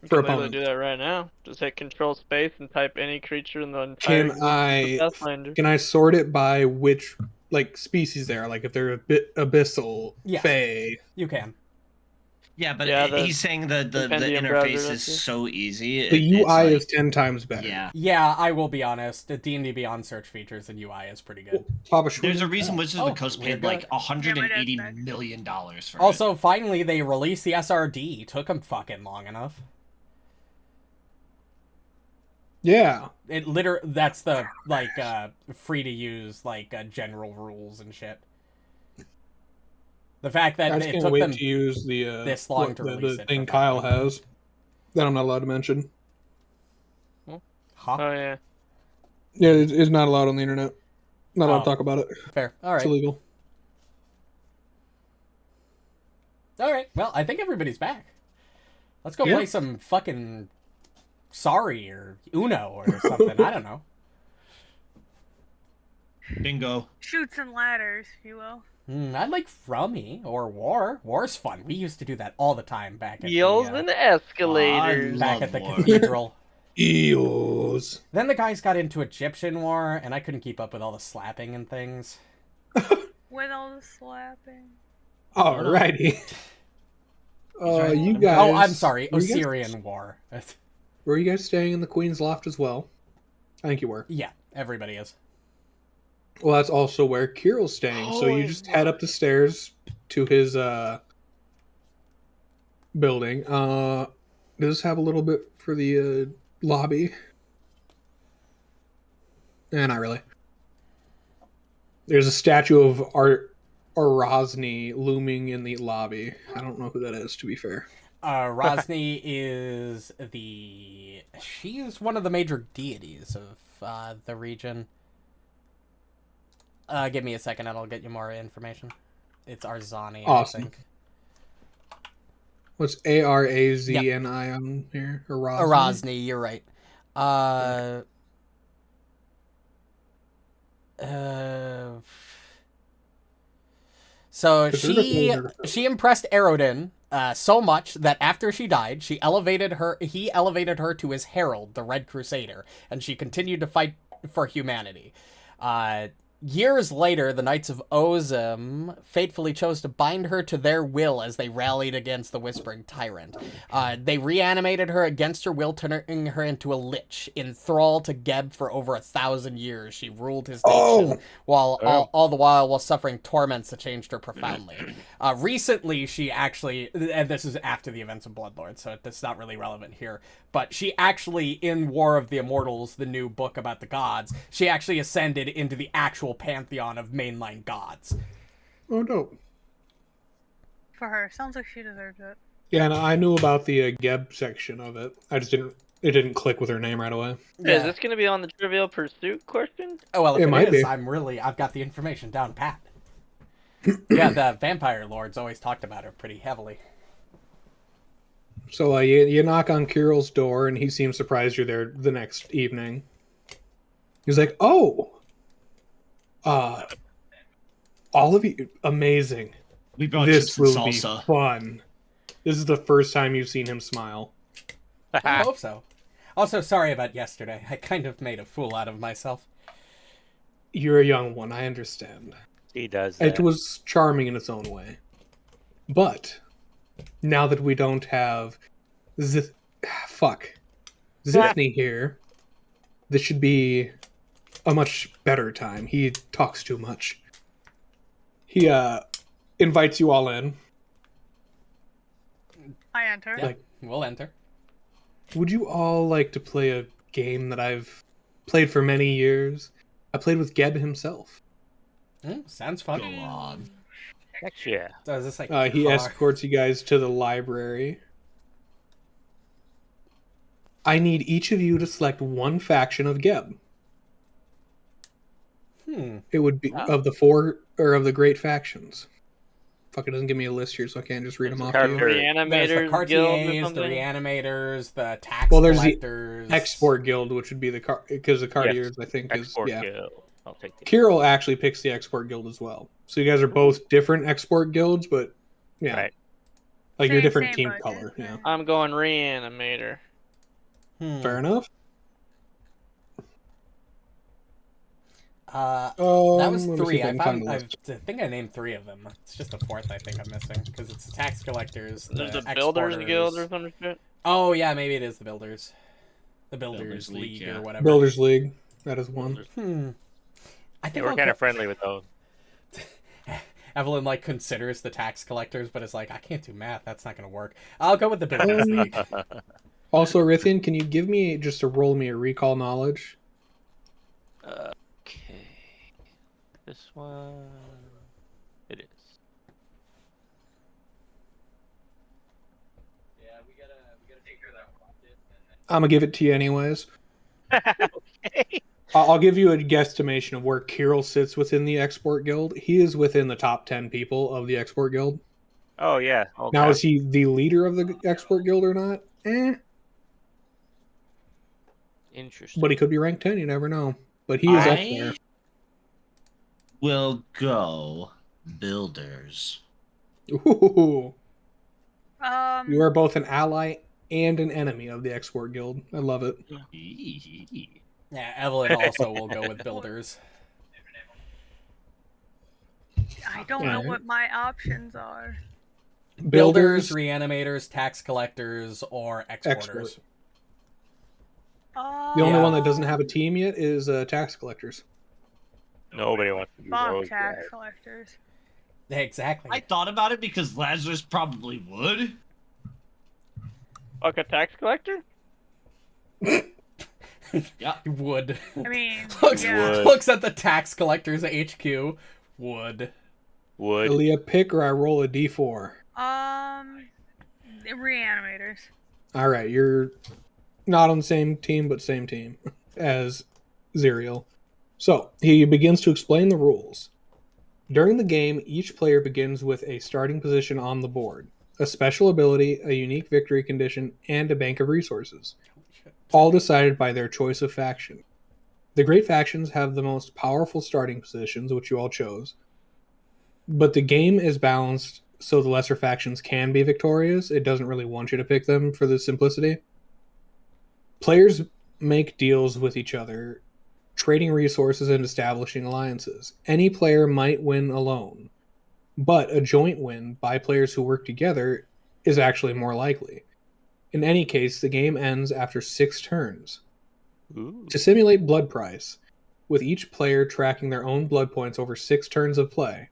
You For can literally opponent. do that right now. Just hit Control Space and type any creature in the entire Pathfinder. Can I sort it by which like species they are? Like if they're a bit abyssal, Yeah. fey. You can. Yeah, but Yeah, the he's saying the compendium interface browser, is that's it. so easy. The it's UI like- is 10 times better. Yeah. Yeah, I will be honest. The D&D Beyond search features and UI is pretty good. Papa There's a reason Wizards of the Oh, Coast we're paid good. like $180 Yeah, my dad's million for it. Also, finally, they released the SRD. Took them fucking long enough. Yeah. That's the, like, free to use, like, general rules and shit. The fact that I just it can't took wait them to use the this long to release the it thing for Kyle fucking- has that I'm not allowed to mention. Huh? Oh yeah. Yeah, it's not allowed on the internet. Not allowed Oh. to talk about it. Fair. All It's right. illegal. All right. Well, I think everybody's back. Let's go Yeah. play some fucking Sorry or Uno or something. I don't know. Bingo. Shoots and ladders, if you will. I like Rummy or War. War's fun. We used to do that all the time back at Heels the, and escalators. back Love at the War. cathedral. Eos. Then the guys got into Egyptian War, and I couldn't keep up with all the slapping and things. With all the slapping. Alrighty. right. You guys. Oh, I'm sorry. were you guys- Osirian War. Were you guys staying in the Queen's Loft as well? I think you were. Yeah, everybody is. Well, that's also where Kirill's staying. So you just head up the stairs to his building. Does this have a little bit for the lobby? Not really. There's a statue of Rosny looming in the lobby. I don't know who that is, to be fair. Rosny is she's one of the major deities of the region. Give me a second and I'll get you more information. It's Arzani, Awesome. I think. What's Arazni on here? Rosny, you're right. So she impressed Erodin so much that after she died, he elevated her to his herald, the Red Crusader, and she continued to fight for humanity. Years later, the Knights of Ozem fatefully chose to bind her to their will as they rallied against the Whispering Tyrant. They reanimated her against her will, turning her into a lich, in thrall to Geb for over 1,000 years. She ruled his nation, while all the while suffering torments that changed her profoundly. Recently, she actually, and this is after the events of Bloodlord, so it's not really relevant here, but she actually, in War of the Immortals, the new book about the gods, she actually ascended into the actual pantheon of mainline gods. Oh, no. For her, sounds like she deserves it. Yeah, and I knew about the Geb section of it. It didn't click with her name right away. Yeah. Is this going to be on the Trivial Pursuit question? Oh, well, if It it might is, be. I've got the information down pat. Yeah, the vampire lords always talked about her pretty heavily. So you knock on Kirill's door, and he seems surprised you're there the next evening. He's like, "Oh, all of you, amazing. We brought This chips and will be salsa. fun." This is the first time you've seen him smile. I hope so. Also, sorry about yesterday. I kind of made a fool out of myself. You're a young one, I understand. He does that. It was charming in its own way. But now that we don't have Zithny here, this should be a much better time. He talks too much. He invites you all in. I enter. Yeah, Like- we'll enter. Would you all like to play a game that I've played for many years? I played with Geb himself. Sounds fun. Go on. Heck yeah. So is this like He car- escorts you guys to the library. I need each of you to select one faction of Geb. It would be of the four or of the great factions. Fuck, it doesn't give me a list here, so I can't just read them off to you. Carter. There's the Reanimators Guild or Cartiers, the something? Reanimators, the tax Well, there's the collectors. Export Guild, which would be because the Cartiers, I think, Export is Guild. I'll take that. Kirill actually picks the Export Guild as well. So you guys are both different Export Guilds, but yeah, Right. like your Same- different same team budget. color. Yeah, I'm going Reanimator. fair enough. That was Let me see three. if I can found. find the I list. think I named three of them. It's just the fourth I think I'm missing because it's the tax collectors, There's the the Builders exporters. Guild or some shit. Oh yeah, maybe it is the builders, the Builders, Builders League League, yeah. or whatever. Builders League, that is one. I Yeah, think we're I'll kind go- of friendly with those. Evelyn like considers the tax collectors, but it's like I can't do math. That's not going to work. I'll go with the Builders League. Also, Rithian, can you give me just roll me a recall knowledge? Okay. This one. It is. I'm gonna give it to you anyways. Okay. I'll give you a guesstimation of where Kirill sits within the Export Guild. He is within the top 10 people of the Export Guild. Oh yeah. Okay. Now, is he the leader of the Export Guild or not? Interesting. But he could be ranked 10. You never know. But he is up there. I will go Builders. Ooh. You are Um, both an ally and an enemy of the Export Guild. I love it. Yeah, Evelyn also will go with Builders. I don't know what my options are. Builders, Reanimators, tax collectors, or exporters. Export. The only Yeah. one that doesn't have a team yet is tax collectors. Nobody wants to be Fuck those tax guys. collectors. Exactly. I thought about it because Lazarus probably would. Fuck a tax collector? Yeah. Would. I mean, looks, yeah. Would. looks at the tax collectors HQ. Would. Would. Aaliyah, pick or I roll a d4. The reanimators. All right, you're not on the same team, but same team as Zerial. So he begins to explain the rules. During the game, each player begins with a starting position on the board, a special ability, a unique victory condition, and a bank of resources, all decided by their choice of faction. The great factions have the most powerful starting positions, which you all chose, but the game is balanced so the lesser factions can be victorious. It doesn't really want you to pick them for the simplicity. Players make deals with each other, trading resources and establishing alliances. Any player might win alone, but a joint win by players who work together is actually more likely. In any case, the game ends after 6 turns. Ooh. To simulate blood price, with each player tracking their own blood points over 6 turns of play,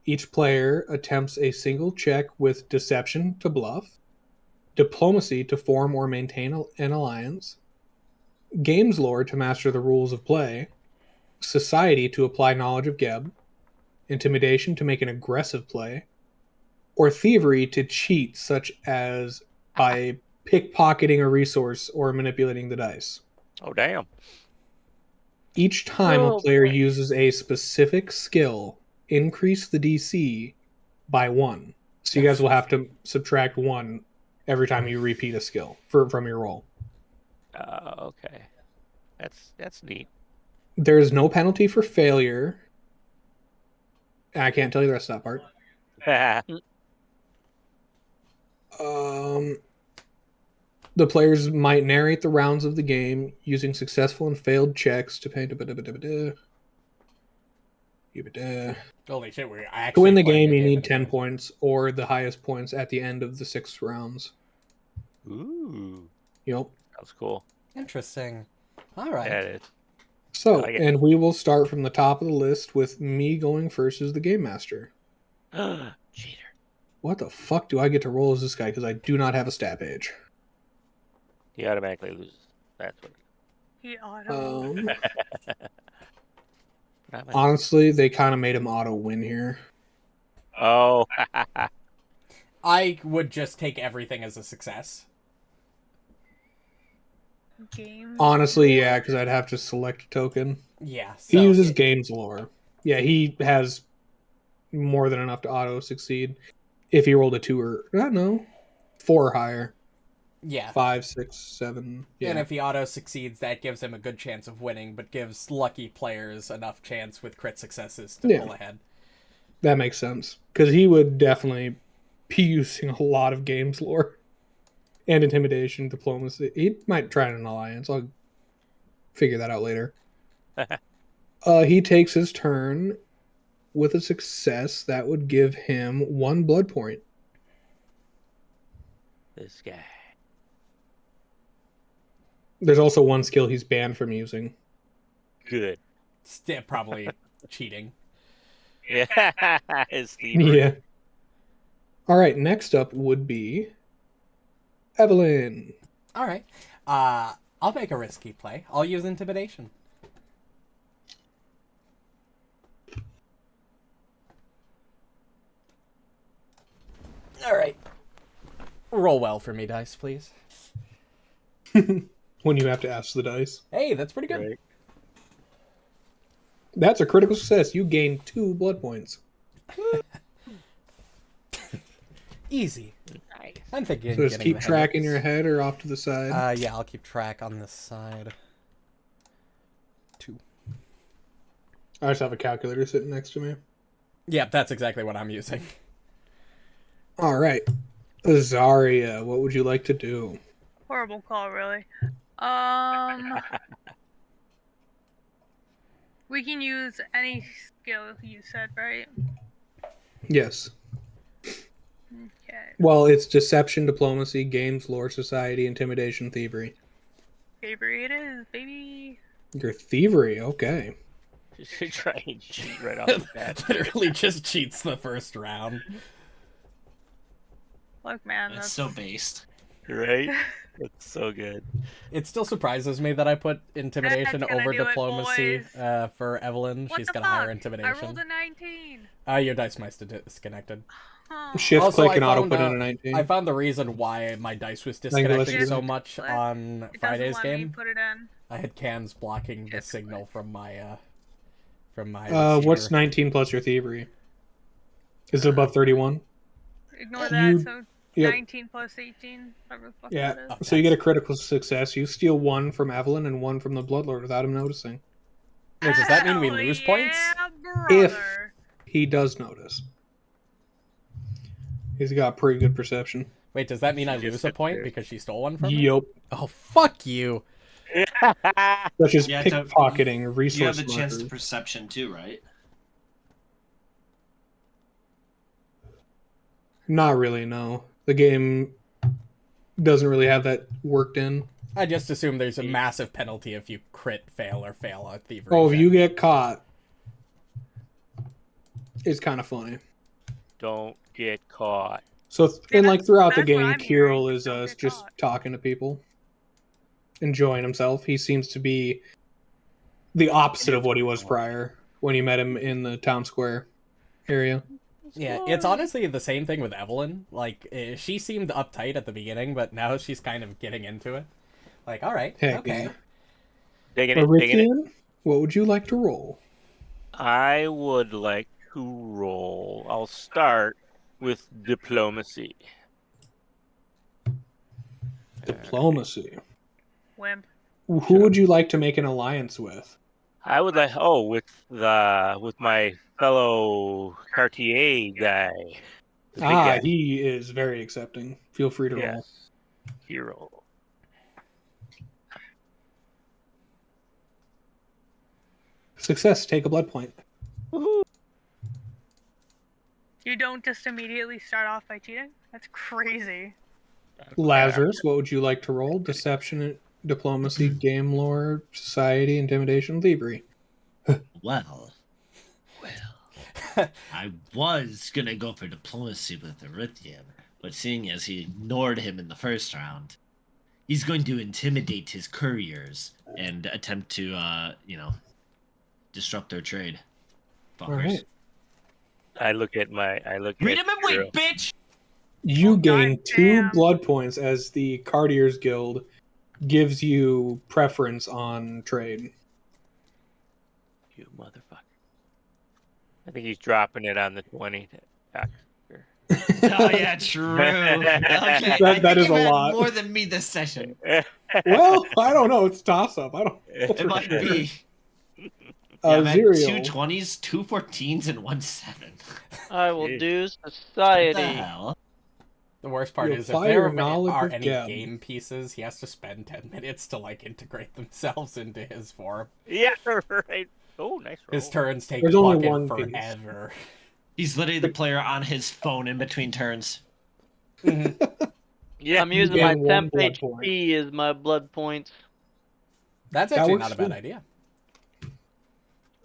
each player attempts a single check with deception to bluff, diplomacy to form or maintain an alliance, games lore to master the rules of play, society to apply knowledge of Geb, intimidation to make an aggressive play, or thievery to cheat, such as by pickpocketing a resource or manipulating the dice. Oh, damn. Each time a Oh, player boy. uses a specific skill, increase the DC by 1. So you guys will have to subtract 1 every time you repeat a skill from your roll. Okay. That's neat. There is no penalty for failure. I can't tell you the rest of that part. The players might narrate the rounds of the game using successful and failed checks to paint. Holy shit, we're To actually win the playing game, a you need in a 10 game. points or the highest points at the end of the 6 rounds. Ooh. Yep. Sounds cool. Interesting. All right. Yeah, it is. So, I like it. and we will start from the top of the list with me going first as the game master. Cheater. What the fuck do I get to roll as this guy? Because I do not have a stat page. He automatically loses. That's what. He auto. Honestly, they kind of made him auto win here. Oh. I would just take everything as a success. Game. Honestly, yeah, because I'd have to select a token. Yeah. He So uses games lore. Yeah, he has more than enough to auto succeed. If he rolled a 2 or no, 4 or higher. yeah. 5, 6, 7. Yeah, And if he auto succeeds, that gives him a good chance of winning, but gives lucky players enough chance with crit successes to Yeah. pull ahead. that makes sense. Because he would definitely be using a lot of games lore and intimidation, diplomacy. He might try an alliance. I'll figure that out later. He takes his turn with a success. That would give him 1 blood point. This guy. There's also 1 skill he's banned from using. Good. Probably cheating. Yeah. His thievery. Yeah. All right, next up would be Evelyn. All right. I'll make a risky play. I'll use intimidation. All right. Roll well for me, dice, please. When you have to ask the dice. Hey, that's pretty good. Right. That's a critical success. You gain 2 blood points. Easy. Nice. I'm thinking. So just getting keep the track in hang your of head or off to the side. this. Yeah, I'll keep track on this side. 2. I just have a calculator sitting next to me. Yeah, that's exactly what I'm using. All right. Zarya, what would you like to do? Horrible call, really. We can use any skill you said, right? Yes. Okay. Well, it's deception, diplomacy, games, lore, society, intimidation, thievery. Thievery it is, baby. Your thievery, okay. Just try and cheat right off the bat. Literally just cheats the first round. Look, man, That's that's so based. Right? That's so good. It still surprises me that I put intimidation That's gonna over do it, diplomacy boys. For Evelyn. What She's the got a higher fuck? intimidation. I rolled a 19. Your dice might disconnected. Huh. Shift Also, click I and auto found put in out- a 19. I found the reason why my dice was Thank you, disconnecting let's so do it. much Click. on It Friday's doesn't let me game. put it in. I had cans blocking the Shift signal from my What's receiver. 19 plus your thievery? Is it above 31? Ignore that. You- So Yep. 19 plus 18. Whatever the fuck Yeah. that is. So you get a critical success. You steal 1 from Evelyn and 1 from the Bloodlord without him noticing. Wait, does that mean we Hell lose yeah, points? brother. He does notice. He's got pretty good perception. Wait, does that mean She I just lose a sits point there. because she stole one from me? Yup. Oh, fuck you. such as Yeah, pickpocketing, you resource have a chance to markers. perception too, right? Not really, no. The game doesn't really have that worked in. I just assume there's a massive penalty if you crit fail or fail a thievery. Oh, if check. you get caught, it's kind of funny. Don't get caught. So, and like throughout the that's what game, I'm hearing, Kirill is don't get just caught. talking to people, enjoying himself. He seems to be the opposite of what he was prior when you met him in the town square area. Yeah, it's honestly the same thing with Evelyn. Like, she seemed uptight at the beginning, but now she's kind of getting into it. Like, all right, Heck okay. yeah. Taking it, taking it. Marithian, what would you like to roll? I would like to roll. I'll start with diplomacy. Diplomacy. Wimp. Who would you like to make an alliance with? I would like with my fellow Cartier guy. The big guy. He is very accepting. Feel free to roll. Yes. Hero. Success. Take a blood point. Woohoo. You don't just immediately start off by cheating? That's crazy. Lazarus, what would you like to roll? Deception, diplomacy, game lore, society, intimidation, thievery. Well, I was gonna go for diplomacy with Erythian, but seeing as he ignored him in the first round, he's going to intimidate his couriers and attempt to, disrupt their trade. Fuckers. All right. I look at Read him and Hero. wait, bitch! You gain God 2 damn. blood points as the Cartier's Guild gives you preference on trade. You motherfucker. I think he's dropping it on the 20. Oh yeah, true. Okay, That is you've a had lot. more than me this session. Well, I don't know. It's toss up. I don't. It might be. Yeah, I've had Zerial. 2 20s, 2 14s, and 1 7. I will Jeez. do What the society. hell? The worst part You is if apply there your knowledge are of any Geb. game pieces, he has to spend 10 minutes to like integrate themselves into his form. Yeah, right. Oh, nice roll. His turns take There's only fucking one piece. forever. He's literally the player on his phone in between turns. Yeah. I'm using gain my 1 temp blood HP as my blood points. That's That actually works not a bad too. idea.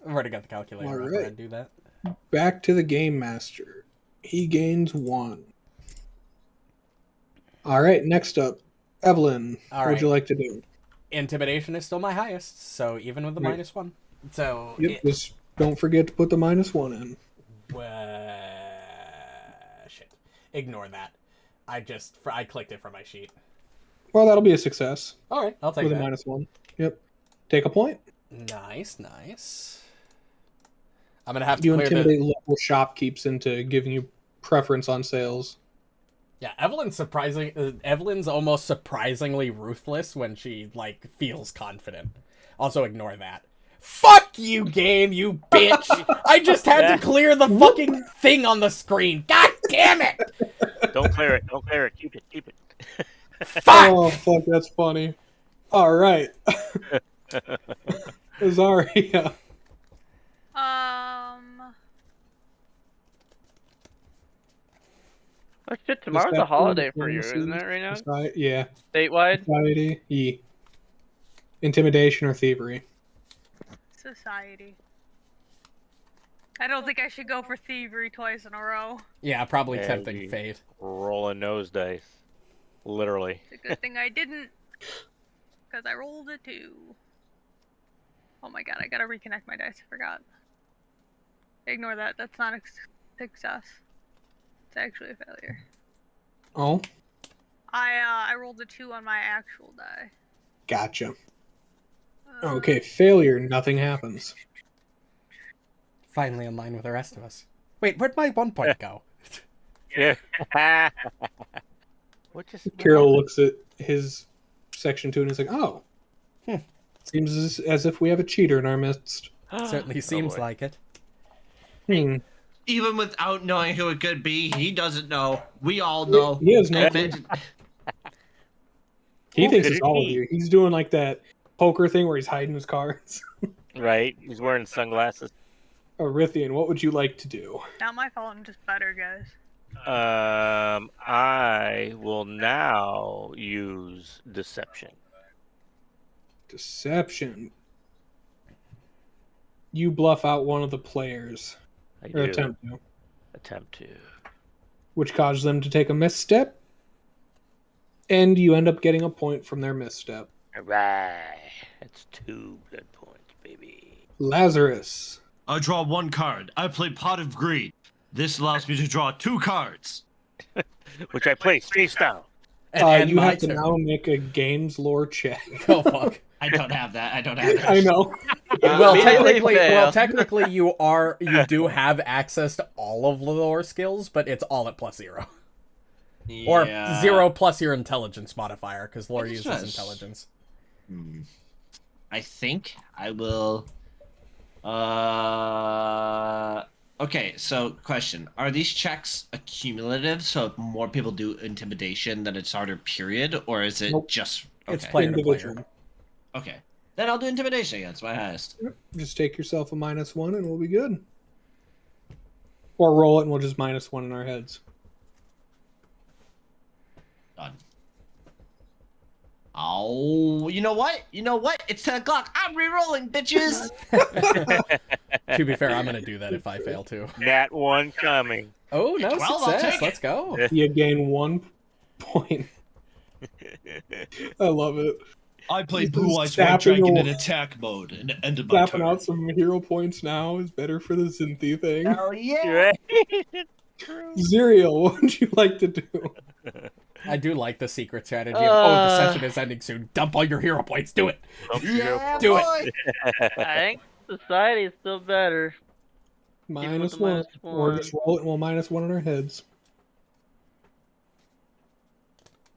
I've already got the calculator All up. right. Go ahead and do that. Back to the game master. He gains 1. All right. Next up, Evelyn. All what would you right. like to do? Intimidation is still my highest, so even with the Right. -1. So, Yep. Just don't forget to put the -1 in. shit. Ignore that. I clicked it from my sheet. Well, that'll be a success All right, I'll take with a that. -1. Yep. Take a point. Nice, nice. I'm gonna have to You clear intimidate local shopkeepers into giving you preference on sales. Yeah, Evelyn's almost surprisingly ruthless when she like feels confident. Also, ignore that. Fuck you, game, you bitch! I just had to clear the fucking thing on the screen. God damn it! Don't clear it. Don't clear it. Keep it. Keep it. Fuck! Oh, fuck, that's funny. All right. Zaria. Oh shit, tomorrow's a Deception, holiday for you, isn't diplomacy, it right now? Yeah. Statewide? Society. Intimidation or thievery. Society. I don't think I should go for thievery twice in a row. Yeah, probably Yeah, tempting you- fate. Rolling nose dice. Literally. It's a good thing I didn't. Because I rolled a 2. Oh my god, I gotta reconnect my dice. I forgot. Ignore that. That's not a success. It's actually a failure. Oh, I rolled a 2 on my actual die. gotcha. Uh, Okay, failure. Nothing happens. Finally in line with the rest of us. Wait, where'd my 1 point go? Yeah. What just? Carol looks at his section 2 and is like, "Oh, seems as if we have a cheater in our midst." Certainly seems boy. like it. Hmm. Even without knowing who it could be, he doesn't know. We all know. He has no I clue. mentioned- He Who thinks could it's it all of be? you. He's doing like that poker thing where he's hiding his cards. Right? He's wearing sunglasses. Arithian, what would you like to do? Not my fault. I'm just better, guys. I will now use deception. Deception. You bluff out one of the players, I or do. attempt to, to. which causes them to take a misstep, and you end up getting a point from their misstep. Alright. That's 2 blood points, baby. Lazarus. I draw 1 card. I play Pot of Greed. This allows me to draw 2 cards. Which I place face down. And You my have to turn. now make a games lore check. Oh fuck. I don't have that. I don't have that. I know. Immediately fail. Technically, you do have access to all of the lore skills, but it's all at +0. Or Yeah. 0 plus your intelligence modifier, because lore I just uses was- intelligence. I think I will. Okay, so question. Are these checks accumulative? So if more people do intimidation, then it's harder, period? Or is it Nope. just. It's Okay. player to player. Individual. Okay. Then I'll do intimidation again. It's my highest. Just take yourself a -1 and we'll be good. Or roll it and we'll just -1 in our heads. Done. Oh, you know what? It's 10 o'clock. I'm re-rolling, bitches. To be fair, I'm gonna do that if I fail too. Nat 1 coming. Oh no, 12, I'll success! take Let's go. You gain 1 point. I love it. I played Blue Blue Eyes Eyes White White Dragon Dragon in in attack mode and ended my Tapping out some hero points now is better for the Zinthi thing. Hell yeah! Right? Zerial, what would you like to do? I do like the secret strategy of, the session is ending soon. Dump all your hero points. Do it. Yeah, Do it. boy. I think society is still better. Even with the -1. minus Or one. just roll it and we'll -1 in our heads.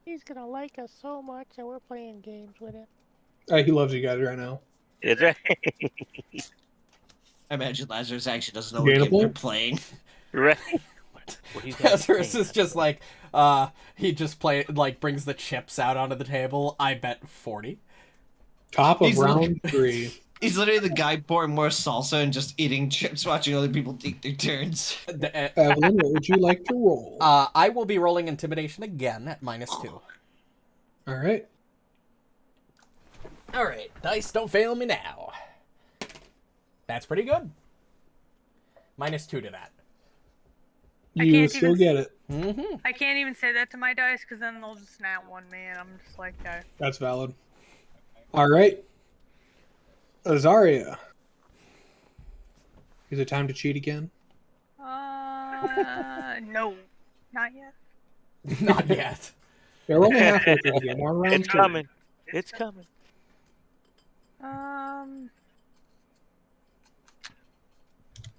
He's gonna like us so much that we're playing games with him. He loves you guys right now. Is it? I imagine Lazarus actually doesn't know Gain a what game they're point? playing. Right? What he's got Lazarus saying. is just like, he just brings the chips out onto the table. I bet 40. Top of He's round 3. He's literally the guy pouring more salsa and just eating chips, watching other people take their turns. Evelyn, what would you like to roll? I will be rolling intimidation again at -2. All right. All right, dice, don't fail me now. That's pretty good. -2 to that. I You can't still even- get it. Mm-hmm. I can't even say that to my dice because then they'll just nat 1 me, and I'm just like, no. That's valid. All right. Azaria. Is it time to cheat again? No, not yet. Not yet. Yeah, we're only halfway through the game. We're on round It's 2. coming. It's coming.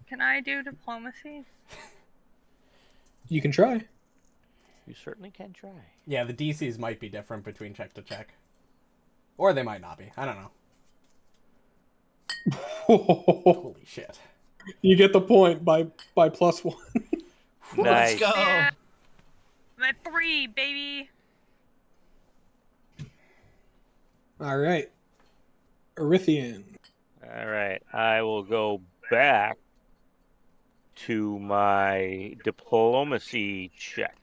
Can I do diplomacy? You can try. You certainly can try. Yeah, the DCs might be different between check to check. Or they might not be. I don't know. Holy shit. You get the point by +1. Nice. Let's go. Yeah. I'm at 3, baby. All right. Arithian. All right. I will go back to my diplomacy check.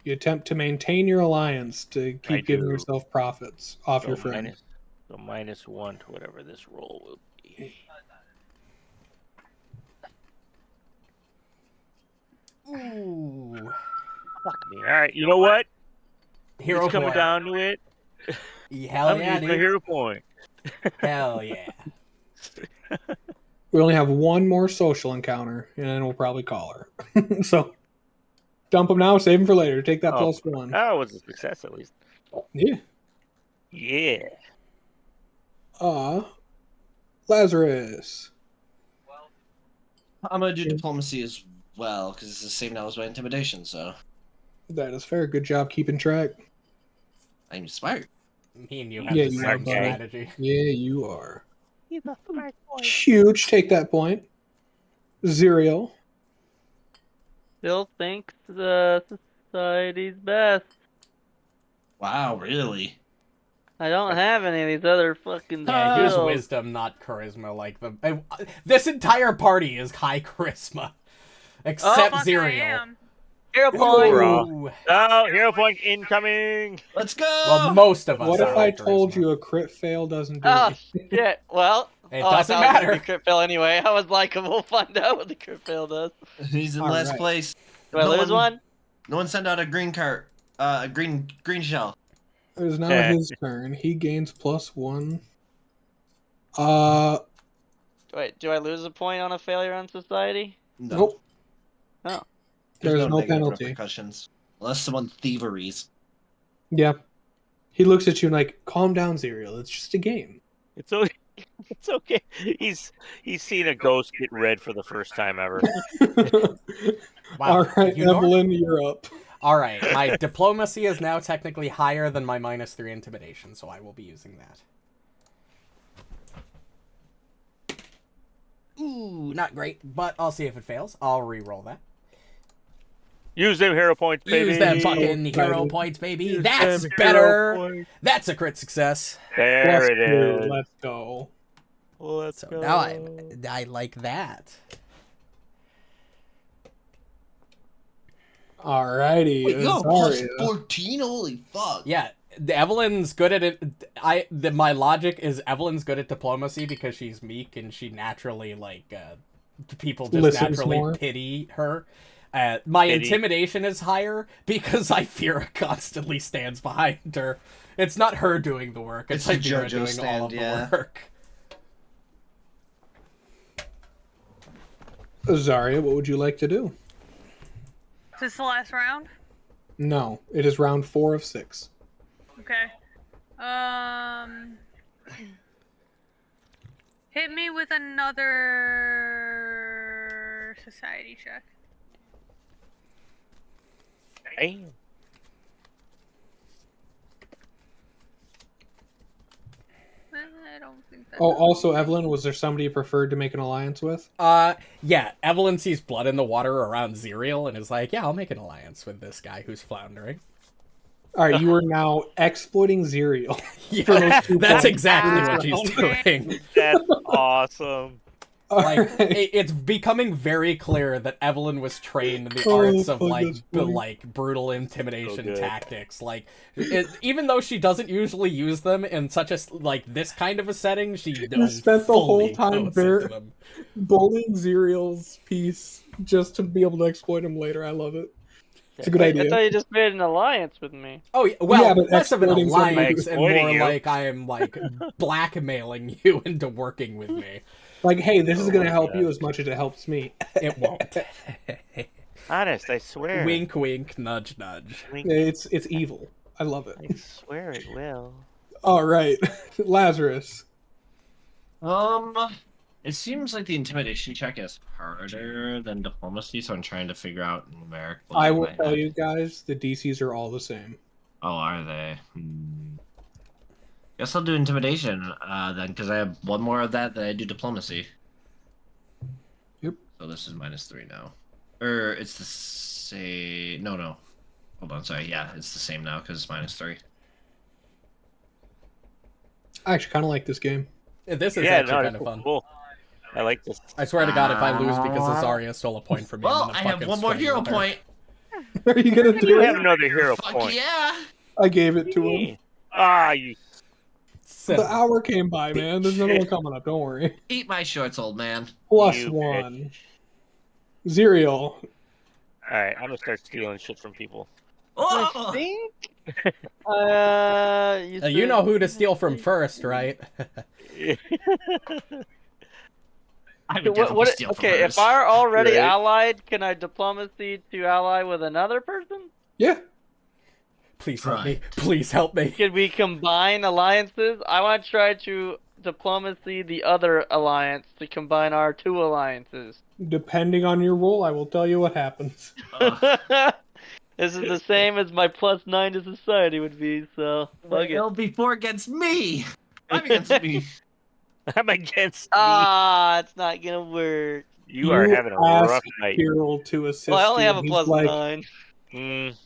You attempt to maintain your alliance to keep I giving do. yourself profits off your friend. -1 to whatever this roll will be. Ooh. Fuck me. All right. You know what? Hero It's coming point. down to it. Hell I'm yeah, using my dude. hero point. Hell yeah. We only have one more social encounter, and then we'll probably call her. So, dump them now, save them for later. Take that Oh. +1. Oh, it was a success at least. Yeah. Yeah. Lazarus. I'm gonna do diplomacy as well because it's the same now as my intimidation. So That is fair. Good job keeping track. I'm smart. Me and you have Yeah, the you same are, buddy. strategy. Yeah, you are. He's a smart boy. Huge. Take that point. Zerial. Still thinks the society's best. Wow, really? I don't have any of these other fucking Yeah, use skills. wisdom, not charisma. Like this entire party is high charisma, except Fuck, I Zerial. am. Hero point. Ooh. Oh, hero point incoming. Let's go. Well, most of us. What are if high I told charisma. you a crit fail doesn't do Oh anything? shit! Well, It I doesn't thought it was gonna matter. be crit fail anyway. I was like, we'll find out what the crit fail does. He's in All last right. place. Do I lose one? No one send out a green cart. A green shell. It is now Yeah. his turn. He gains +1. Wait, do I lose a point on a failure on society? No. Nope. Oh. There's no negative penalty. repercussions. Unless someone thieveries. Yeah. He looks at you and like, calm down, Zerial. It's just a game. It's okay. It's okay. He's seen a ghost get red for the first time ever. Wow. All right, you know- Evelyn, you're up. All right, my diplomacy is now technically higher than my -3 intimidation, so I will be using that. Ooh, not great, but I'll see if it fails. I'll re-roll that. Use them hero points, baby. Use them fucking hero points, baby. That's better. That's a crit success. There it +2. is. Let's go. Let's So go. now I like that. Alrighty. Wait, you have Azaria. +14? Holy fuck. Yeah, Evelyn's good at it. My logic is Evelyn's good at diplomacy because she's meek and she naturally people just Listens naturally more. pity her. My Pity. intimidation is higher because Ithira constantly stands behind her. It's not her doing the work. It's It's the Ithira JoJo doing stand, all of yeah. the work. Azaria, what would you like to do? Is this the last round? No, it is round 4 of 6. Okay. Hit me with another society check. Damn. I don't think that. Oh, also, Evelyn, was there somebody you preferred to make an alliance with? Yeah, Evelyn sees blood in the water around Zerial and is like, yeah, I'll make an alliance with this guy who's floundering. Alright, you are now exploiting Zerial. Yeah, those 2 that's points. exactly what Oh, she's doing. That's awesome. Like, Alright. it's becoming very clear that Evelyn was trained in the Oh, arts of fuck, like that's funny. brutal intimidation good. tactics. Like, even though she doesn't usually use them in such a this kind of a setting, she spent the whole fully time goes there. into them. Bullying Zerial's piece just to be able to exploit him later. I love it. It's a good Wait, idea. I thought you just made an alliance with me. Oh yeah, well, Yeah, but less of an exploiting somebody- alliance and more Exploiting you. like I am like blackmailing you into working with me. Like, hey, this is Oh going my to help you God. as much as it helps me. It won't. Honest, I swear. Wink, wink, nudge, nudge. Wink. It's evil. I love it. I swear it will. All right, Lazarus. It seems like the intimidation check is harder than diplomacy, so I'm trying to figure out numerically. I in will my tell head. you guys, the DCs are all the same. Oh, are they? Guess I'll do intimidation then, because I have one more of that I do diplomacy. Yep. So this is -3 now. Or it's the same. No. Hold on, sorry. Yeah, it's the same now because it's -3. I actually kind of like this game. This is Yeah, actually no, kind that's of fun. cool. I like this. I swear to God, if I lose because Azaria stole a point from me, I'm Well, gonna I have fucking one more strangle hero her. point. Are you gonna do You it? have another hero Fuck point. yeah! I gave it to him. Ah, you. The hour came by, man. There's another one coming up. Don't worry. Eat my shorts, old man. Plus You 1. Zerial. All right, I'm gonna start stealing shit from people. I Oh! think. You know who to steal from first, right? I would definitely steal from okay, hers. if I'm already Right. allied, can I diplomacy to ally with another person? Yeah. Please help me. Right. Please help me. Can we combine alliances? I want to try to diplomacy the other alliance to combine our 2 alliances. Depending on your role, I will tell you what happens. This is the same as my +9 to society would be, so fuck it. It'll be 4 against me. 5 against me. I'm against me. Ah, it's not gonna work. You are having a rough ask night. Hero to assist Well, I only you. have a He's +9. like, Mm,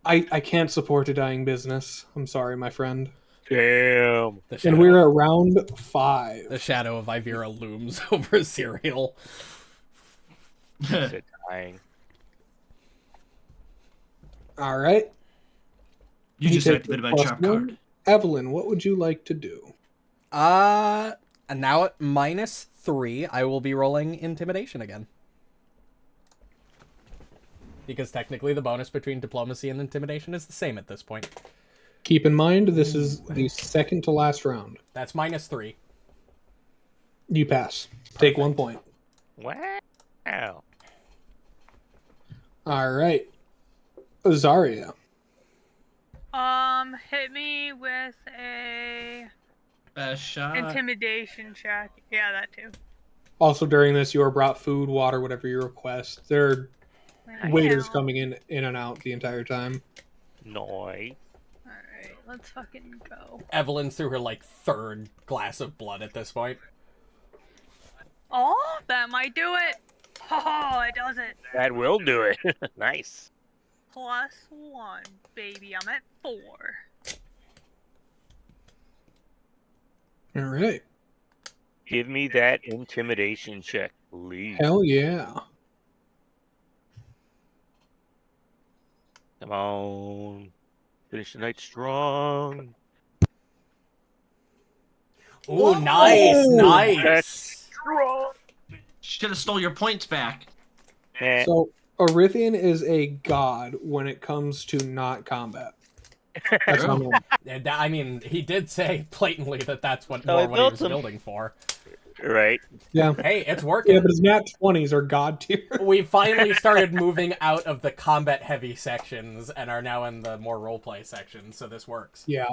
I can't support a dying business. I'm sorry, my friend. Damn. The And shadow, we're at round 5. the shadow of Ivira looms over Cereal. Said dying. All right. You He just takes activated a my trap +1. card. Evelyn, what would you like to do? And now at -3, I will be rolling Intimidation again. Because technically the bonus between Diplomacy and Intimidation is the same at this point. Keep in mind, this is the second to last round. That's -3. You pass. Take 1 point. Wow. All right. Azaria. Hit me with a Best shot. intimidation check. Yeah, that too. Also, during this, you are brought food, water, whatever you request. There are I waiters am. coming in and out the entire time. Nice. Alright, let's fucking go. Evelyn's through her, like, 3rd glass of blood at this point. Oh, that might do it. Oh, it does it. That will do it. Nice. +1, baby. I'm at 4. All right. Give me that intimidation check, please. Hell yeah. Come on. Finish the night strong. Ooh, nice, Whoa! nice. Should have stole your points back. Eh, So, Orithian is a god when it comes to not combat. That's True. how normal. And I mean, he did say blatantly that that's what, So more I what he built was him. building for. right. Yeah. Hey, it's Yeah, working. but his nat 20s are god tier. We finally started moving out of the combat-heavy sections and are now in the more roleplay sections, so this works. Yeah.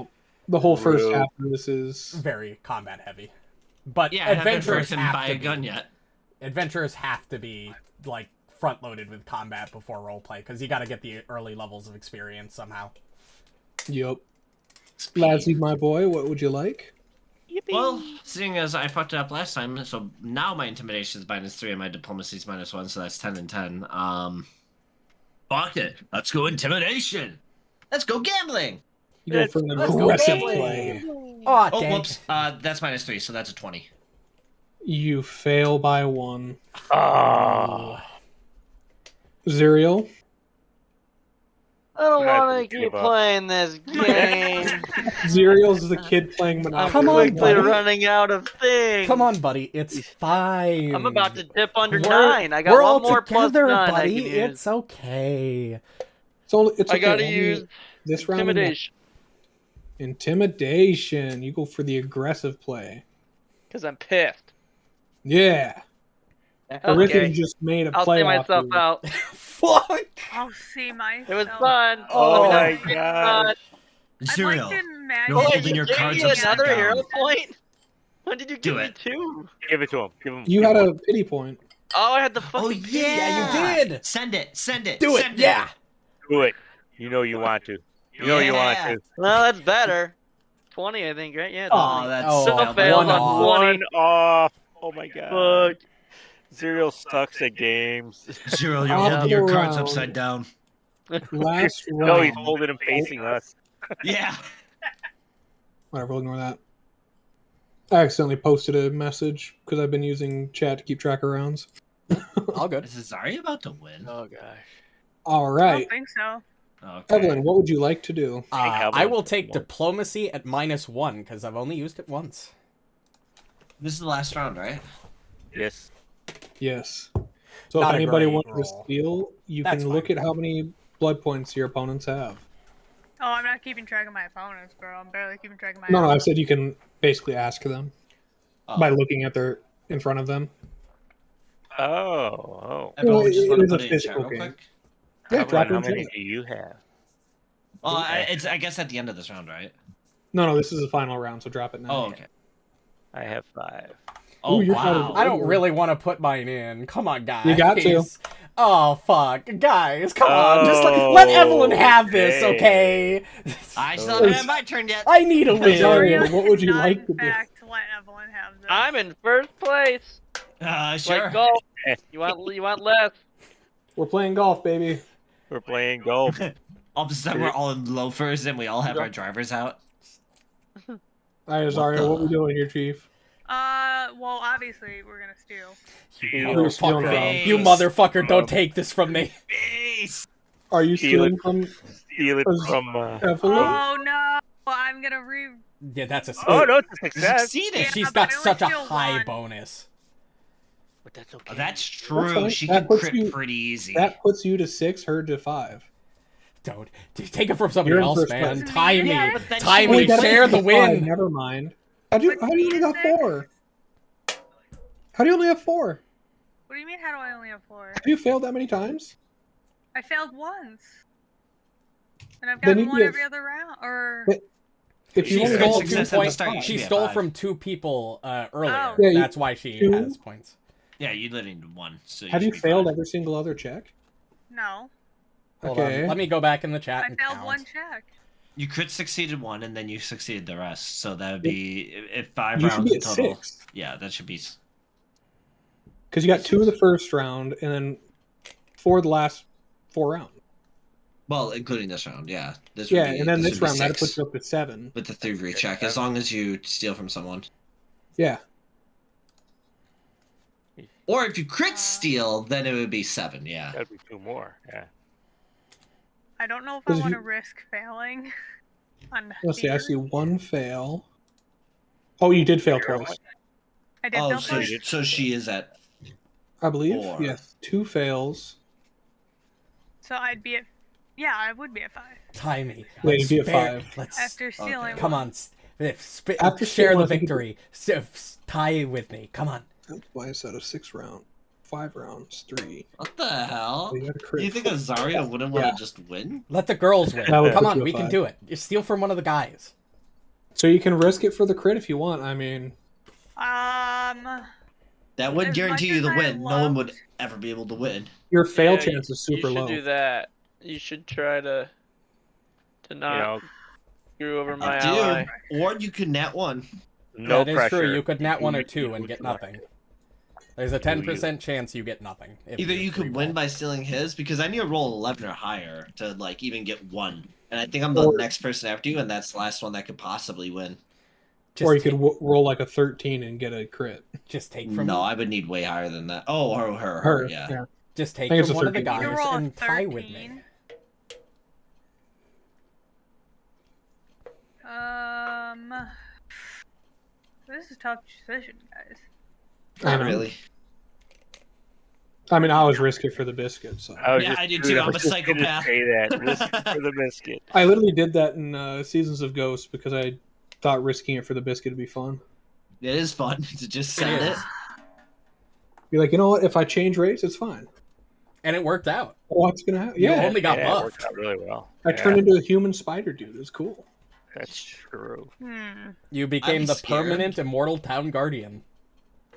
The whole first True. half of this is... Very combat-heavy. But Yeah, I haven't adventurers freaking have buy to a gun be. yet. Adventurers have to be, like, front-loaded with combat before roleplay, because you gotta get the early levels of experience somehow. Yup. Lassie, my boy, what would you like? Well, seeing as I fucked it up last time, so now my intimidation is -3 and my diplomacy is -1, so that's 10 and 10. Fuck it. Let's go intimidation. Let's go gambling. You go for an Let's go aggressive gambling. play. Aw, Oh, dang. whoops. That's -3, so that's a 20. You fail by 1. Ah. Zerial. I don't I want to give keep up. playing this game. Zerial's the kid playing I'm Monopoly. Come on, quickly buddy. running out of things. Come on, buddy. It's fine. I'm about to dip under We're- 9. I got we're one all more together, +9 I buddy. can use. It's okay. It's I okay. gotta only use this round. and next. intimidation Intimidation. You go for the aggressive play. because I'm pissed. Yeah. Okay, Orithian just made a I'll play see off myself you. out. Fuck. I'll see myself. It was fun. Oh Let my me know if it's god. fun. I'd Cereal. like to imagine You're Oh, holding you your gave cards me upside another down. hero point? When did you Do give me it. 2? Give it to him. Give him. You give had him a pity point. Oh, I had the fucking Oh, pity. yeah. you did. Send it. Send it. Do it. Send Yeah. Do it. You know you want to. You know you want to. Well, that's better. 20, I think, right? Yeah, 20. Oh, that's Oh, Still failed one on off. 20. One off. Oh my god. Fuck. Zero sucks at games. Zero, you're Off holding the your cards round. upside down. Last round. No, he's holding him facing us. Yeah. Whatever, we'll ignore that. I accidentally posted a message because I've been using chat to keep track of rounds. All good. Is Zari about to win? Oh gosh. All I right. don't think so. Okay. Evelyn, what would you like to do? I will take One. diplomacy at -1 because I've only used it once. This is the last round, right? Yes. Yes. So Not if a anybody great wants to roll. steal, you That's can look at how many blood points your opponents have. Oh, I'm not keeping track of my opponents, bro. I'm barely keeping track of my No, I own. said you can basically ask them Oh. by looking at their in front of them. Oh. Everyone Well, just it want to is a put it in chat physical real game. quick. Yeah, How, drop it how in many chat. do you have? Oh, it's I guess at the end of this round, right? No, this is the final round, so drop it now. Oh, okay. I have 5. Oh, you're wow. I don't really want to put mine in. Come on, guys. You got to. Oh, fuck. Guys, come on. Just let Evelyn have this, okay? I still haven't had my turn yet. I need a win. Azaria, what would you Not, like to in do? fact, let Evelyn have this. I'm in first place. Sure. Like golf. You want less? We're playing golf, baby. We're playing golf. All of a sudden, we're all in loafers and we all have our drivers out. All right, Azaria, what we doing here, Chief? Well, obviously we're gonna steal. You You're stealing motherfucker. from- You motherfucker, don't take this from me. Base. Are you Steal stealing from Steal it from. Evelyn? Oh no! I'm gonna Yeah, that's a Oh no, it's a You success. succeeded. Yeah, She's but got I only such a steal high one. bonus. But that's okay. Oh, that's That's true. fine. She That can puts crit you- pretty easy. That puts you to 6, her to 5. Don't take it from somebody You're in else, first man. place. Tie me, Yeah, but then tie she me, only got share the 5, win. Never mind. How do you only got 4? How do you only have 4? What do you mean? How do I only have 4? Have you failed that many times? I failed once, and I've Then gotten you one get- every other round. Or But- If She you only stole got two 2 success at the points. start, you She should be at stole 5. from 2 people earlier. Oh. Yeah, you- That's why she 2. has points. Yeah, you literally need 1. So Have should you be failed 5. every single other check? no, Hold Okay. on. Let me go back in the chat I and failed count. one check. You crit succeeded 1, and then you succeeded the rest. So that would be if 5 You should rounds be in at total. 6. Yeah, that should be. Because you got 2 of the first round, and then 4 the last 4 rounds. Well, including this round, yeah. This Yeah, would be, and then this this would be round, that 6 puts you up to 7. with the thievery check, as long as you steal from someone. Yeah. Or if you crit steal, then it would be 7. Yeah. That'd be 2 more. Yeah. I don't know if I Because if want you- to risk failing. On Let's see, I fear. see 1 fail. Oh, you did fail twice. I did Oh, fail so, twice. so she is at. I believe. 4. Yes, 2 fails. So I'd be at. Yeah, I would be at 5 Tie me. Yeah, Let's you'd be at spare- 5. Let's after stealing. come one. on. After Share stealing, the I think you- victory. Tie with me. Come on. That's why it's out of 6 rounds. 5 rounds, 3. What the hell? Oh, you got a crit. You think Azaria wouldn't want Yeah. to just win? Let the girls win. That would Come put on, you at we can 5. do it. You steal from one of the guys. So you can risk it for the crit if you want. I mean, That would As guarantee much you the as I win. No one would loved- ever be able to win. your fail Yeah, chance is super you should low. do that. You should try to not You know, screw over my Up to ally. you. Or you can net 1. no that is pressure. true. You could nat 1 or You- 2 you and get select. nothing. There's a 10% chance you get nothing. if Either you free could win roll. by stealing his, because I need to roll 11 or higher to like even get 1. And I think I'm the Or- next person after you, and that's the last one that could possibly win. Just Or you take, could roll like a 13 and get a crit. just take from No, I would need way higher than that. Oh, her, Her, yeah. just take I think it's from a one of the 13. You guys roll a and tie with me. 13. This is a tough decision, guys. I Not know. really. I mean, I always risk it for the biscuit. So I was Yeah, just, I do dude, too. I I'm a was just gonna psychopath. Say that. Risk it for the biscuit. I literally did that in Seasons of Ghost because I thought risking it for the biscuit would be fun. It is fun to just send It it. is. Be like, you know what? If I change race, it's fine. And it worked out. What's gonna happen? You Yeah, only got yeah, it buffed. worked out really well. I Yeah, turned into a human spider dude. It was cool. That's true. You became was the scared. permanent immortal town guardian.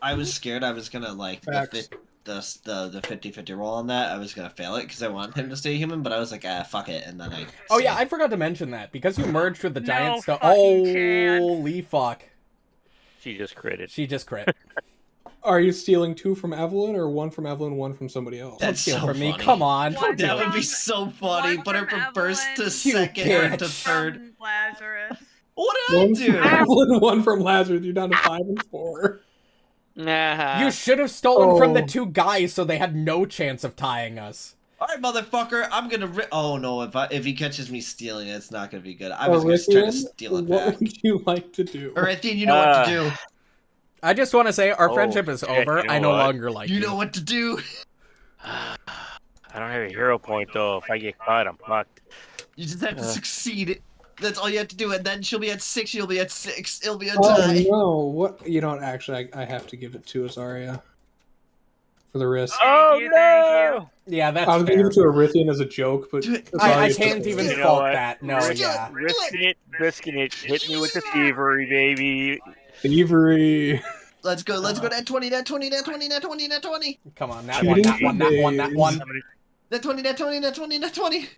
I was scared I was gonna like Facts. the 50-50 roll on that. I was gonna fail it because I wanted him to stay human, but I was like, fuck it, and then I. Oh yeah, I forgot to mention that because you merged with the No giant stuff. fucking chance. Holy fuck! She just critted. She just crit. Are you stealing 2 from Evelyn or 1 from Evelyn, 1 from somebody else? That's Steal so from me. funny. Come on. One That would from- be so funny. one Put her from from first to Evelyn. second or to bitch. third. From Lazarus. What did I 1 do? from Evelyn, 1 from Lazarus. You're down to 5 and 4. Nah. You should have stolen from the Oh. 2 guys so they had no chance of tying us. All right, motherfucker. I'm gonna. Oh no! If he catches me stealing, it's not gonna be good. I was gonna try to steal it what back. would you like to do? Erithian, you know what to do. I just want to say our Oh, friendship is shit, over. you know I no what? longer like you. You know what to do. I don't have a hero point though. If I get caught, I'm fucked. You just have to succeed. That's all you have to do, and then she'll be at 6. You'll be at 6. It'll be a Oh tie. no! What? You know what? Actually, I have to give it to Azaria for the risk. Oh you, no! thank Yeah, that's I was gonna fair. give it to Erithian as a joke, but Do it. I Azaria's can't the- even You know fault what? that. No, Risk it. yeah. Risking it, risking it. Hit me with the thievery, baby. thievery. Let's go. Let's go. That 20. That 20. That 20. That 20. That 20. Come on, that Cheating one, that one, that one, that days. one. That 20. That 20. That 20. That 20.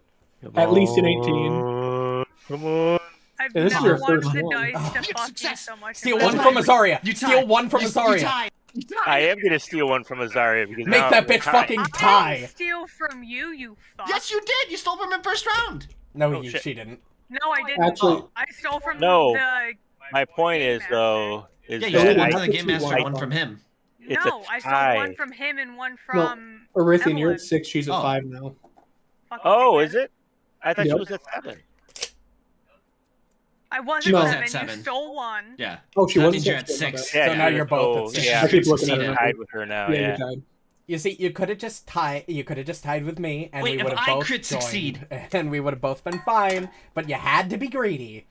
At least an 18. Come on. I've Yeah, this is never your wanted first the one. dice to Oh, fuck you success. so much. Steal in one my from life. Azaria. You tie. Steal one from You Azaria. tie. You tie. I am gonna steal one from Azaria because Make now that I'm bitch tied. fucking I tie. steal from you, you fuck. Yes, you did. You stole from him first round. No, Oh, shit. she didn't. No, I didn't. Actually- I stole from No. the My point Game is Master. though, is Yeah, you So that stole wait, one I, from the game master, I- one from him. it's a No, I stole tie. one from him and one from Erythian, you're at Evelyn. 6, she's at Oh. 5 now. Fucking Oh, dickhead. is it? I thought Yep. she was at 7. I was She at was 7. at 7. You stole one. Yeah. Oh, she So that was means you're at 6. Yeah, So now you're both at so, 6. yeah, I keep looking succeeded. at it. tied with her now. Yeah, Yeah. you died. You see, you could have just tied. You could have just tied with me, and Wait, we if would have I both crit joined, succeed? and we would have both been fine. But you had to be greedy.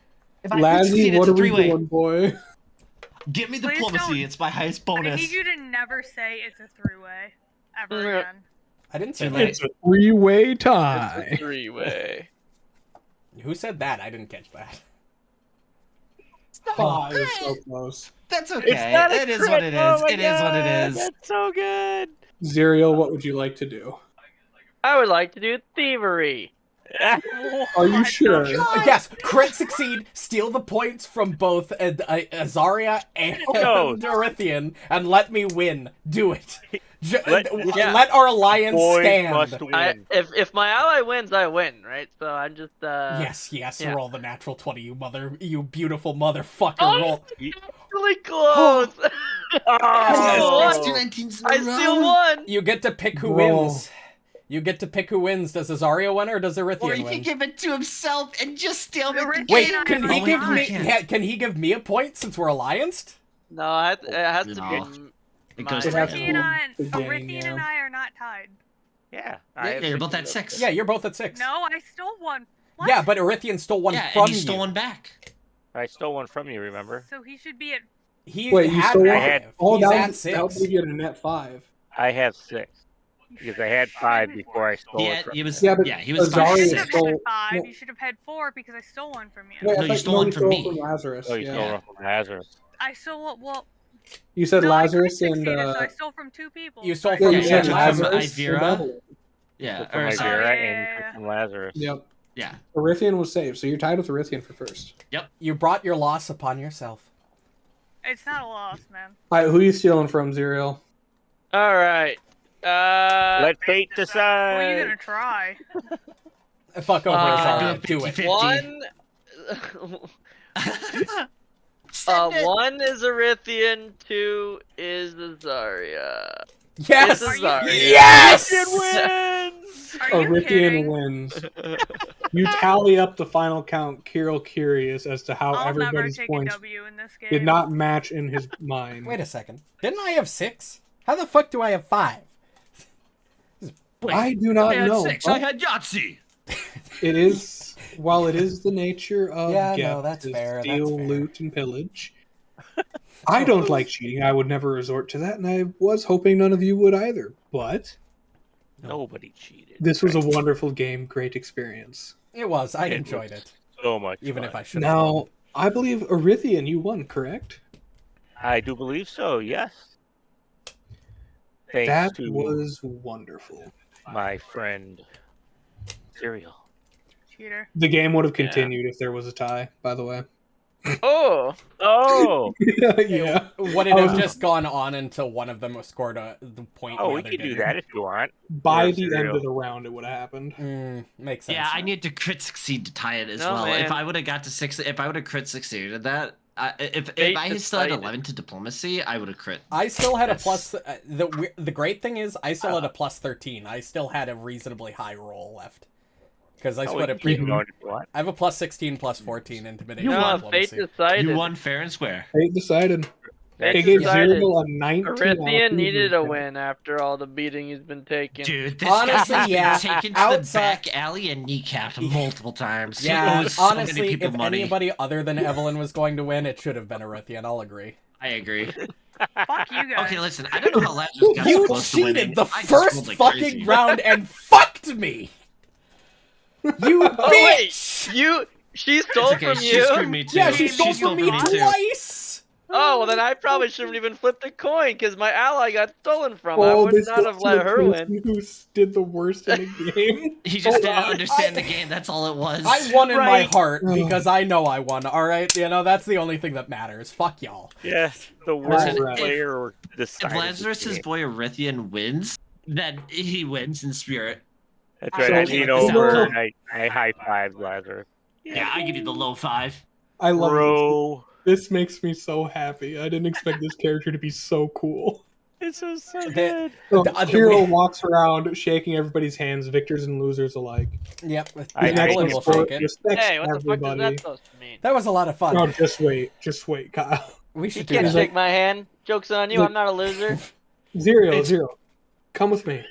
If I crit Lazzy, succeed, it's what a are we 3-way. doing, boy? Give me Please diplomacy. don't- It's my highest I bonus. need you to never say it's a 3-way ever Yeah. again. I didn't say Too that. late. It's a 3-way It's tie. a 3-way. Who said that? I didn't catch that. Oh, it was so close. That's It's okay. not a It is crit. what it is. Oh my It is what it God, is. That's so good. Zerial, what would you like to do? I would like to do thievery. Are you What sure? the- Yes, crit succeed, steal the points from both Azaria and No. Dorithian, and let me win. Do it. Yeah. Let our alliance Boys stand. must win. If my ally wins, I win, right? So I'm just Yes, yeah. roll the natural 20, you beautiful motherfucker. Oh! Roll. really close. Oh. It's 2 19s in a I row. still won. You get to pick who Roll. wins. You get to pick who wins. Does Azaria win or does Or Erythian he win? can give it to himself and just stalemate the Wait, Wait, game. can Oh, he wait, give no, me? he can't. Can he give me a point since we're allianced? No, it has to No. be. It goes my- to has to Erythian be and the game, Erythian and yeah. I are not tied. Yeah. Yeah, you're both at 6. Yeah, you're both at 6. No, I stole one. What? Yeah, but Erythian stole one Yeah, from and he stole you. one back. I stole one from you, remember? So he should be at. He Wait, you had stole one? 5. Oh, He's that at was, 6. that would leave you at a net 5. I have 6. Because I had 5 before I stole Yeah, it from he was. Yeah, but he was Azaria You is shouldn't have 6. stole- had 5. no. You should have had 4 because I stole one from you. Wait, I No, you thought- stole one from me. Lazarus. Oh, you yeah. stole one from Lazarus. I stole well. You said No, Lazarus I and succeeded, so I stole from 2 people. You stole So I from yeah, you Yeah, said you took from Lazarus and Ivira. Evelyn. Yeah, Took from or my sorry. Vera yeah, and yeah, took from Lazarus. Yep. Yeah. Erythian was saved, so you're tied with Erythian for first. You brought your loss upon yourself. It's not a loss, man. Alright, who are you stealing from, Zerial? All right. Let fate Who are you decide. gonna try? Fuck over Uh, Azaria. Do it. 50-50. One. One is Erythian. 2 is Azaria. Yes! It's Azaria. Yes! Wins! Are you Erythian kidding? wins. You tally up the final count, Kirill curious as to how I'll never everybody's take points a W in this game. did not match in his mind. Wait a second. Didn't I have 6? How the fuck do I have 5? I do not I had know. 6. but I had Yahtzee. It is, while it is the nature of Yeah, no, Geth that's to fair, steal, that's fair. loot, and pillage. I don't like cheating. I would never resort to that, and I was hoping none of you would either. But Nobody cheated. this was a wonderful game, great experience. It was. I It enjoyed was it. So much Even fun. if I should have. Now, I believe Erythian, you won, correct? I do believe so, yes. Thanks That to was wonderful. my friend Cereal. Cheater. The game would have continued if there was a tie, by the way. Oh. Oh! Yeah. Would it have just gone on until one of them scored the point? Oh, the we other could do didn't? that if you want. By Yeah, the end Cereal. of the round, it would have happened. Makes sense. Yeah, I need to crit succeed to tie it as No, well. man. If I would have got to 6, if I would have crit succeeded that, if Fate I had still had decided. 11 to diplomacy, I would have crit. I still had a That's- plus. The great thing is, I still had a plus 13. I still had a reasonably high roll left. Because I Oh, split we it. can keep going if you want. I have a plus 16, plus 14 intimidation. No, diplomacy. fate decided. You won fair and square. Fate decided. Fate They gave decided. Zerial a 19. Erythian needed a win. win after all the beating he's been taking. Dude, this Honestly, guy has yeah, been taken to outside- the back alley and kneecapped multiple times. He Yeah, owes so many honestly, people if money. anybody other than Evelyn was going to win, it should have been Erythian. I'll agree. I agree. Fuck you guys. Okay, listen, I don't know how Lazarus got so You close to winning. cheated the I just first rolled like fucking crazy. round and fucked me. You Oh wait, bitch! she It's stole okay, from she you. screwed me too. Yeah, she stole from me too. twice. Oh well, then I probably shouldn't even flipped a coin because my ally got stolen from. I Oh, would this not have goes let to the her win. person who did the worst in the game. He just didn't Hold on, understand I- the game. That's all it was. I won in my Right. heart Oh. because I know I won. All right, you know that's the only thing that matters. Fuck y'all. Yes, the worst Right. player If decided. Lazarus's boy Erythian wins, then he wins in spirit. That's I right. don't I think lean this over ever- and I high five Lazarus. Yeah, I give you the low 5. I love Bro. This makes me so happy. I didn't expect this character to be so cool. This is so The- So, The- Hero walks around shaking everybody's hands, victors and losers alike. Yep. I- He's an I- Colin excellent will sport, shake it. respects Hey, what the fuck is everybody. that supposed to mean? That was a lot of fun. No, just wait, Kyle. We You should do can't that. shake my hand. Joke's on you. Look- I'm not a loser. Zero. Come with me.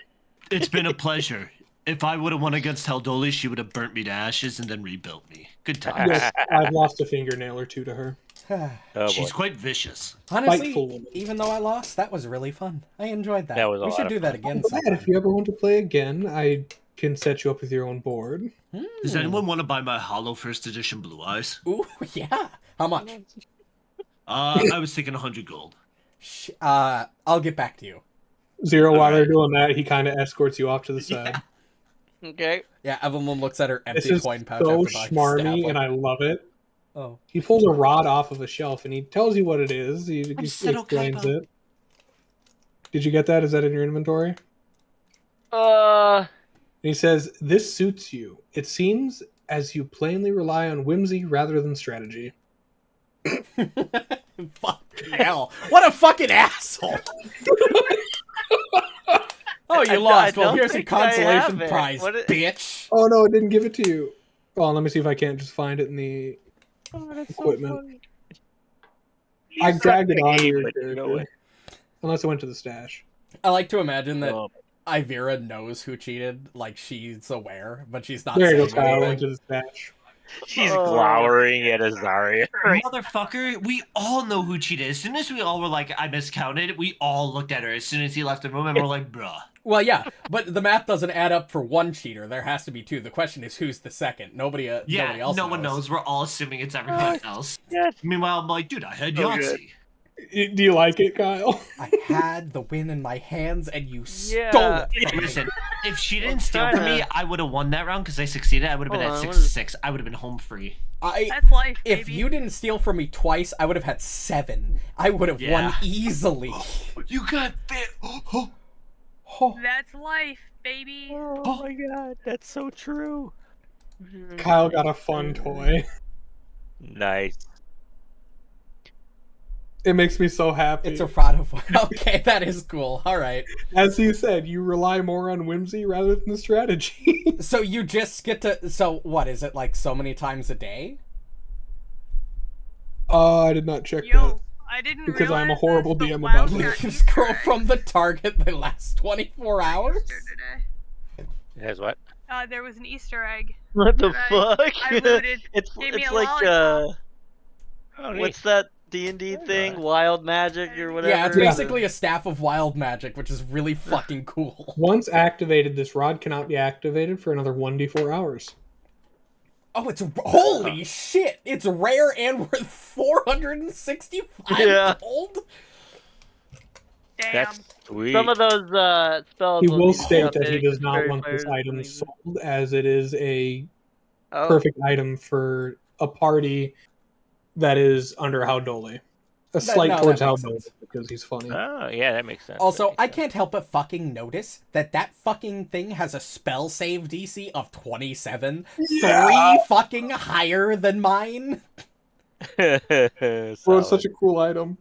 It's been a pleasure. If I would have won against Heldoli, she would have burnt me to ashes and then rebuilt me. Good times. Yes, I've lost a fingernail or two to her. Oh, She's boy. quite vicious. Honestly, Spiteful woman. even though I lost, that was really fun. I enjoyed that. That was a we lot should of do that fun. again I'm glad. sometime. If you ever want to play again, I can set you up with your own board. Does anyone want to buy my Hollow First Edition Blue Eyes? Ooh, yeah. How much? I was thinking 100 gold. I'll get back to you. Zero, while they're Alright. doing that, he kind of escorts you off to the side. Okay. Yeah, Evelyn looks at her This empty is coin pouch so after the smarmy, and I love it. Oh. He pulls a rod off of a shelf, and he tells you what it is. He Settle explains Kaiba. it. Did you get that? Is that in your inventory? Uh, And he says, "This suits you. It seems as you plainly rely on whimsy rather than strategy." Fucking hell. What a fucking asshole. Oh, you I lost. Well, don't here's a think I consolation have it. prize, What it- bitch. Oh no, it didn't give it to you. Oh, let me see if I can't just find it in the Oh, that's equipment. so funny. I dragged it on game, your but you know character. Unless I went to the stash. I like to imagine that Oh, Ivira knows who cheated. Like, she's aware, but she's not There you go, saying Kyle. anything. Went to the stash. she's Oh. glowering at Azaria. Motherfucker, we all know who cheated. As soon as we all were like, I miscounted, we all looked at her as soon as he left the room and we're like, bruh. Well, yeah, but the math doesn't add up for one cheater. There has to be two. The question is, who's the second? Nobody else No one knows. We're all assuming it's everyone else. Meanwhile, I'm like, dude, I had Oh, good. Yahtzee. Do you like it, Kyle? I had the win in my hands, and you Yeah. stole it from me. Listen, if she didn't I'm steal from me, trying to- I would have won that round because I succeeded. I would have been Hold at on, 6-6. I would have been home free. That's life, baby. If you didn't steal from me twice, I would have had 7. I would have won Yeah. easily. You got fit. That's life, baby. Oh my god, that's so true. Kyle got a fun toy. Nice. It makes me so happy. It's a Rod. Okay, that is cool. All right. As you said, you rely more on whimsy rather than the strategy. So you just get to. So what is it like? So many times a day? I did not check that. Yo, I didn't Because I'm a realize horrible this, DM but about WoW it. got You Easter scroll eggs from the target. They last 24 hours. today. It has what? There was an Easter egg. What the I- fuck? I looted. it's Gave me it's a like lollipop. Oh, neat. what's that D&D thing? Wild magic or whatever. Yeah, it's Yeah. basically a staff of wild magic, which is really fucking cool. Once activated, this rod cannot be activated for another 1d4 hours. Oh, it's holy shit! It's rare and worth 465 Yeah. gold. Damn. That's sweet. Some of those spells. He will will be state that he updated does to not fairy want this fires item and- sold, as it is a Oh. perfect item for a party that is under Haldoli. A slight no, towards that makes Haldoli sense. because he's funny. Oh, yeah, that makes sense. Also, That I makes can't help but fucking notice that that fucking thing has a spell save DC of 27. Yeah. 3 fucking higher than mine. sense. Well, it's such a cool item.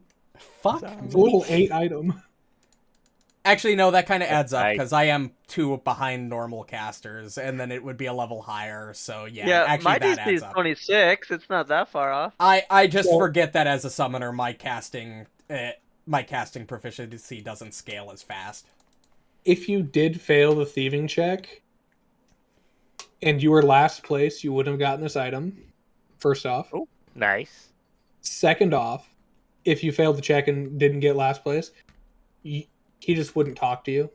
Fuck. It's a little 8 item. Actually, no, that kind of adds up I- because I am 2 behind normal casters, and then it would be a level higher. So yeah, Yeah, actually my that DC adds is up. 26. It's not that far off. I just Well- forget that as a summoner, my casting proficiency doesn't scale as fast. If you did fail the thieving check and you were last place, you wouldn't have gotten this item. First off. Nice. Second off, if you failed the check and didn't get last place, he just wouldn't talk to you.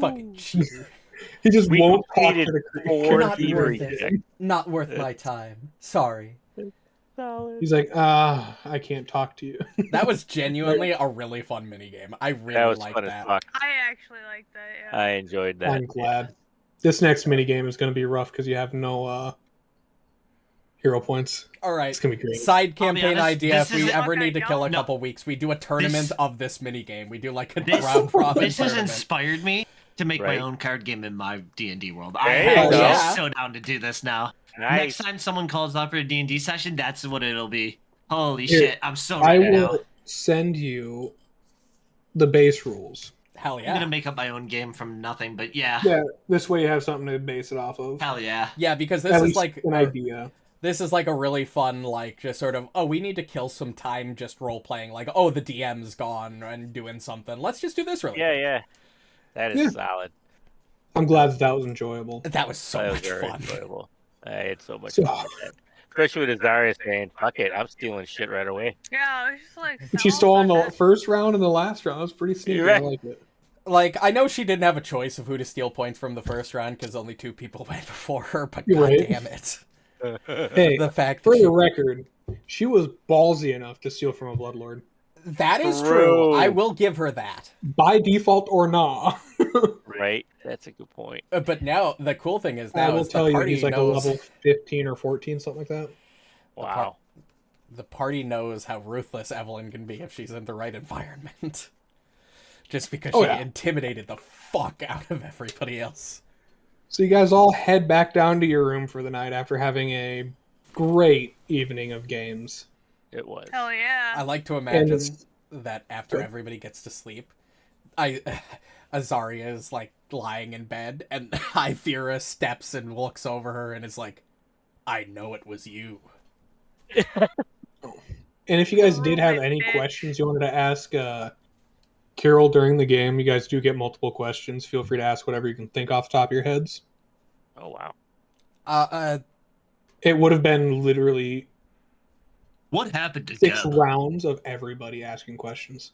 Fucking cheater. He just We won't talk to completed the creature. 4 Not thievery worth it. checks. Not worth my time. Sorry. Solid. He's like, I can't talk to you. That was genuinely a really fun minigame. I really That was liked fun that. as fuck. I actually like that. Yeah. I enjoyed that. I'm glad. This next minigame is going to be rough because you have no hero points. All right. It's going to be great. Side I'll be campaign honest, idea: this if we isn't- ever Okay, need to kill a no. couple weeks, we do a tournament This- of this minigame. We do like a This- round robin This has tournament. inspired me to make my Right. own card game in my D&D world. There you I'm go. so down to do this now. Nice. Next time someone calls up for a D&D session, that's what it'll be. Holy Here, shit, I'm so I ready will now. send you the base rules. Hell I'm gonna yeah. make up my own game from nothing, but yeah. Yeah, this way you have something to base it off of. Hell yeah. Yeah, because this At is least like an idea. this is like a really fun, like, just sort of, oh, we need to kill some time just role playing. Like, oh, the DM's gone and doing something. Let's just do this really Yeah, quick. yeah. That is Yeah. solid. I'm glad that was enjoyable. That was so That was much very fun. enjoyable. I had so much So- fun with that. Especially with Azaria saying, fuck it, I'm stealing shit right away. Yeah, it's just like. She so stole in the fucking- first round and the last round. That was pretty sneaky. Right. I like it. Like, I know she didn't have a choice of who to steal points from the first round because only 2 people went before her, but You're god right. damn it. Hey, The fact for that the record, she was ballsy enough to steal from a bloodlord. that is true. True. I will give her that. By default or not. Right? That's a good point. But now, the cool thing is I now will is the tell you, party he's like knows... a level 15 or 14, something like that. Wow. The party knows how ruthless Evelyn can be if she's in the right environment. Just because Oh, she yeah. intimidated the fuck out of everybody else. So you guys all head back down to your room for the night after having a great evening of games. It was. Hell yeah. I like to imagine it's- that after Good. everybody gets to sleep, Azaria is like lying in bed, and Ivira steps and looks over her and is like, "I know it was you." And if you guys did have Ruin, any bitch. questions you wanted to ask Carol during the game, you guys do get multiple questions. Feel free to ask whatever you can think off the top of your heads. Oh, wow. It would have been literally What happened to 6 Geb? rounds of everybody asking questions.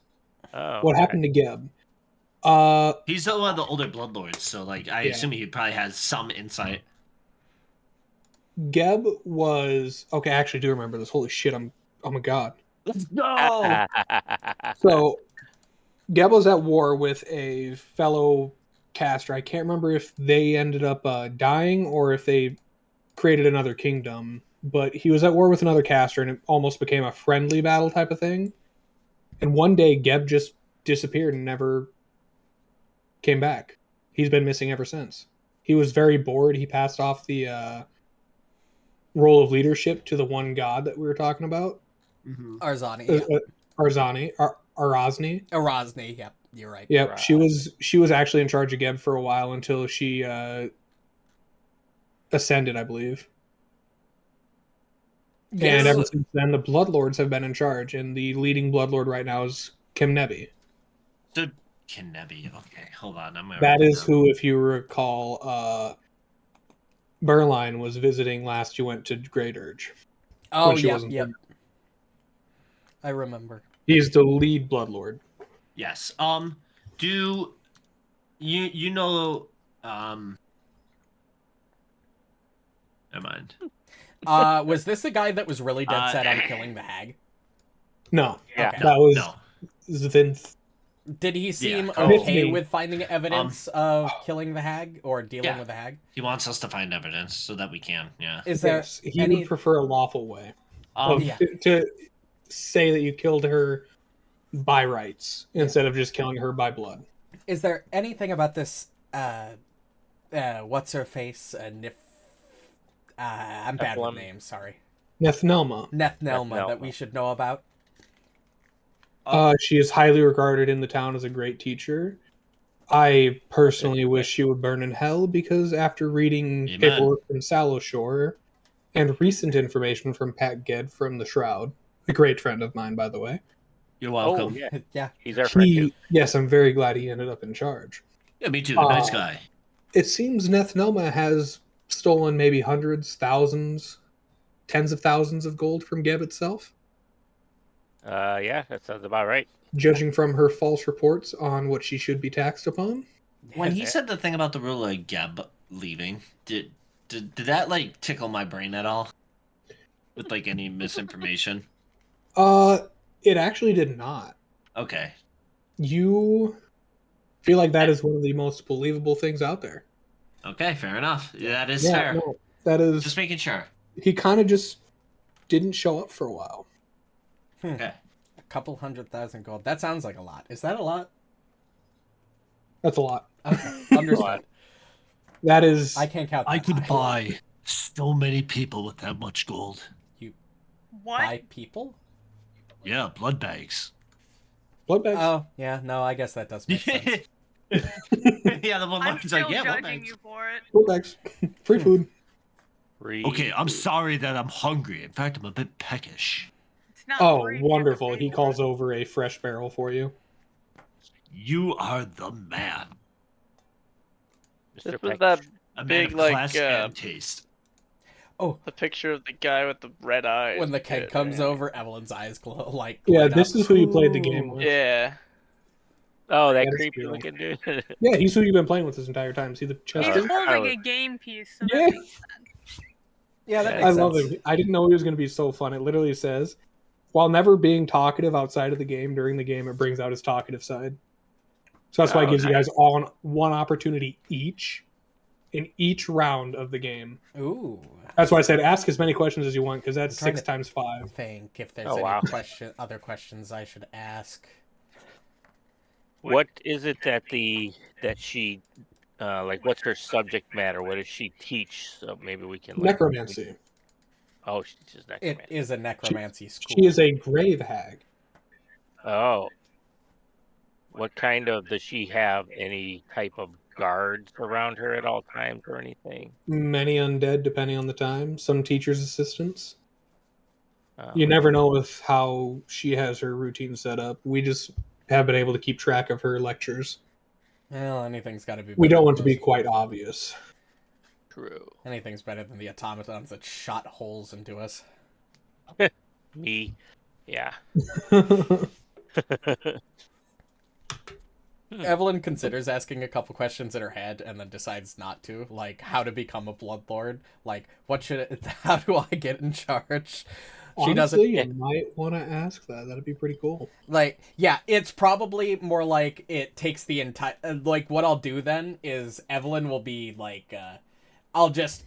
Oh, What okay. happened to Geb? He's one of the older bloodlords, so like I Yeah. assume he probably has some insight. Geb was okay. I actually do remember this. Holy shit! Oh my god. Let's go. So Geb was at war with a fellow caster. I can't remember if they ended up dying or if they created another kingdom. But he was at war with another caster, and it almost became a friendly battle type of thing. And one day, Geb just disappeared and never came back. He's been missing ever since. He was very bored. He passed off the role of leadership to the one god that we were talking about, Arzani. Yeah. Arazni. Erosny, yep, you're right. Yep, Right. she was actually in charge of Geb for a while until she ascended, I believe. Yes. And ever since then, the Bloodlords have been in charge, and the leading Bloodlord right now is Kim Nebi. So Kinebi. Okay, hold on. I'm gonna That write is down. who, if you recall, Berline was visiting last you went to Great Urge. Oh, when she yep, wasn't yep. there. I remember. He's the lead Bloodlord. Yes. Do you know never mind. Was this the guy that was really dead set on Uh, killing the hag? No, Yeah. Okay. that was No. Zinth. Did he seem correct. okay Me. with finding evidence of killing the hag or dealing Yeah. with the hag? He wants us to find evidence so that we can. Yeah. Is there Yes, he any? would prefer a lawful way of, yeah. to say that you killed her by rights instead of just killing her by blood. Is there anything about this? What's her face? I'm bad with Nephilim. names. Sorry, Nethnelma. Nethnelma that we should know about. She is highly regarded in the town as a great teacher. I personally wish she would burn in hell because after reading Amen. paperwork from Sallowshore and recent information from Pat Ged from the Shroud, a great friend of mine, by the way. You're Oh, welcome. yeah. Yeah. He's our friend, too. Yes, I'm very glad he ended up in charge. Yeah, me too. Nice Uh, guy. It seems Nethnelma has stolen maybe hundreds, thousands, tens of thousands of gold from Geb itself, Yeah, that sounds about right. judging from her false reports on what she should be taxed upon. When he Yes, said the thing about the rule of Geb leaving, did that like tickle my brain at all? With like any misinformation? It actually did not. Okay. You feel like that is one of the most believable things out there. Okay, fair enough. That is Yeah, fair. no, that is. Just making sure. He kind of just didn't show up for a while. Okay. a couple 100,000 gold. That sounds like a lot. Is that a lot? That's a lot. Okay, understood. That is. I can't count that I could high. buy so many people with that much gold. What? Buy people? Yeah, blood bags. Blood bags. Oh, yeah, no, I guess that does make sense. Yeah, the one I'm line's still like, yeah, blood judging bags. you for it. Blood bags. Free food. Okay, I'm sorry that I'm hungry. In fact, I'm a bit peckish. It's not Oh, free if you have to wonderful. pay He for calls it. over a fresh barrel for you. You are the man. Mr. This was Peck. that A man big, of like, class and taste. the picture of the guy with the red eyes. When the keg bit, comes right? over, Evelyn's eyes light Yeah, up. this is who you played the game with. Yeah. Oh, that That is creepy true. looking dude. Yeah, he's who you've been playing with this entire time. See the chest? He's ring? holding a game piece, so Yeah. that makes sense. Yeah, that I makes I sense. love him. I didn't know he was going to be so fun. It literally says, while never being talkative outside of the game, during the game, it brings out his talkative side. So that's why it Oh, gives you nice. guys all one opportunity each in each round of the game. Ooh. That's why I said ask as many questions as you want, because that's I'm trying 6 to times 5. Think if there's Oh, any wow. other questions I should ask. What is it that she like? What's her subject matter? What does she teach? So maybe we can like. Necromancy. Oh, she teaches It necromancy. is a necromancy school. She is a grave hag. Oh. What kind of does she have? Any type of guards around her at all times or anything? Many undead, depending on the time. Some teachers' assistants. Oh. You never know with how she has her routine set up. We just have been able to keep track of her lectures. Well, anything's got to be. We better don't than want to be those- quite obvious. True. Anything's better than the automatons that shot holes into us. Me. Yeah. Evelyn considers asking a couple questions in her head and then decides not to, like how to become a bloodlord, like how do I get in charge? Honestly, you might want to ask that. That'd be pretty cool. Like, yeah, it's probably more like it takes the entire like what I'll do then is Evelyn will be like I'll just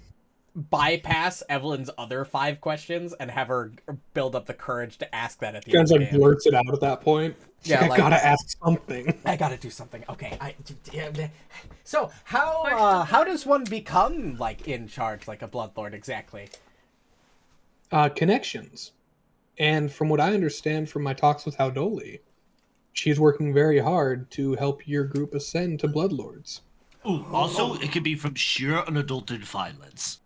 bypass Evelyn's other 5 questions and have her build up the courage to ask that at the Kind end of of the like game. blurts it out at that point. She's Yeah, like, I like- gotta ask something. I gotta do something. Okay, so how does one become like in charge, like a bloodlord exactly? Connections. And from what I understand from my talks with Howdoli, she's working very hard to help your group ascend to bloodlords. Ooh, also, it could be from sheer unadulterated violence.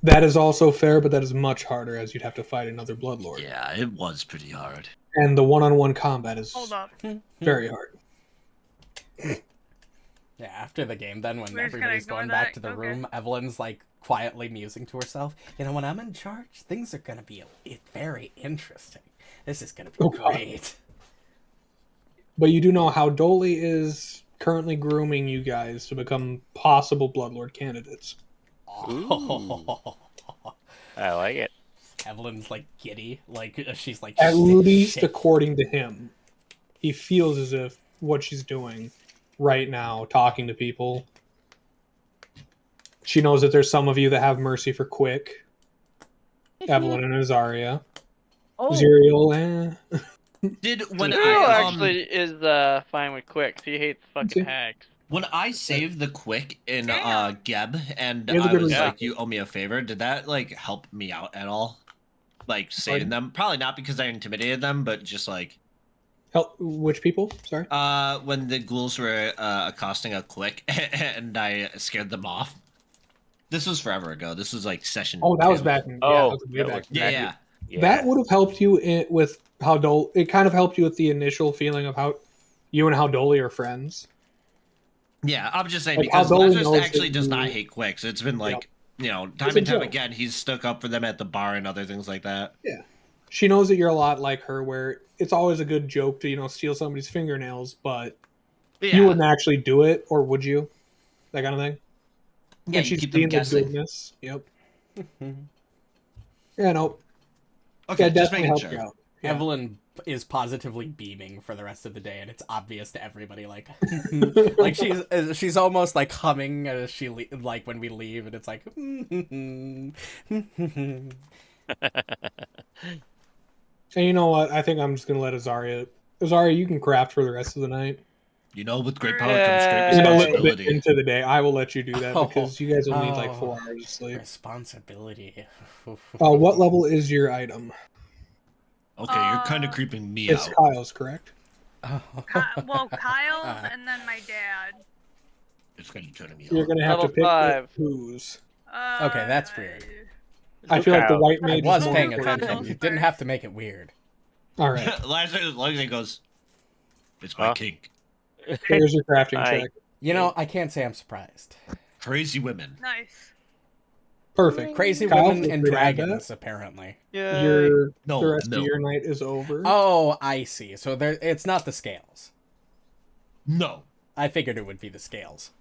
That is also fair, but that is much harder as you'd have to fight another bloodlord. Yeah, it was pretty hard. And the one-on-one combat is Hold up. very hard. Yeah, after the game, then when We're just gonna everybody's ignore going back that? to the Okay. room, Evelyn's like quietly musing to herself. You know, when I'm in charge, things are gonna be very interesting. This is gonna be Oh, God. great. But you do know Howdoli is currently grooming you guys to become possible bloodlord candidates. Oh. I like it. Evelyn's like giddy, like she's like At least shit. according to him, he feels as if what she's doing right now, talking to people, she knows that there's some of you that have mercy for Quick, Evelyn and Azaria, Oh. Zuriel, When Who I actually is fine with Quick? He hates fucking Okay. hags. when I saved the quick in Damn. Geb and He has a I good was reason. like, you owe me a favor, did that like help me out at all? Like saving them? Probably not because I intimidated them, but just like help which people? Sorry. when the ghouls were accosting a quick and I scared them off. This was forever ago. This was like session. Oh, that was 2. back in Oh, yeah, that was way that back. was- Yeah. Yeah. That would have helped you with Howdoli. It kind of helped you with the initial feeling of how you and Howdoli are friends. Yeah, I'm just saying Like, because Howdoli Lazarus knows actually that does you- not hate quicks. It's been like, time It's a and time joke. again, he's stuck up for them at the bar and other things like that. She knows that you're a lot like her, where it's always a good joke to steal somebody's fingernails, but Yeah, you wouldn't actually do it, or would you? That kind of thing. yeah, And you she's keep them seen the guessing. goodness. Yep. Yeah, no. Okay, Yeah, just definitely making helped sure. you out. Yeah. Evelyn is positively beaming for the rest of the day, and it's obvious to everybody. Like, like she's almost like humming as like when we leave, and it's like. And you know what? I think I'm just gonna let Azaria. Azaria, you can craft for the rest of the night. You know, with great power comes great Yay. And a little bit responsibility. into the day, I will let you do that Oh. because you guys will need like Oh. 4 hours of sleep. Responsibility. What level is your item? Okay, you're kind of creeping me It's out. Kyle's, correct? Well, Kyle's and then my dad. It's kind of turning me You're on. gonna have to Level pick 5. whose. Okay, that's weird. I feel like the Kyle's. white I mage was is more paying important. attention. You didn't have to make it weird. All right, Langston goes, it's my Huh? kink. here's your crafting I- check. You know, I can't say I'm surprised. Crazy women. Nice. Perfect. Crazy Kyle, women feel and free to add dragons, apparently. Yay. No, the rest no. of your night is over. Oh, I see. So it's not the scales. No. I figured it would be the scales.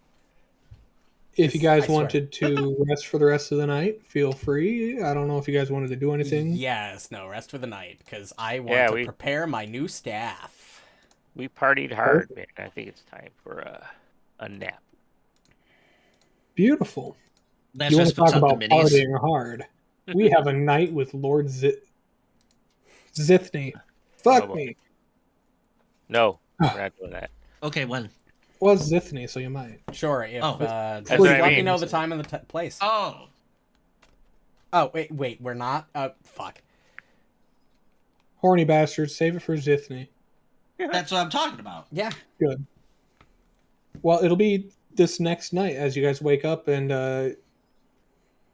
If you guys I swear. wanted to rest for the rest of the night, feel free. I don't know if you guys wanted to do anything. Yes, no, rest for the night, because I want Yeah, to we- prepare my new staff. We partied hard, man. I think it's time for a nap. Beautiful. That's You want just to talk puts up about the minis. partying hard? We have a night with Lord Zithny. Fuck Oh, boy. me. No, we're not doing that. Okay, when? Well, it's Zithny, so you might. Sure, if Oh, just what I let me mean. know the time and the place. Oh. Oh, wait, we're not? Fuck. Horny bastards, save it for Zithny. That's what I'm talking about. Yeah. Good. Well, it'll be this next night as you guys wake up, and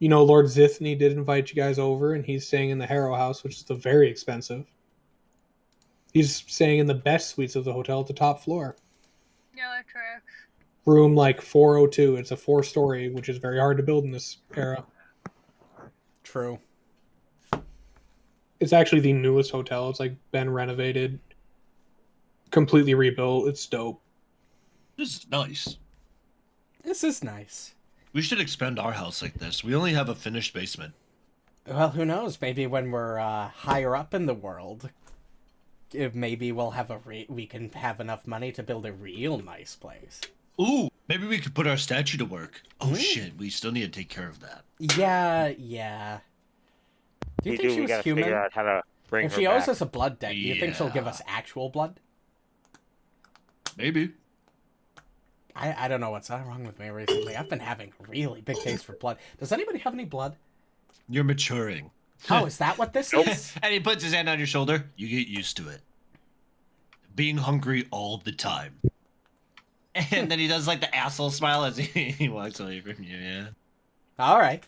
Lord Zithny did invite you guys over, and he's staying in the Harrow House, which is very expensive. He's staying in the best suites of the hotel at the top floor. Yeah, that tracks. Room like 402. It's a 4-story, which is very hard to build in this era. True. It's actually the newest hotel. It's like been renovated, completely rebuilt. It's dope. This is nice. This is nice. We should expand our house like this. We only have a finished basement. Well, who knows? Maybe when we're higher up in the world, maybe we'll have we can have enough money to build a real nice place. Ooh, maybe we could put our statue to work. Oh Ooh. shit, we still need to take care of that. Yeah. Do you think she we was gotta human? figure out how to bring If her she owes back. us a blood debt, do you think she'll give Yeah. us actual blood? Maybe. I don't know what's wrong with me recently. I've been having really big taste for blood. Does anybody have any blood? You're maturing. Oh, is that what this is? And he puts his hand on your shoulder. You get used to it. Being hungry all the time. And then he does like the asshole smile as he walks away from you, yeah. All right.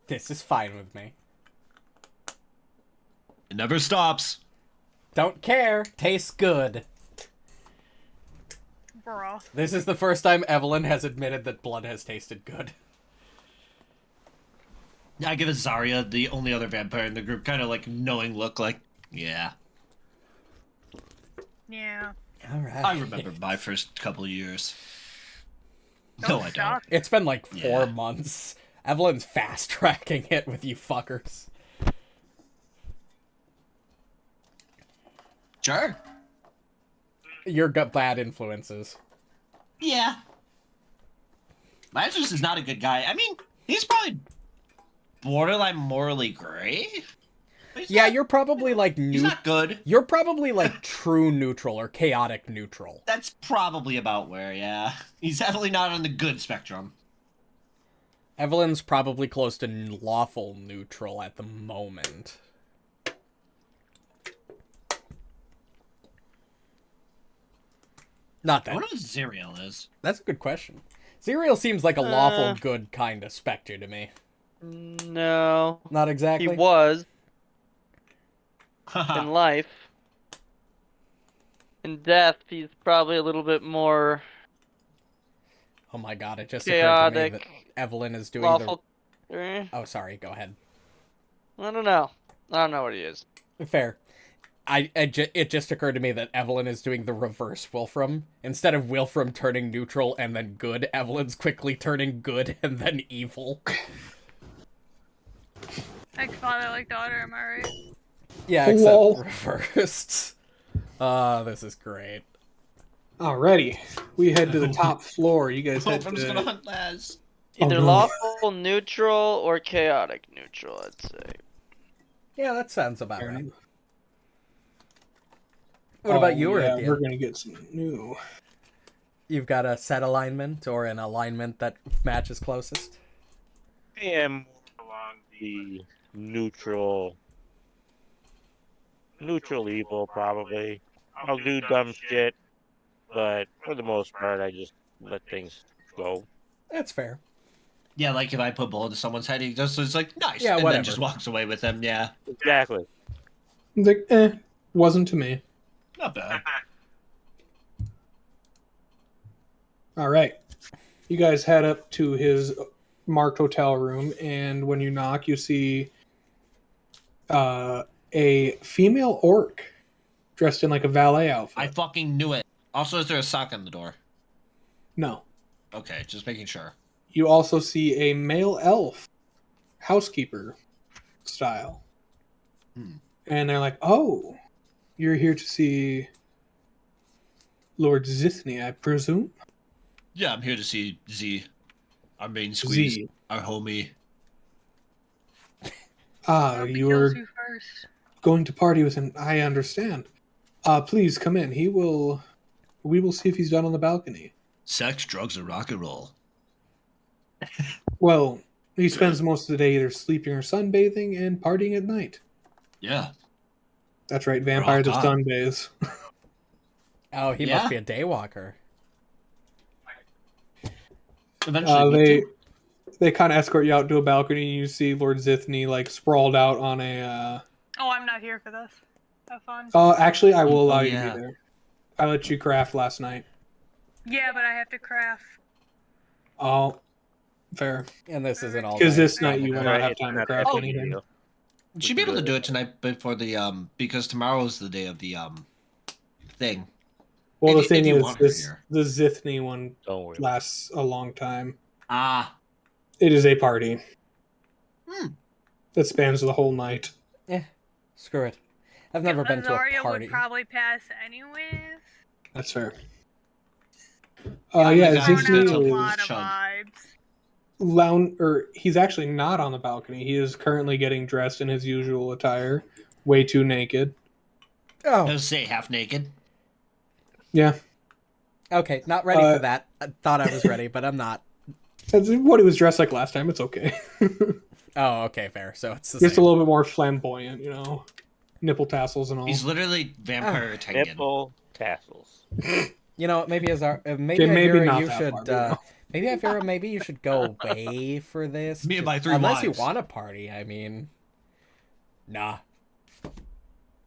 This is fine with me. It never stops. Don't care. Tastes good. Bruh. This is the first time Evelyn has admitted that blood has tasted good. I give Zarya, the only other vampire in the group, kind of like knowing look like, yeah. Yeah. All right. I remember my first couple of years. No, Don't I don't. stop. It's been like 4 Yeah. months. Evelyn's fast tracking it with you fuckers. Sure. You're got bad influences. Yeah. Lazarus is not a good guy. I mean, he's probably borderline morally gray. But he's Yeah, not- you're probably like He's not good. You're probably like true neutral or chaotic neutral. That's probably about where, yeah. He's definitely not on the good spectrum. Evelyn's probably close to lawful neutral at the moment. Not I that. wonder what Zerial is. That's a good question. Zerial seems like a lawful Uh. good kind of specter to me. No. Not exactly. He was in life. In death, he's probably a little bit more Oh my god, it just occurred to me that chaotic, Evelyn is doing lawful. the... Oh, sorry, go ahead. I don't know. I don't know what he is. Fair. It just occurred to me that Evelyn is doing the reverse Wilfram. Instead of Wilfram turning neutral and then good, Evelyn's quickly turning good and then evil. Like father, like daughter, am I right? Yeah, except Lol. reversed. This is great. Alrighty, we head to the top floor. You guys head Wolfram's gonna to... hunt Laz. Oh, Either no. lawful neutral or chaotic neutral, I'd say. Yeah, that sounds about Fair right. enough. What about Oh, you, yeah, Arithia? we're gonna get some new... You've got a set alignment or an alignment that matches closest? I am more along the neutral evil, probably. I'll do dumb shit, but for the most part, I just let things go. That's fair. Yeah, like if I put a bullet in someone's head, he just is like, nice, Yeah, and whatever. then just walks away with them. Yeah, Exactly. He's like, wasn't to me. not bad. All right. You guys head up to his marked hotel room, and when you knock, you see a female orc dressed in like a valet outfit. I fucking knew it. Also, is there a sock on the door? No. Okay, just making sure. You also see a male elf, housekeeper style. And they're like, oh, you're here to see Lord Zithny, I presume? Yeah, I'm here to see Z, our main squeeze, Z. our homie. Ah, Hope he you kills are you first. going to party with him. I understand. Please come in. We will see if he's done on the balcony. Sex, drugs, and rock and roll. Well, he spends most of the day either sleeping or sunbathing and partying at night. Yeah. That's right, vampires are Rock on. sunbathes. Oh, he Yeah. must be a daywalker. Eventually, They kind of escort you out to a balcony, and you see Lord Zithny like sprawled out on a. Oh, I'm not here for this. Have fun. Actually, I will Oh, allow you yeah. to be there. I let you craft last night. Yeah, but I have to craft. Oh, fair. And this isn't all Because night. this night you will not Right, have it's time to not craft that big a anything. deal. She'd be able to do it tonight before the because tomorrow's the day of the thing. Well, the If thing you is, want her this here. the Zithny one Don't worry. lasts a long time. Ah. It is a party Hmm. that spans the whole night. Screw it. I've never been to a Azaria party. would probably pass anyways. That's fair. Yeah, Yeah, you guys did Zithny something a with lot this of chug. vibes. he's actually not on the balcony. He is currently getting dressed in his usual attire, way too naked. Oh, Does say half naked. Yeah, okay. Not ready for that. I thought I was ready, but I'm not. that's what he was dressed like last time. It's okay. Oh, okay, fair. So it's the Just a same. little bit more flamboyant, nipple tassels and all. He's literally vampire Tengen. Nipple tassels. You know, maybe Okay, maybe Ivira, not you that should. far, but, Maybe Ivira, maybe you should go away for this. Me and my 3 unless wives. you want to party. I mean, nah.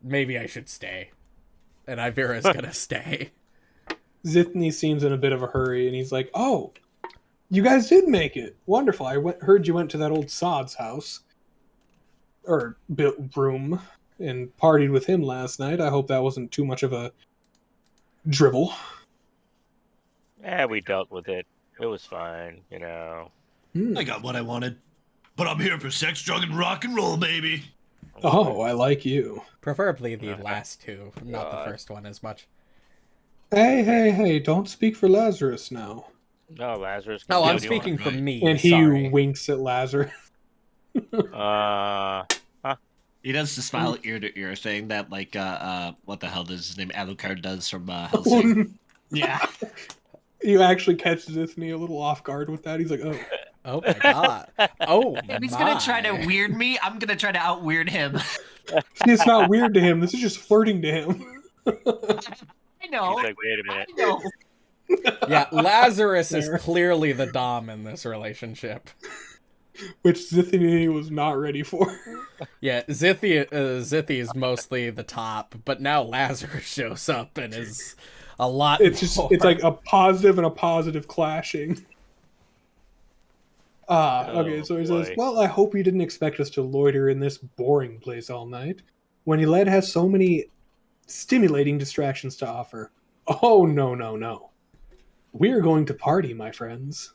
Maybe I should stay, and Ivira's gonna stay. Zithny seems in a bit of a hurry, and he's like, "Oh, you guys did make it! Wonderful! Heard you went to that old sod's house, or room, and partied with him last night. I hope that wasn't too much of a dribble." We dealt with it. It was fine, you know. I got what I wanted. But I'm here for sex, drug, and rock and roll, baby. Oh, I like you. Preferably the last two, not the God. first one as much. Hey! Don't speak for Lazarus now. No, Lazarus. Oh, can I'm do what you speaking want. for right. me. And he sorry. winks at Lazarus. He does the smile ear to ear thing that like what the hell does his name Alucard does from Hellsing. Yeah. You actually catch Zithny a little off guard with that. He's like, "Oh, Oh my god. Oh If he's my. gonna try to weird me, I'm gonna try to out weird him. see, it's not weird to him. This is just flirting to him." I know. He's like, wait a minute. I know. Yeah, Lazarus is Fair. clearly the dom in this relationship. Which Zithny was not ready for. Yeah, Zithy is mostly the top, but now Lazarus shows up and is a lot It's more. like a positive and a positive clashing. Okay, so he says, boy. "Well, I hope you didn't expect us to loiter in this boring place all night, when Yled has so many stimulating distractions to offer. Oh, no. We are going to party, my friends.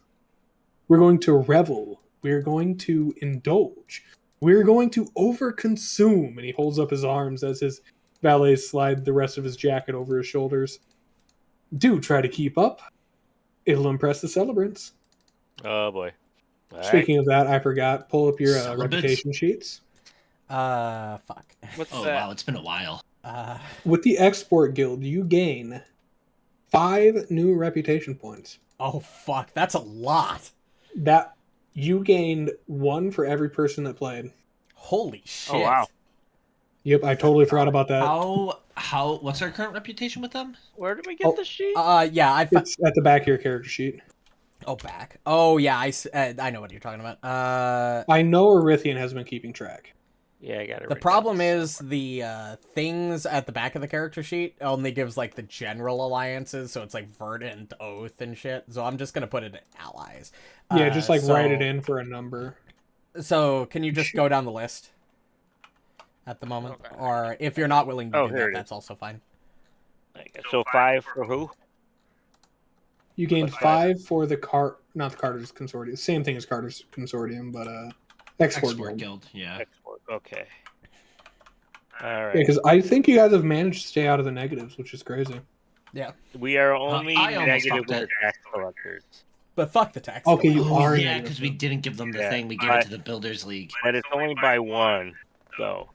We're going to revel. We're going to indulge. We're going to overconsume." And he holds up his arms as his valets slide the rest of his jacket over his shoulders. Do try to keep up. It'll impress the celebrants. Oh boy. All right. Speaking of that, I forgot. Pull up your Celebrants? reputation sheets. Fuck. What's Oh that? wow, it's been a while. With the Export Guild, you gain 5 new reputation points. Oh fuck, that's a lot. That you gained 1 for every person that played. Holy shit. Oh, wow. Yep, I totally forgot about that. What's our current reputation with them? Where did we get the sheet? Yeah, It's at the back of your character sheet. Oh, back. Oh, yeah, I know what you're talking about. I know Erythian has been keeping track. Yeah, I got it. The problem is the things at the back of the character sheet only gives like the general alliances, so it's like Verdant, Oath, and shit. So I'm just gonna put it in allies. Yeah, just like write it in for a number. So can you just go down the list at the moment, or if you're not willing to do that, that's also fine. So 5 for who? You gained 5 for the not the Carter's Consortium. Same thing as Carter's Consortium, but Export Guild. Yeah. Export. Okay. All right. Yeah, because I think you guys have managed to stay out of the negatives, which is crazy. Yeah. We are only I almost negative fucked with it. the tax collectors. But fuck the tax. Okay, you collectors. are Yeah, negative. because we didn't give them the Yeah, thing. We gave it to the Builders League. But it's only by 1, so.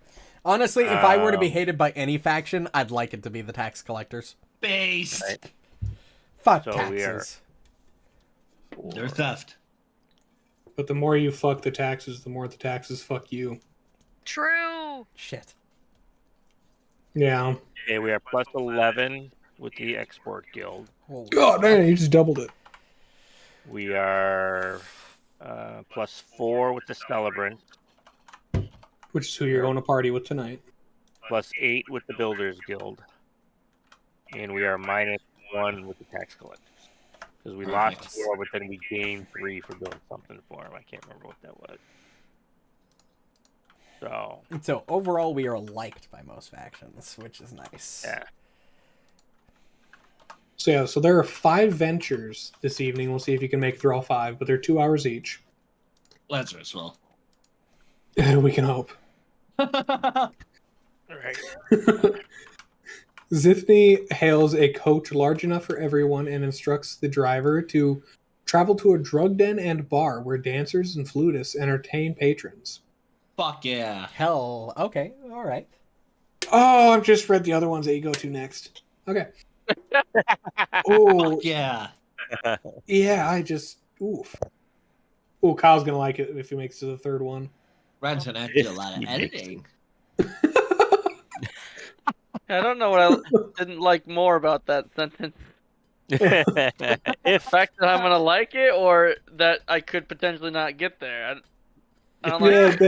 Honestly, if I were to be hated by any faction, I'd like it to be the tax collectors. Based. Right. Fuck So taxes. They're theft. But the more you fuck the taxes, the more the taxes fuck you. True. Shit. Yeah. Okay, we are plus 11 with the Export Guild. Holy God, fuck. man, you just doubled it. We are plus 4 with the Celebrant. Which is who you're going to party with tonight. Plus 8 with the Builders Guild. And we are minus 1 with the tax collectors. Because we lost 4, but then we gained 3 for doing something for them. I can't remember what that was. So overall, we are liked by most factions, which is nice. Yeah. So yeah, so there are 5 ventures this evening. We'll see if you can make it through all 5, but they're 2 hours each. Lazarus will. We can hope. Right. Zithny hails a coach large enough for everyone and instructs the driver to travel to a drug den and bar where dancers and flutists entertain patrons. Fuck yeah. Hell, okay, all right. Oh, I've just read the other ones that you go to next. Okay. Oh, Yeah. yeah, I just... Oof. Oh, Kyle's going to like it if he makes it to the 3rd one. Ryan's gonna have to do a lot of editing. I don't know what I didn't like more about that sentence. The fact that I'm gonna like it, or that I could potentially not get there. I don't like.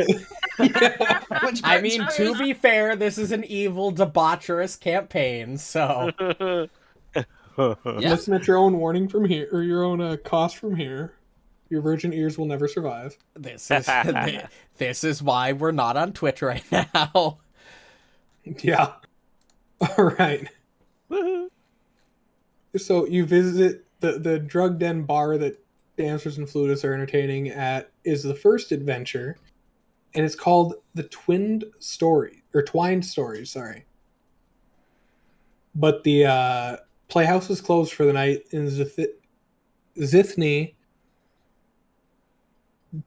I mean, to be fair, this is an evil, debaucherous campaign, so... Listen at your own warning from here, or your own cost from here. Your virgin ears will never survive. This is why we're not on Twitch right now. Yeah. All right. So you visit the drug den bar that dancers and flutists are entertaining at is the first adventure, and it's called the Twined Stories, sorry. But the playhouse is closed for the night, and Zithny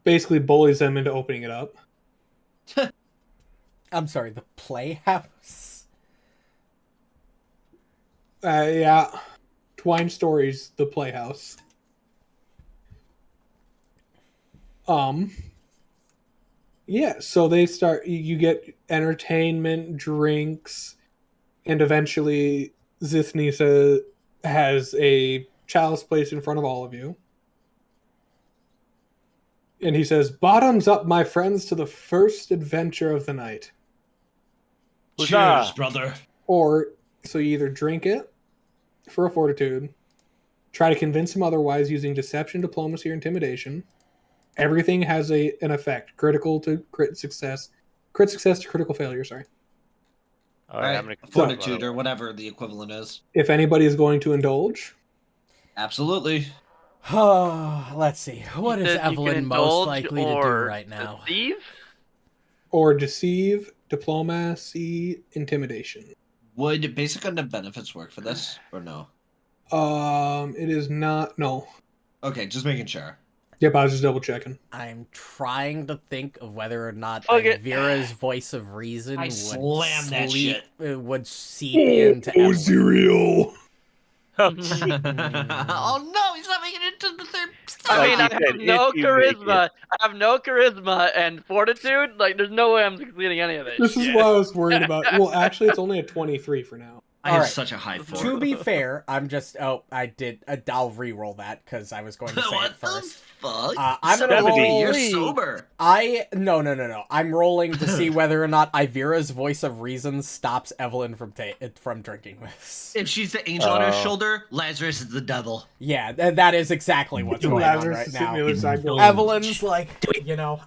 basically bullies them into opening it up. I'm sorry, the Playhouse? Yeah. Twine Stories, the Playhouse. Yeah, so they start, you get entertainment, drinks, and eventually Zithny has a chalice placed in front of all of you. And he says, "Bottoms up, my friends, to the first adventure of the night." Cheers, brother. Or, so you either drink it for a fortitude, try to convince him otherwise using deception, diplomacy, or intimidation. Everything has an effect. Critical to crit success to critical failure, sorry. All right, I'm gonna fortitude or whatever the equivalent is. If anybody is going to indulge. Absolutely. Oh, let's see. What is You said you can Evelyn most indulge likely to do or right now? Deceive? Or deceive, diplomacy, intimidation. Would basic enough benefits work for this or no? It is not. No. Okay, just making sure. Yep, I was just double checking. I'm trying to think of whether or not Okay. Vera's voice of reason I would slammed that shit. would seep into Evelyn. cereal. Oh, gee. Oh no, he's not making it to the third I stage. mean, Like I you have said, no if you make it. charisma. I have no charisma and fortitude. Like, there's no way I'm succeeding any of this. This is shit. why I was worried about. Well, actually, it's only a 23 for now. I have Alright. such a high four. To be fair, I'm just. Oh, I did. I'll re-roll that because I was going to say it What the first. fuck? I'm gonna 70. roll. You're sober. No. I'm rolling to see whether or not Ivira's voice of reason stops Evelyn from drinking this. If she's the angel on her Oh. shoulder, Lazarus is the devil. Yeah, that is exactly what's going on Lazarus right is sitting on the now. other side going, Evelyn's like,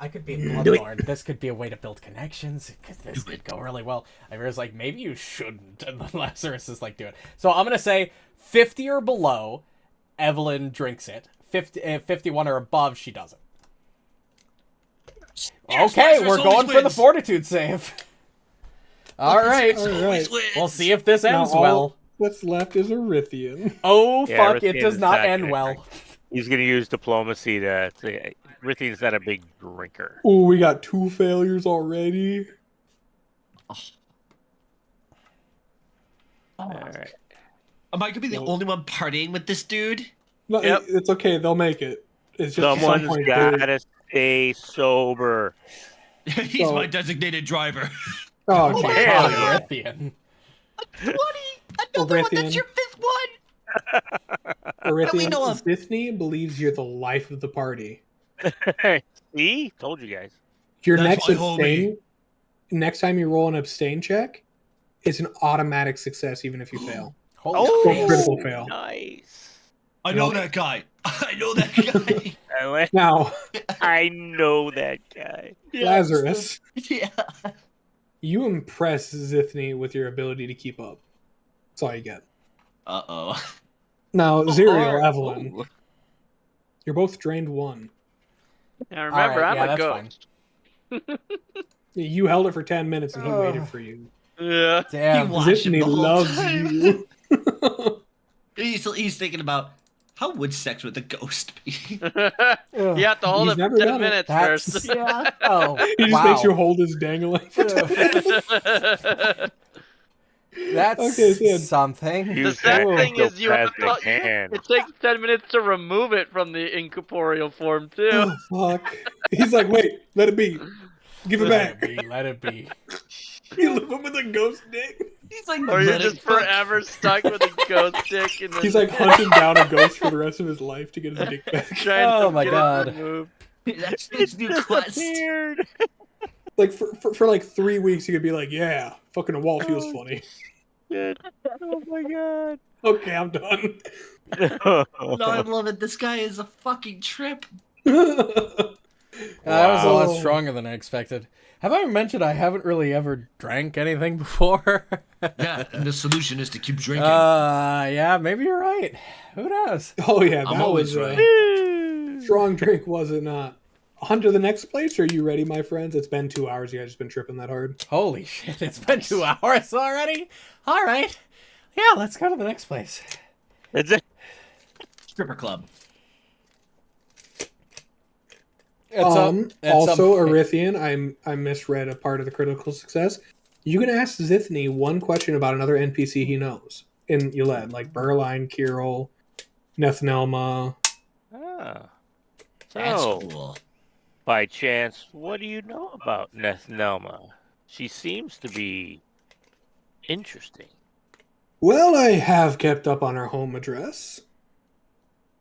I could be a Bloodlord. This could be a way to build connections. This could go really well. Ivira's like, maybe you shouldn't. And then Lazarus is like, do it. So I'm going to say 50 or below, Evelyn drinks it. 51 or above, she doesn't. Yes, Okay, Lazarus we're always going for the wins. fortitude save. All right. All Always right. wins. We'll see if this Now ends all well. What's left is Erythian. Oh, Yeah, fuck, it Rithian does is not not end gonna well. drink. He's going to use diplomacy to. Rithian's not a big drinker. Oh, we got 2 failures already. All right. Am I gonna be the only one partying with this dude? No, Yep. it's okay. They'll make it. It's just at some Someone's point got they- to stay sober. He's So- my designated driver. Oh, Oh, geez. hell Fuck, yeah. Rithian. 20! Another one. Erythian. That's your 5th one. Erythian, know of? Zithny believes you're the life of the party. See? Told you guys. Your That's next my homie. next time you roll an abstain check, it's an automatic success even if you fail. Holy Oh, critical fail. Nice. I know that guy. I know that guy. Now, I know that guy. Lazarus, Yeah. you impress Zithny with your ability to keep up. That's all you get. Uh-oh. Now, Zerial, Oh. Evelyn, you're both drained 1. Now remember, Alright, yeah, I'm a that's ghost. You held it for 10 minutes and he Ugh. waited for you. Yeah. Damn. He watched him Zithny the whole loves time. you. He's thinking about how would sex with a ghost be? You have to hold He's it for never 10 done it. minutes That's first. oh, He just wow. makes you hold his dangling for 10 minutes. That's Okay, so yeah. something. The Use sad that thing is you have ectoplasmic to, hand. it takes 10 minutes to remove it from the incorporeal form too. Oh, fuck. He's like, wait, let it be. Give it Let back. it be. Let it be. You leave him with a ghost dick. He's like, Or you're let just it fuck. forever stuck with a ghost dick and then He's like hunting down a ghost for the rest of his life to get his dick back. trying Oh to my get it God. removed. That's his new quest. Disappeared. Like for like 3 weeks, he could be like, yeah, fucking a wall feels funny. Oh my god. Okay, I'm done. No, I love it. This guy is a fucking trip. That was a lot Wow. stronger than I expected. Have I mentioned I haven't really ever drank anything before? Yeah, and the solution is to keep drinking. Yeah, maybe you're right. Who knows? Oh yeah, I'm that always was right. a strong drink, was it not? On to the next place. Are you ready, my friends? It's been 2 hours. You guys just been tripping that hard. Holy shit, it's been 2 hours already? Alright. Yeah, let's go to the next place. That's it. Stripper club. Also, Erythian, I misread a part of the critical success. You can ask Zithny one question about another NPC he knows in Yled, like Berline, Kirill, Nethnelma. Ah. That's So, cool. by chance, what do you know about Nethnelma? She seems to be interesting. Well, I have kept up on her home address.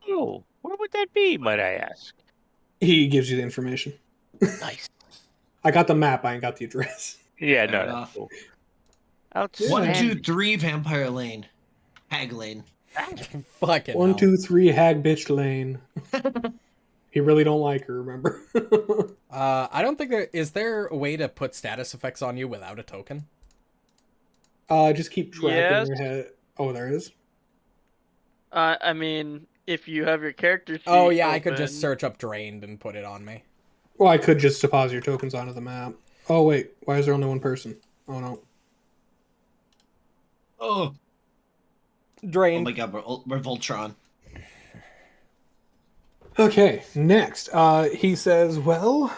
Oh, where would that be, might I ask? He gives you the information. Nice. I got the map, I ain't got the address. Yeah, Fair no, enough. that's cool. 1, Outstanding. 2, 3, Vampire Lane. Hag Lane. Fucking 1, hell. 2, 3, Hag Bitch Lane. He really don't like her, remember? I don't think is there a way to put status effects on you without a token? Just keep track Yes. in your head. Oh, there is? I mean, if you have your character sheet Oh yeah, I could just open- search up drained and put it on me. Well, I could just deposit your tokens onto the map. Oh, wait. Why is there only one person? Oh, no. Oh Drained. my god, we're Voltron. Okay, next. He says, well,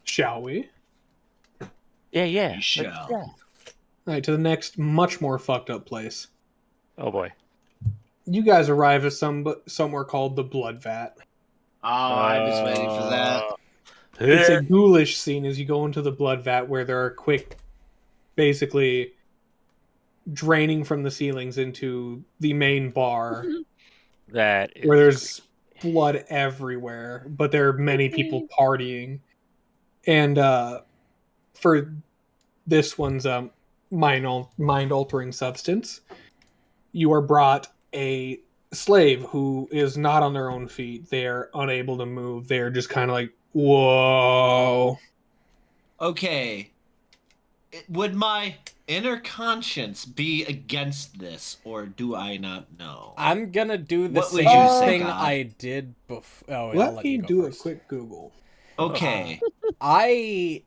shall we? Yeah. We shall. All right, to the next, much more fucked up place. Oh boy. You guys arrive at somewhere called the Blood Vat. Oh, I was waiting for that. It's a ghoulish scene as you go into the Blood Vat where there are quick, basically draining from the ceilings into the main bar That is where there's blood everywhere, but there are many people partying. And for this one's mind-altering substance, you are brought a slave who is not on their own feet. They are unable to move. They are just kind of like, whoa. Okay. Would my inner conscience be against this, or do I not know? I'm gonna do the What would same you say, thing God? I did before. Oh, I'll Let let me you go do first. a quick Google. Okay. Evelyn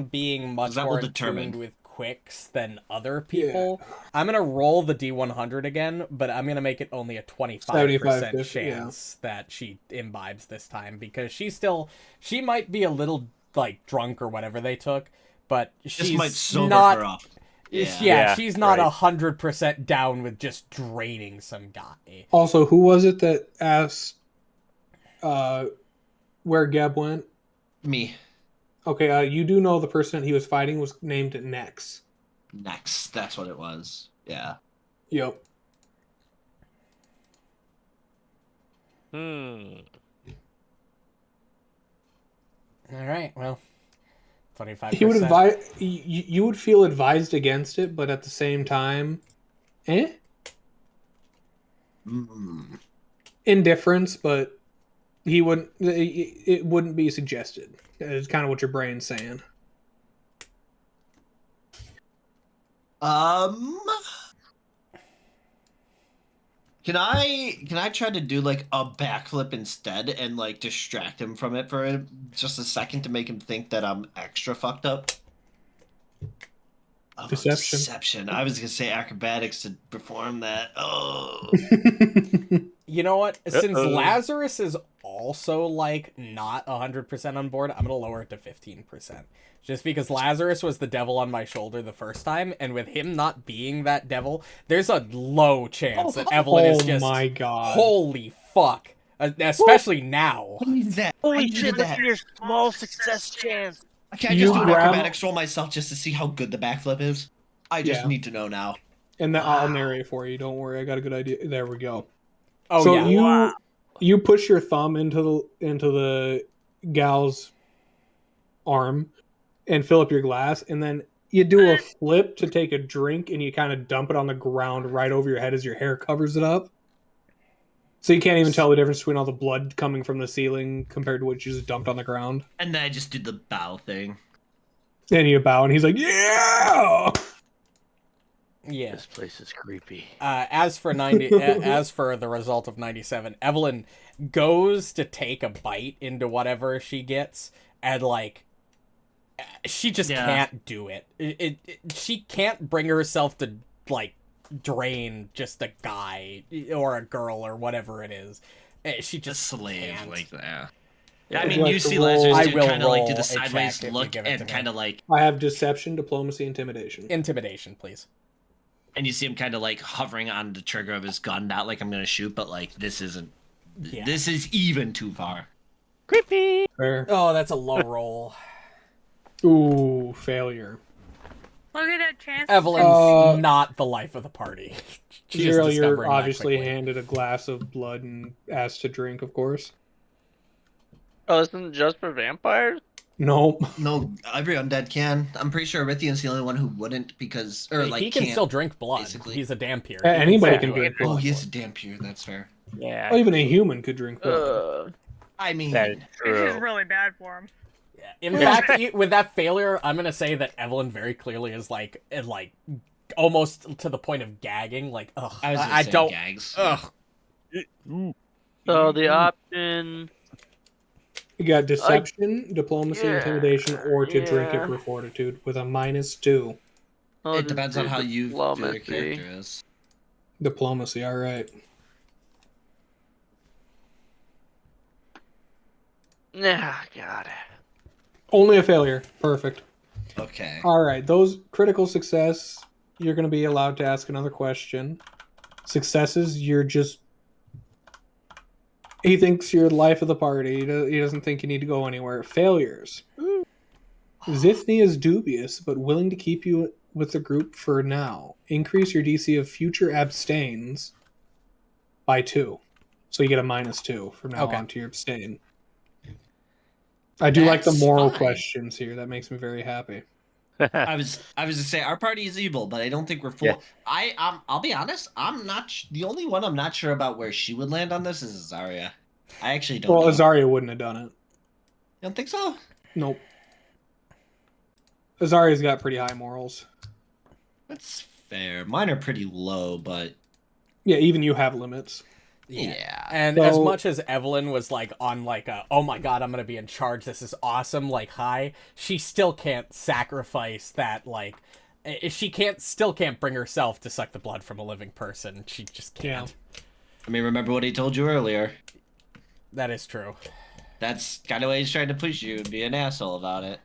being much That will more determine. attuned with quicks than other people. I'm gonna roll the D100 again, but I'm gonna make it only a 25% 75, chance that she imbibes this time, because she might be a little like drunk or whatever they took, but This might she's sober not. her up. Yeah, she's not right. 100% down with just draining some guy. Also, who was it that asked where Geb went? Me. Okay, you do know the person that he was fighting was named Nex. Next. That's what it was. Yeah. Yep. Hmm. All right, well, 25%. He would advise you would feel advised against it, but at the same time, indifference. But he wouldn't. It wouldn't be suggested. It's kind of what your brain's saying. Can I try to do like a backflip instead and like distract him from it for just a second to make him think that I'm extra fucked up? Oh, Deception. Deception. I was gonna say acrobatics to perform that. Oh. You know what? Since Uh-oh. Lazarus is also like not 100% on board, I'm gonna lower it to 15%. Just because Lazarus was the devil on my shoulder the first time, and with him not being that devil, there's a low chance that Evelyn is just. Oh my god! Holy fuck! Especially now. I need that. I Holy needed shit, that. that's your small success chance. Can I You just do an grab- acrobatics roll myself just to see how good the backflip is? I just Yeah. need to know now. And then I'll narrate for you. Don't worry, I got a good idea. There we go. Oh so yeah. you push your thumb into the gal's arm and fill up your glass, and then you do a flip to take a drink, and you kind of dump it on the ground right over your head as your hair covers it up. So you can't even tell the difference between all the blood coming from the ceiling compared to what you just dumped on the ground. And then I just did the bow thing. And you bow, and he's like, "Yeah!" Yeah. This place is creepy. As for the result of 97, Evelyn goes to take a bite into whatever she gets, and like she just can't do it. She can't bring herself to like drain just a guy or a girl or whatever it is. She just slave can't. like that. Yeah, I would mean, you you like to see roll- Lazarus I do will kind of like do roll the a sideways check if you look give it to and me. kind of like, I have deception, diplomacy, intimidation. Intimidation, please. and you see him kind of like hovering on the trigger of his gun, not like I'm gonna shoot, but like this isn't. Yeah. This is even too far. Creepy. Fair. Oh, that's a low roll. Ooh, failure. Look at that chance. Evelyn's not the life of the party. She is Zero, discovering you're that obviously quickly. handed a glass of blood and asked to drink, of course. Oh, this isn't just for vampires? Nope. No, every undead can. I'm pretty sure Arithian's the only one who wouldn't because, or like he can can't. still drink blood. basically. He's a dampier. Anybody can drink Oh, blood. he is a damn pure. That's fair. Yeah. Well, even a human could drink blood. I mean, That is This true. is really bad for him. In fact, with that failure, I'm gonna say that Evelyn very clearly is like almost to the point of gagging. Like, ugh, I was gonna I say don't. gags. Ugh. So the option. You got deception, diplomacy, yeah, intimidation, or to drink it yeah. for fortitude with a -2. I'll It just depends on do how you feel your diplomacy. character is. Diplomacy, all right. Yeah, got it. Only a failure. Perfect. Okay. All right, those critical success you're going to be allowed to ask another question. Successes, you're just... He thinks you're the life of the party. He doesn't think you need to go anywhere. Failures. Zithny is dubious, but willing to keep you with the group for now. Increase your DC of future abstains by 2. So you get a -2 from now on to your abstain. I do like the That's moral fine. questions here. That makes me very happy. I was to say our party is evil, but I don't think we're full. Yeah. I'll be honest. I'm not the only one I'm not sure about where she would land on this is Azaria. I actually don't. Well, know. Azaria wouldn't have done it. You don't think so? Nope. Azaria's got pretty high morals. That's fair. Mine are pretty low, but Yeah, even you have limits. yeah. And as much as Evelyn was like on like a, oh my god, I'm gonna be in charge, this is awesome, like high, she still can't sacrifice that, like, still can't bring herself to suck the blood from a living person. She just can't. Yeah. I mean, remember what he told you earlier. That is true. That's kind of why he's trying to push you and be an asshole about it.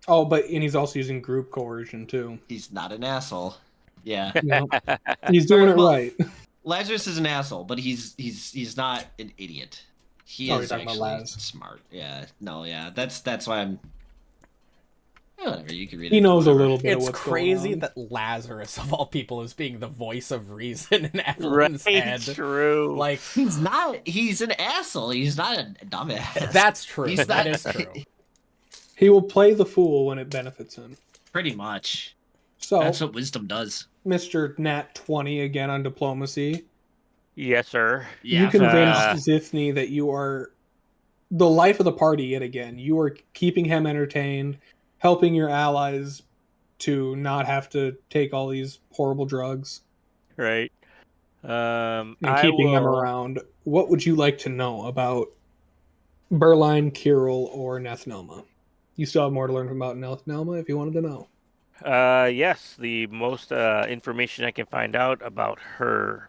Oh, and he's also using group coercion too. He's not an asshole. Yeah. No. He's doing it right. Lazarus is an asshole, but he's not an idiot. He Oh, is you're talking about actually Laz. smart. Yeah. No, yeah. That's why I'm whatever, you can read it. He knows a little bit of It's what's crazy going on. that Lazarus, of all people, is being the voice of reason in Evelyn's head. True. Like, He's not. He's an asshole. He's not a dumbass. that's true. He's That not- is true. He will play the fool when it benefits him. Pretty much. So, That's what wisdom does. Mr. Nat 20 again on diplomacy. Yes, sir. Yeah. You convince uh, Zithny that you are the life of the party yet again. You are keeping him entertained, helping your allies to not have to take all these horrible drugs, Right. and I keeping them will- around. What would you like to know about Berline, Kirill, or Nethnelma? You still have more to learn about Nethnelma if you wanted to know. Yes, the most information I can find out about her.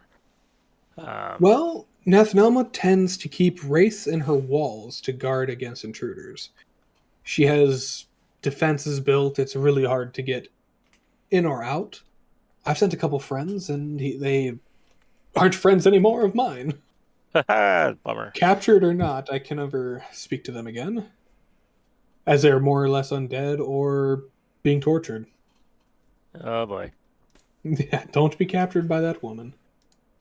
Well, Nethnelma tends to keep wraiths in her walls to guard against intruders. She has defenses built. It's really hard to get in or out. I've sent a couple friends, and they aren't friends anymore of mine. Bummer. Captured or not, I can never speak to them again, as they're more or less undead or being tortured. Oh boy. Yeah, don't be captured by that woman.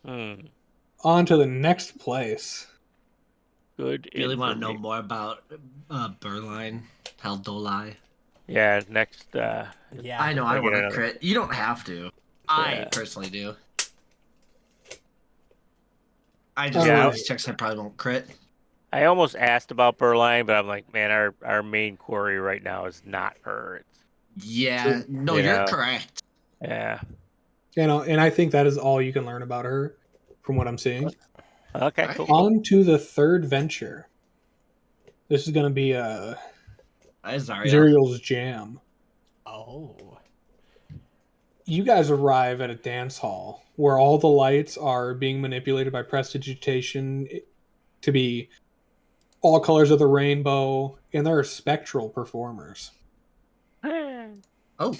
Hmm. On to the next place. Good. Really want to know informa- more about Berline, Haldolai? Yeah. Next. Yeah. I know I I get want to another- crit. You don't have to. I Yeah. personally do. I just Yeah. always checks I probably won't crit. I almost asked about Berline, but I'm like, man, our main query right now is not her. It's Yeah, no, You you're know. correct. yeah. And I think that is all you can learn about her from what I'm seeing. Okay. Alright. Cool. On to the third venture. This is going to be Zarya. Zuriel's Jam. Oh. You guys arrive at a dance hall where all the lights are being manipulated by prestidigitation to be all colors of the rainbow, and there are spectral performers. Oh,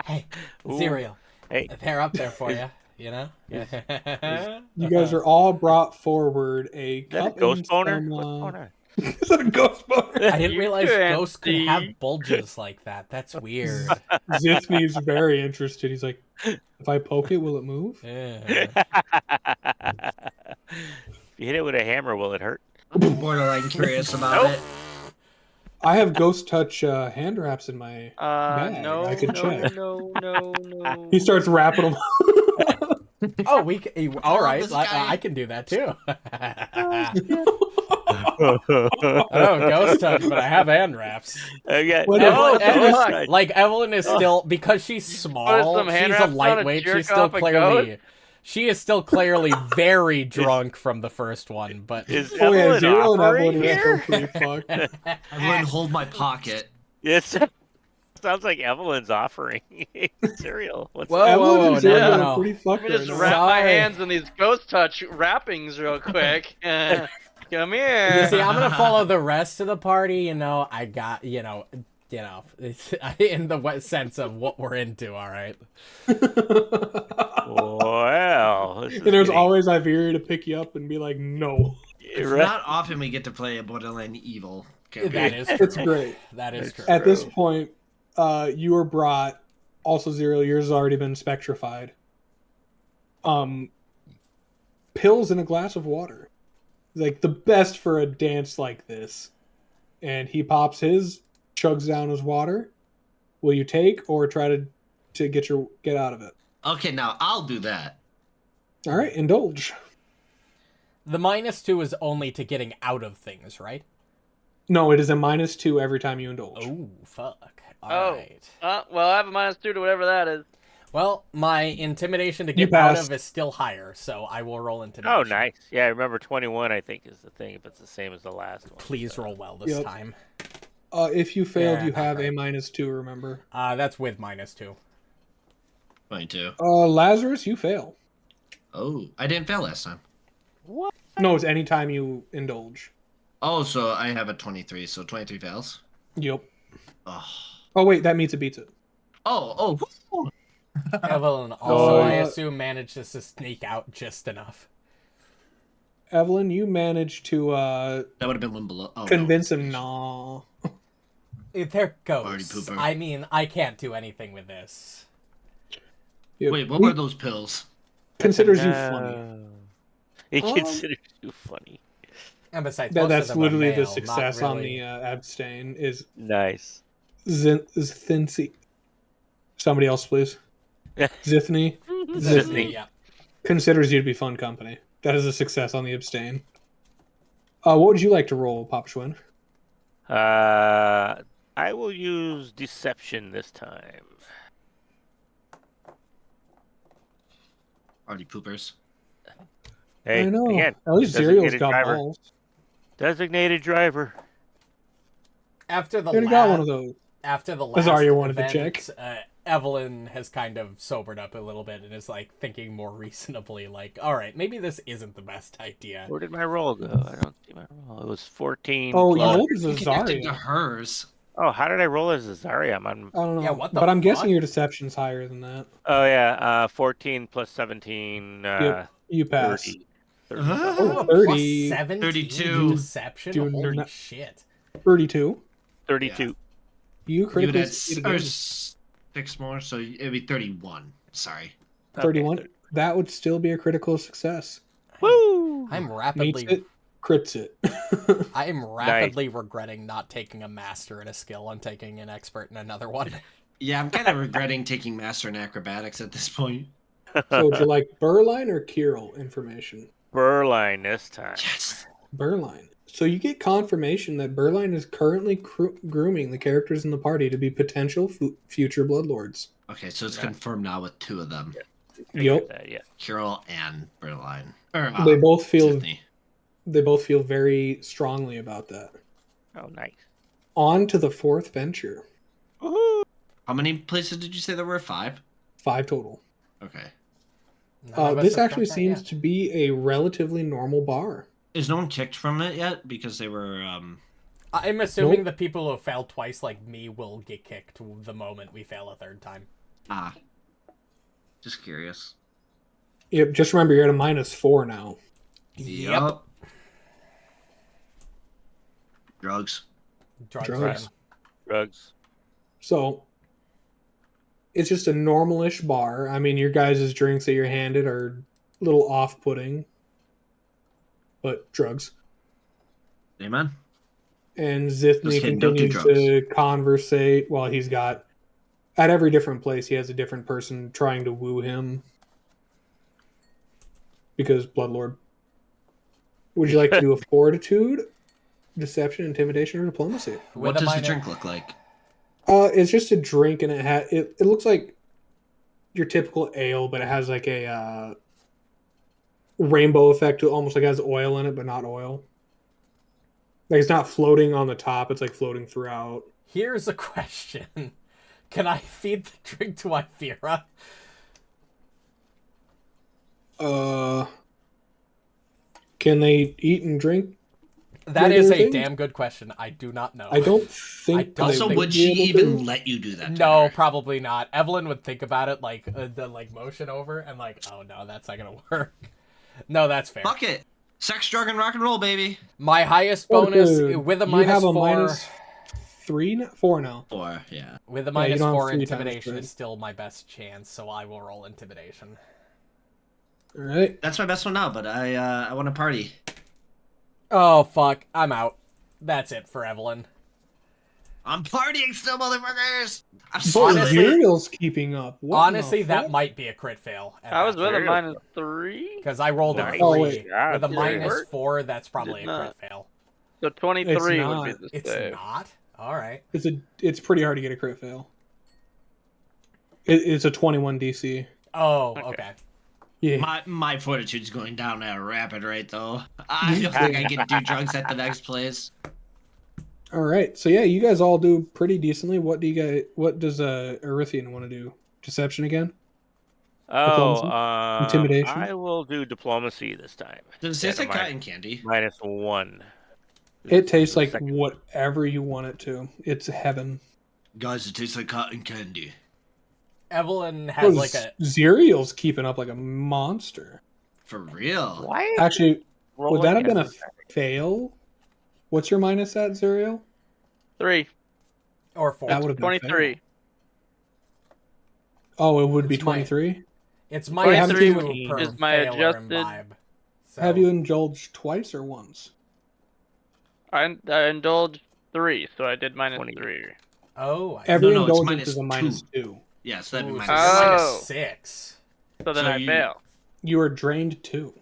Hey, Ooh. Zerial. Hey. They're up there for you, you know? You guys are all brought forward a Is that a cup ghost and boner? some, What's going on? Is that a ghost boner? I didn't You realize can't ghosts could see. have bulges like that. That's weird. Zithny's very interested. He's like, if I poke it, will it move? Yeah. If you hit it with a hammer, will it hurt? I'm borderline curious about it. I have ghost touch hand wraps in my bag. No, I could no, check. no. He starts wrapping them. Oh, all right. this guy. I can do that too. I don't have ghost touch, but I have hand wraps. Okay. What Oh, if- ghost Evelyn- touch. like Evelyn is still, because she's small, some hand she's a wraps on a lightweight. jerk She's still off a clearly, she is still clearly very drunk from the first one. But Is Oh yeah, Evelyn Zero and offering Evelyn are here? still pretty fucked. I wouldn't hold my pocket. Yes. Sounds like Evelyn's offering cereal. What's Whoa, that? Evelyn whoa, and Zero no, are no. pretty Let fucked me right just now. wrap my Sorry. hands in these ghost touch wrappings real quick. Come You here. see, I'm gonna follow the rest of the party. I got, you know, it's, in the sense of what we're into, all right? Well, this is And there's getting- always Iberia to pick you up and be like, no. It's right. not often we get to play a Borderland Evil campaign. That is true. It's great. That is It's true. At this True. point, you were brought. Also, Zero, yours has already been spectrified. Pills in a glass of water. Like the best for a dance like this. And he pops his, chugs down his water. Will you take or try to get out of it? Okay, now I'll do that. All right, indulge. The -2 is only to getting out of things, right? No, it is a -2 every time you indulge. Oh, fuck. Oh. All right. Well, I have a -2 to whatever that is. Well, my intimidation to You get out passed. of is still higher, so I will roll intimidation. Oh, nice. Yeah, I remember 21, I think, is the thing, if it's the same as the last one. Please so. roll well this Yep. time. If you failed, Yeah, you not have great. a -2, remember. That's with -2. 22. Lazarus, you fail. Oh, I didn't fail last time. What? No, it's any time you indulge. Oh, so I have a 23, so 23 fails. Yep. Oh, Oh, wait, that meets it beats it. oh. Evelyn also, I Uh, assume, manages to sneak out just enough. Evelyn, you managed to That would have been one below. Oh, convince no. him, nah. They're Party ghosts. pooper. I mean, I can't do anything with this. Yep. Wait, what He were those pills? considers you funny. He Um, considers you funny. And besides, most That's of them are literally male, the not success on really- the abstain is Nice. Thincy. Somebody else, please. Zithny Zithny. Yeah. considers you to be fun company. That is a success on the abstain. What would you like to roll, Pop Schwinn? I will use deception this time. Party poopers. Hey, I know. again, At least Zerial's designated got driver. balls. Designated driver. After the You already got one of those. after the last Azaria wanted to event, Evelyn has kind of sobered up a little bit and is like thinking more reasonably. Like, all right, maybe this isn't the best idea. Where did my roll go? I don't see my roll. It was 14. Oh, you plus- rolled as You connected to Azaria. hers. Oh, how did I roll as Azaria? I'm on. I don't know. Yeah, what the but I'm guessing fuck? your deception's higher than that. Oh yeah, 14 plus 17. Yep, you pass. 30. Oh, Plus 30. 17 32. deception? Dude, Holy not- shit. 32. 32. You You would critically add succeed or again. 6 more, so it'd be 31. Sorry. 31. Okay. That would still be a critical success. Woo! I'm Meets rapidly it, crits it. I am rapidly regretting not taking a master in a skill and taking an expert in another one. Yeah, I'm kind of regretting taking Master in Acrobatics at this point. So would you like Burline or Kirill information? Burline this time. Yes. Burline. So you get confirmation that Burline is currently grooming the characters in the party to be potential future Bloodlords. Okay, so it's Yeah. confirmed now with 2 of them. I Yep. get that, yeah. Kirill and Berline. Or, They both feel Sydney. very strongly about that. Oh, nice. On to the 4th venture. Woohoo! How many places did you say there were? 5? 5 total. Okay. None of us This have actually got that seems yet. to be a relatively normal bar. Is no one kicked from it yet? Because they were, I'm assuming Nope. the people who have failed twice, like me, will get kicked the moment we fail a third time. just curious. Yep, just remember you're at a -4 now. Yup. Drugs. Drugs. Drugs. Drugs. So it's just a normal-ish bar. I mean, your guys' drinks that you're handed are a little off-putting, but drugs. Amen. And Just Zithny kidding, don't do continues to conversate while he's got, at every different place, he has a different person trying to woo him. Because Bloodlord. Would you like to do a fortitude, deception, intimidation, or diplomacy? What With a does the minor- drink look like? It's just a drink, and it looks like your typical ale, but it has like a rainbow effect to it, almost like it has oil in it, but not oil. Like it's not floating on the top; it's like floating throughout. Here's a question. Can I feed the drink to Ivira? Can they eat and drink That is regular a things? damn good question. I do not know. I don't think. I don't Also, think- would she even let you do that? To No, her? probably not. Evelyn would think about it, like the motion over, and like, oh no, that's not gonna work. No, that's fair. Fuck it. Sex, drug, and rock and roll, baby. My highest Oh, bonus dude, with a you have a -4. -4 now. 4, yeah. With a Yeah, you don't have -4, 3 times intimidation trade. is still my best chance, so I will roll intimidation. All right. That's my best one now, but I want to party. Oh fuck, I'm out. That's it for Evelyn. I'm partying still, motherfuckers. I'm But still Honestly- lit. Zerial's keeping up. What in the Honestly, that fuck? might be a crit fail. I was with a Serious? -3, because I rolled a Nice. 3. Oh, wait. Yeah, With a serious. -4, that's probably Did a crit not. fail. so 23 would be not. the It's save. not. All right. It's pretty hard to get a crit fail. It's a 21 DC. Oh, Okay. okay. Yeah. My fortitude's going down at a rapid rate, though. I don't think I can do drugs at the next place. All right. So yeah, you guys all do pretty decently. What does Erythian want to do? Deception again? Oh, Diplomacy? Intimidation? I will do diplomacy this time. Does it taste like cotton candy? -1. It tastes like Second. whatever you want it to. It's heaven. Guys, it tastes like cotton candy. Evelyn has Oh, like a. Zerial's keeping up like a monster. For real. Why? Actually, Rolling would that have been a against the- fail? What's your minus at, Zerial? 3, Or 4. That would have been a fail. 23. Oh, it would be It's my- 23? It's Wait, have -2 you- per is my fail or adjusted- imbibe. So, Have you indulged twice or once? I indulged 3, so I did -20. -3. Oh, I Every no, it's indulgence is a -2. -2. Yeah, so that'd be Ooh, minus so Oh. you're six. -6. So then So I you- fail. You are drained 2.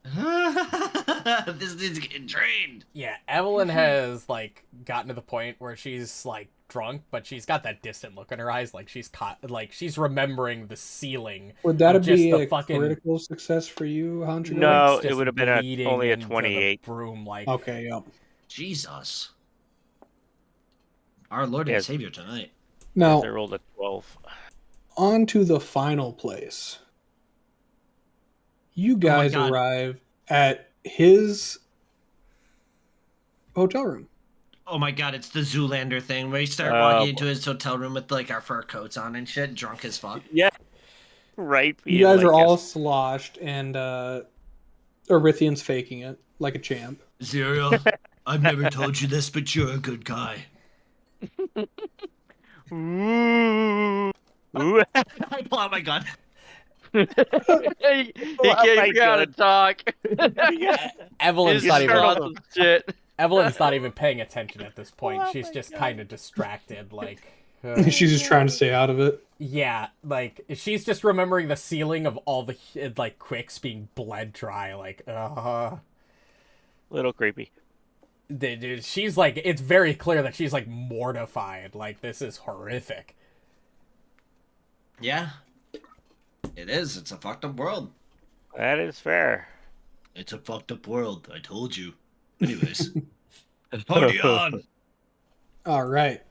This dude's getting drained. Yeah, Evelyn has like gotten to the point where she's like drunk, but she's got that distant look in her eyes, like she's caught, like she's remembering the ceiling. Would that Of be just the a fucking- critical success for you, Hunter? No, It's it just would have been bleeding only a into the 28. Broom, like Okay, yep. Jesus. Our Lord and Yes. Savior tonight. Now, I rolled a 12. on to the final place. You guys God. arrive at his hotel room. Oh my god, it's the Zoolander thing where you start Oh, walking boy. into his hotel room with like our fur coats on and shit, drunk as fuck. Yeah. Right. You guys are all sloshed, and Erythian's faking it like a champ. Zerial, I've never told you this, but you're a good guy. Ooh. Ooh. I pull out my gun. he Oh can't my be able to God. talk. Evelyn's He's not even lots of shit. Evelyn's not even paying attention at this point. Oh She's my just God. kind of distracted, like. She's just trying to stay out of it. Yeah, like she's just remembering the ceiling of all the like quicks being bled dry. Like, Little creepy. dude, she's like, it's very clear that she's like mortified. Like, this is horrific. Yeah. It is. It's a fucked up world. That is fair. It's a fucked up world. I told you. Anyways. Party on! All right.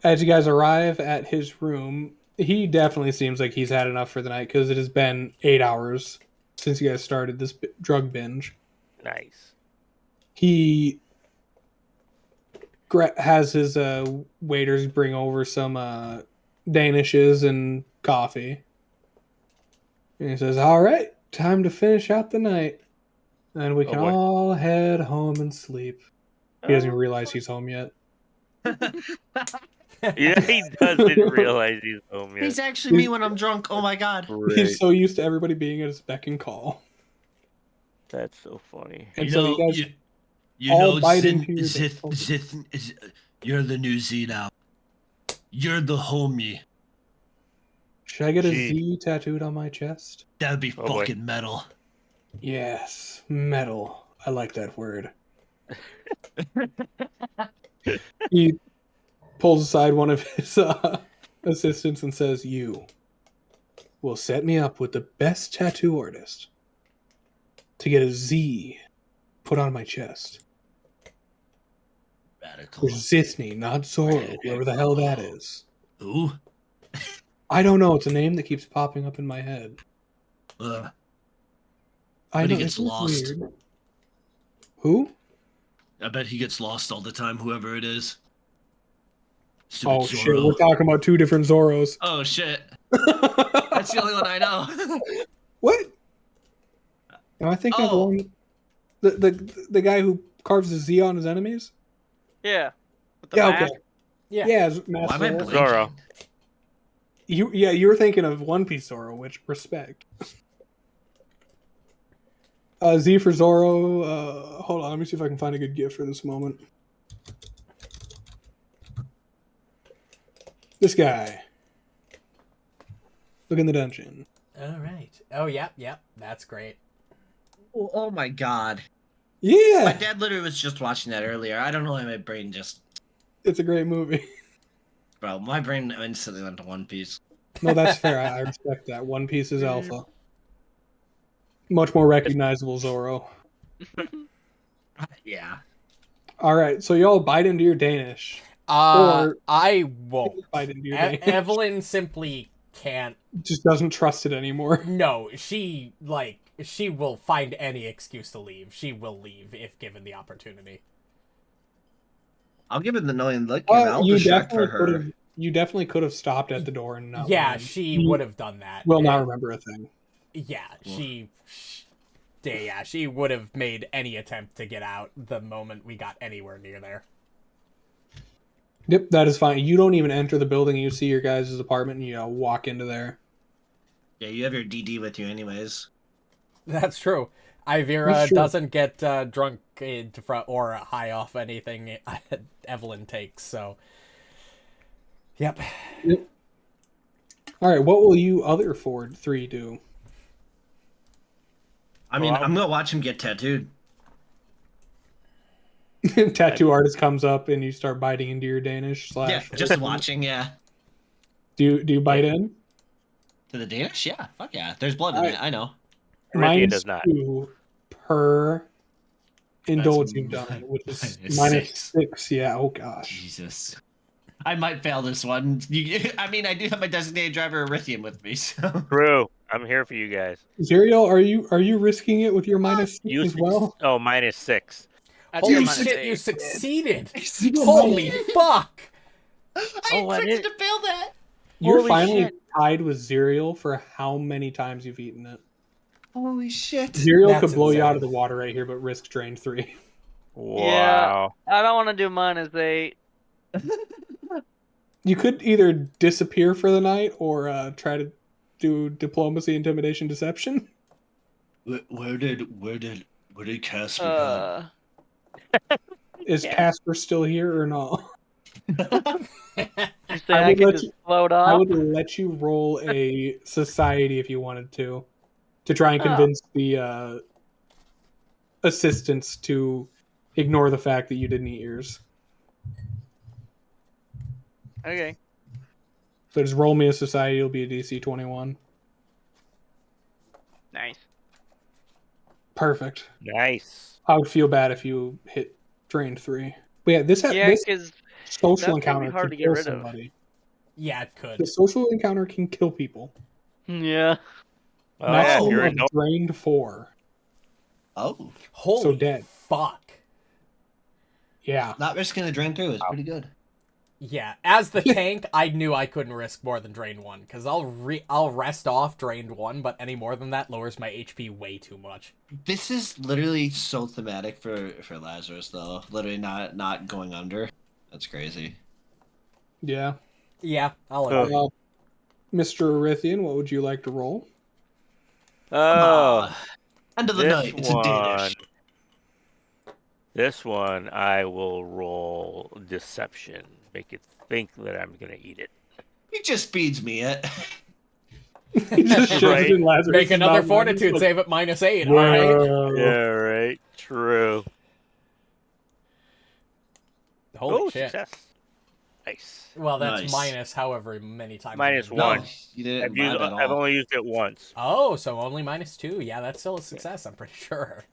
As you guys arrive at his room, he definitely seems like he's had enough for the night because it has been 8 hours since you guys started this drug binge. Nice. He has his waiters bring over some Danishes and coffee. And he says, "All right, time to finish out the night. And we Oh, can boy. all head home and sleep." He doesn't even realize he's home yet. Yeah, he doesn't realize he's home yet. He's actually me when I'm drunk. Oh my god. Great. He's so used to everybody being at his beck and call. That's so funny. And so you guys you all know, bite Zin, into your Zith, dick. Zith, you're the new Z now. You're the homie. Should I get a Gee. Z tattooed on my chest? That'd be Oh, boy. fucking metal. Yes, metal. I like that word. He pulls aside one of his assistants and says, "You will set me up with the best tattoo artist to get a Z put on my chest. Radical. For Zithny, not Zoro, whoever the hell that is. Who? I don't know. It's a name that keeps popping up in my head. Uh, I When he know, gets isn't it lost. weird? Who? I bet he gets lost all the time, whoever it is. Stupid Oh shit, Zorro. we're talking about 2 different Zorros. Oh shit. That's the only one I know. What? Am I thinking of the Oh. one, the guy who carves the Z on his enemies? Yeah. With the Yeah, mask. okay. Yeah. Yeah, it's Why Master am I Zorro. blinking? Zorro. You were thinking of One Piece Zorro, which respect. Z for Zorro. Hold on, let me see if I can find a good GIF for this moment. This guy. Look in the dungeon. All right. Oh, yep. That's great. Oh my god. My Yeah, dad literally was just watching that earlier. I don't know why my brain just... it's a great movie. Bro, my brain instantly went to One Piece. No, that's fair. I respect that. One Piece is alpha. Much more recognizable Zorro. Yeah. All right, so y'all bite into your Danish. Or I won't. bite into your Danish. Evelyn simply can't. Just doesn't trust it anymore. No, she will find any excuse to leave. She will leave if given the opportunity. I'll give it the knowing look and I'll distract for her. You definitely could have stopped at the door and not. Yeah, went in. she You would have done that. will not remember a thing. Yeah, she would have made any attempt to get out the moment we got anywhere near there. Yep, that is fine. You don't even enter the building. You see your guys' apartment and you walk into there. Yeah, you have your DD with you anyways. That's true. Ivira That's true. doesn't get drunk into front or high off anything Evelyn takes, so. Yep. All right, what will you other three do? I mean, Well, I'm gonna watch him get tattooed. Tattoo artist comes up and you start biting into your Danish slash. Yeah, just watching, yeah. Do you bite in? To the Danish? Yeah, fuck yeah. There's blood in it, I know. Meridian does not. -2 per indulge you've That's done, which is -6. -6. Yeah, oh gosh. Jesus. I might fail this one. I mean, I do have my designated driver Erythium with me, so... True. I'm here for you guys. Zerial, are you risking it with your -6 You as well? Oh, -6. That's Holy your shit, -8. you succeeded! You Holy fuck! I Oh, I expected did- to fail that! You're Holy finally shit. tied with Zerial for how many times you've eaten it. Holy shit. Zerial That's could blow you out of insane. the water right here, but risk drain 3. Wow. I don't want to do -8. You could either disappear for the night or try to do diplomacy, intimidation, deception. Where did Casper go? Is Casper still here or not? You say I I would can let just you- float I off? would let you roll a society if you wanted to try and Oh. convince the assistants to ignore the fact that you didn't eat yours. Okay. So just roll me a society. It'll be a DC 21. Nice. Perfect. Nice. I would feel bad if you hit drain 3. But yeah, this Yeah, this because social that's gonna be encounter hard can to get kill rid of. somebody. Yeah, it could. The social encounter can kill people. yeah. Oh, yeah, if Maximum you're of in drained 4. Oh, Holy So dead. fuck. Yeah. not risking a drain through is pretty good. Yeah, as the tank, I knew I couldn't risk more than drain 1, because I'll rest off drained 1, but any more than that lowers my HP way too much. This is literally so thematic for Lazarus, though. Literally not going under. That's crazy. Yeah. Yeah, I'll agree. Mr. Erythian, what would you like to roll? Oh, End of the this night. It's a Danish. This one, I will roll deception. Make it think that I'm gonna eat it. He just feeds me it. He just shoves Right. it in Lazarus' Make another mouth. fortitude Like, save at -8, alright? whoa. Yeah, right. True. Holy shit. Success. Nice. Well, that's Nice. minus however many times. Minus you No, roll. one. you didn't I've, imbibe at all. I've only used it once. Oh, so only -2. Yeah, that's still a success, I'm pretty sure.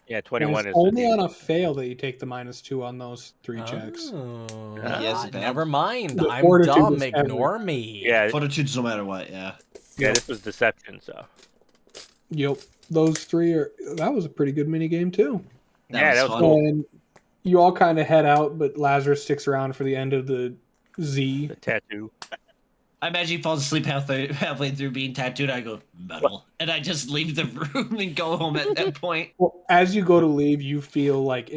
Yeah, And 21 it's is only the on a fail that you take the -2 on those 3 checks. Oh, He has it never mind. The I'm fortitude dumb. is Ignore me. Yeah, Fortitudes no matter what, yeah. yeah. This was deception, so Yep. Those 3 are. That was a pretty good mini game too. yeah, that was fun. cool. And You all kind of head out, but Lazarus sticks around for the end of the Z. The tattoo. I imagine he falls asleep halfway through being tattooed. I go, metal. And I just leave the room and go home at that point. Well, as you go to leave, you feel like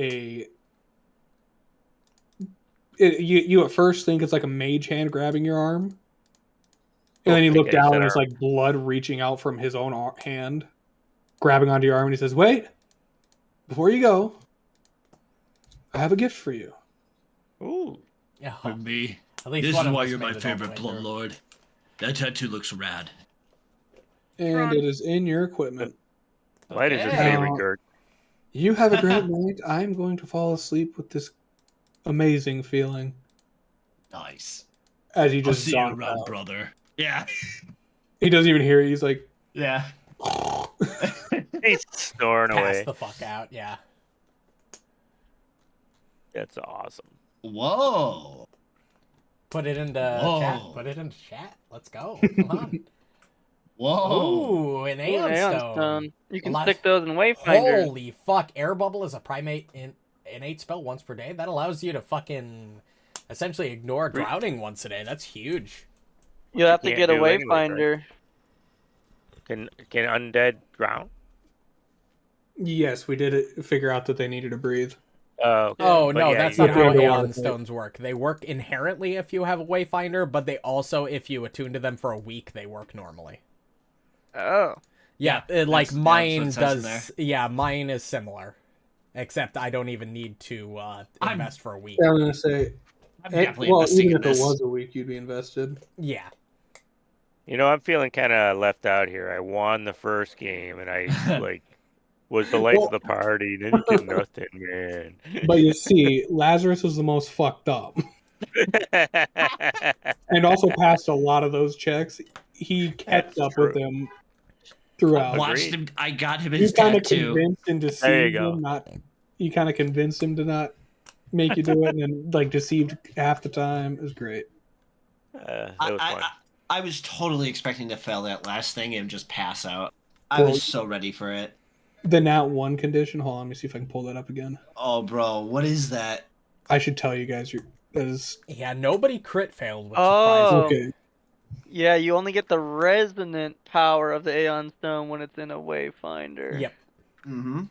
you at first think it's like a mage hand grabbing your arm. And then you look down and there's like blood reaching out from his own hand, grabbing onto your arm, and he says, "Wait, before you go, I have a gift for you." Ooh. Yeah. For me. At least This one is of why us you're made my it all the favorite way blood through. lord. That tattoo looks rad. And Ron. it is in your equipment. Why does it Okay. say Now- regard? You have a great night. I'm going to fall asleep with this amazing feeling Nice. as you I'll just see you zonk around, out. brother. Yeah. He doesn't even hear you. He's like, Yeah. He's snoring Pass away. the fuck out, yeah. That's awesome. Whoa. Put it into Whoa. chat. Put it into chat. Let's go. Come on. Whoa. Ooh, an Ooh, Aeon Aeon Stone. Stone. You can Lot- stick those in Wayfinders. Holy fuck. Air Bubble is a primate innate spell once per day. That allows you to fucking essentially ignore drowning once a day. That's huge. You'll have to can't get a do anyways, right? Wayfinder. Can undead drown? yes, we did figure out that they needed to breathe. Oh, But no, yeah, that's you not can- how Underwater Aeon fight. Stones work. They work inherently if you have a Wayfinder, but they also, if you attune to them for a week, they work normally. Oh. Yeah, Yeah, like that's what mine it says in does. Yeah, mine is similar. Except I don't even need to invest for a week. I'm going to say, I'm definitely well, investing even in if this. it was a week, you'd be invested. Yeah. You know, I'm feeling kind of left out here. I won the first game, and I like was the life Well- of the party, and then you did nothing, man. But you see, Lazarus is the most fucked up. And also passed a lot of those checks. He kept That's up true. with them throughout. Watched Agreed. him. I got him You his kind of tattoo. convinced him to There you deceive go. him, not. You kind of convinced him to not make you do it, and then like deceived half the time. It was great. That was fun. I was totally expecting to fail that last thing and just pass out. I Well- was so ready for it. The nat one condition. Hold on, let me see if I can pull that up again. Oh, bro, what is that? I should tell you guys. That is Yeah, nobody crit failed, which Oh. surprised me. okay. Yeah, you only get the resonant power of the Aeon Stone when it's in a Wayfinder. Yep. Mm-hmm.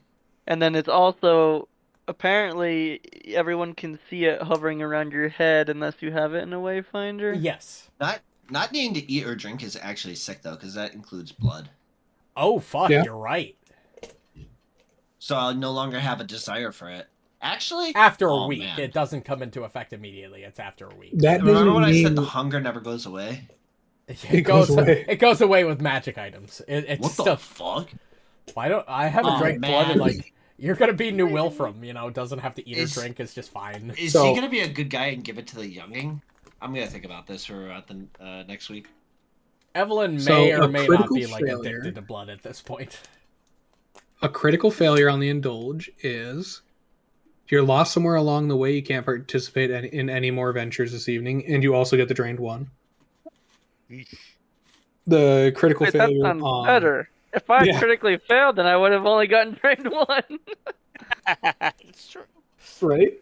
And then it's also apparently everyone can see it hovering around your head unless you have it in a Wayfinder. Yes. Not needing to eat or drink is actually sick though, because that includes blood. Oh, fuck, Yeah. you're right. So I'll no longer have a desire for it. Actually, After a oh, week. man. It doesn't come into effect immediately. It's after a week. That Remember doesn't when I said the mean hunger never goes away? It goes goes away. It goes away with magic items. It's What still. the fuck? Why don't I haven't Oh, drank blood in man. like. You're gonna be New Wilfram, you know. Doesn't have to eat or Is- drink. It's just fine. Is So- he gonna be a good guy and give it to the younging? I'm gonna think about this for the next week. Evelyn So, may a or may not critical be like failure- addicted to blood at this point. a critical failure on the indulge is you're lost somewhere along the way. You can't participate in any more ventures this evening, and you also get the drained one. The critical Wait, that failure. sounds better. If I yeah. critically failed, then I would have only gotten trained one. It's true. Right?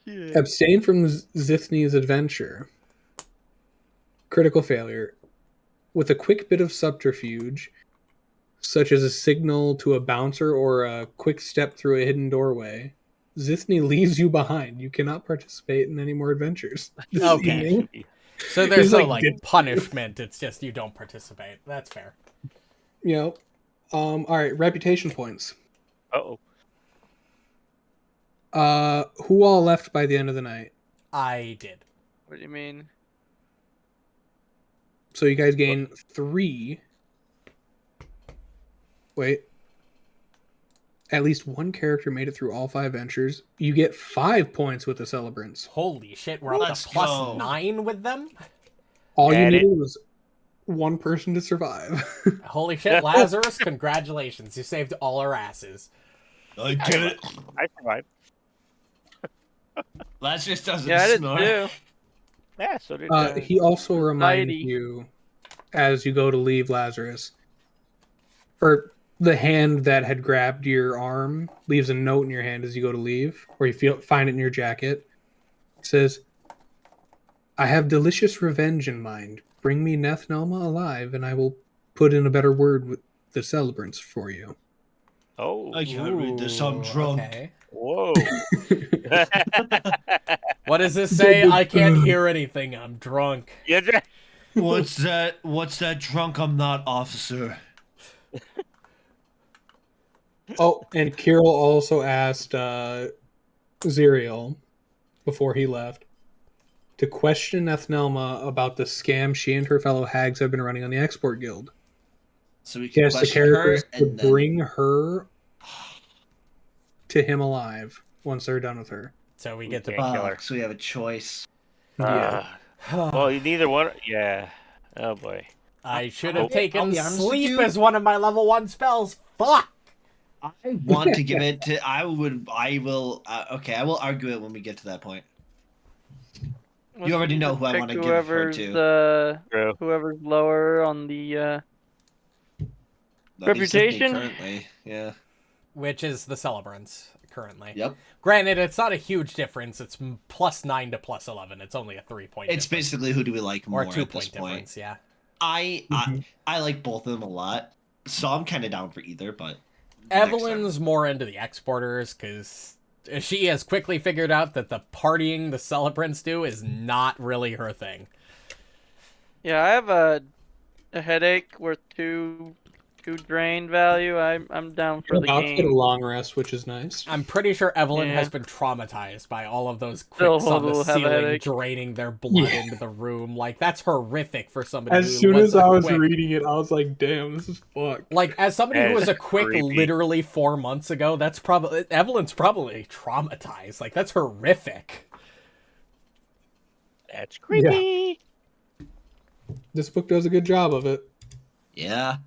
Yeah. Abstain from Zithni's adventure. Critical failure. With a quick bit of subterfuge, such as a signal to a bouncer or a quick step through a hidden doorway, Zithni leaves you behind. You cannot participate in any more adventures. this Okay. evening. So there's He's no like, like "Did- punishment. It's just you don't participate. That's fair. You know. All right, reputation points. Uh-oh. Who all left by the end of the night? I did. What do you mean? So you guys gain 3. Wait. At least one character made it through all 5 ventures. You get 5 points with the celebrants. Holy shit, we're up Let's to plus go. 9 with them? All you Add it. needed was one person to survive. Holy shit, Lazarus, congratulations. You saved all our asses. I did it. I survived. Lazarus doesn't Yeah, I did snore. too. Yeah, so did He also reminds Society. you, as you go to leave Lazarus, or the hand that had grabbed your arm leaves a note in your hand as you go to leave, or you find it in your jacket. It says, "I have delicious revenge in mind. Bring me Nethnelma alive, and I will put in a better word with the celebrants for you." Oh. I can't read this. I'm drunk. Okay. Whoa. What does this say? I can't hear anything. I'm drunk. Yeah. What's that? What's that? Drunk? I'm not, officer. Oh, and Kirill also asked Zerial before he left to question Nethnelma about the scam she and her fellow hags have been running on the Export Guild. So we He can has the question her characters to and then bring her to him alive once they're done with her. So we get to. can't kill her. so we have a choice. Well, neither one. Yeah. Oh boy. I should I'll have taken be honest with sleep you. as one of my level 1 spells. Fuck! I want to give it to. I will. Okay, I will argue it when we get to that point. You already know who I Pick want to give her to. True. Whoever's lower on the That makes sense to me reputation? currently, yeah. Which is the Celebrants currently. Yep. Granted, it's not a huge difference. It's +9 to +11. It's only a 3-point It's difference. basically who do we like more Or a at 2-point this point. difference, yeah. Mhm. I like both of them a lot, so I'm kind of down for either. But Evelyn's more into the exporters because she has quickly figured out that the partying the Celebrants do is not really her thing. Yeah, I have a headache worth 2 drain value. I'm down for You're the about to get a game. long rest, which is nice. I'm pretty sure Evelyn Yeah. has been traumatized by all of those Still quicks on the will have a ceiling headache. draining their blood Yeah. into the room. Like, that's horrific for somebody As who soon was as I a was quick. reading it, I was like, "Damn, this is fucked." Like, as somebody That who is was a quick creepy. literally 4 months ago, that's probably... Evelyn's probably traumatized. Like, that's horrific. That's creepy. This book does a good job of it. yeah,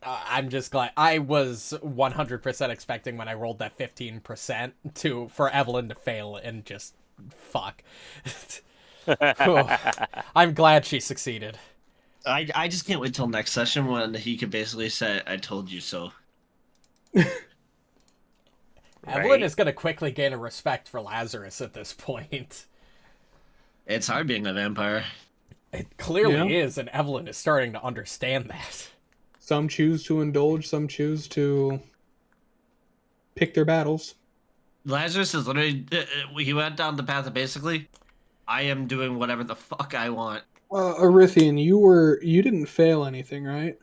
I'm just glad. I was 100% expecting when I rolled that 15% for Evelyn to fail and just fuck. I'm glad she succeeded. I just can't wait till next session when he could basically say, "I told you so." Evelyn Right. is going to quickly gain a respect for Lazarus at this point. It's hard being a vampire. It clearly Yeah. is, and Evelyn is starting to understand that. Some choose to indulge, some choose to pick their battles. Lazarus is literally he went down the path of basically, I am doing whatever the fuck I want. Arithian, you didn't fail anything, right?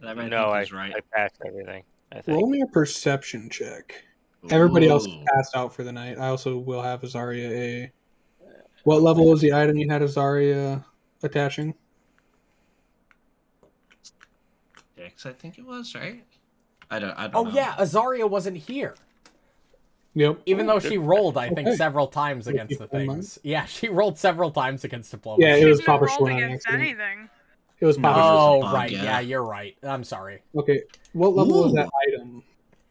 That I No, think I is right. I passed everything. I think. Roll me a perception check. Everybody else is Ooh. passed out for the night. I also will have Azaria a. What level was the item you had Azaria attaching? 6, I think it was, right? I don't Oh, know. yeah, Azaria wasn't here. Yep. Even though she rolled, I think, Okay. several times We'll against keep the that in mind. things. Yeah, she rolled several times against diplomacy. Yeah, it She was hasn't Papa rolled Schwan on against accident. anything. It was No, Papa it was Schwan. Oh, a bug, right. yeah. Yeah, you're right. I'm sorry. Okay. What level was that Ooh. item?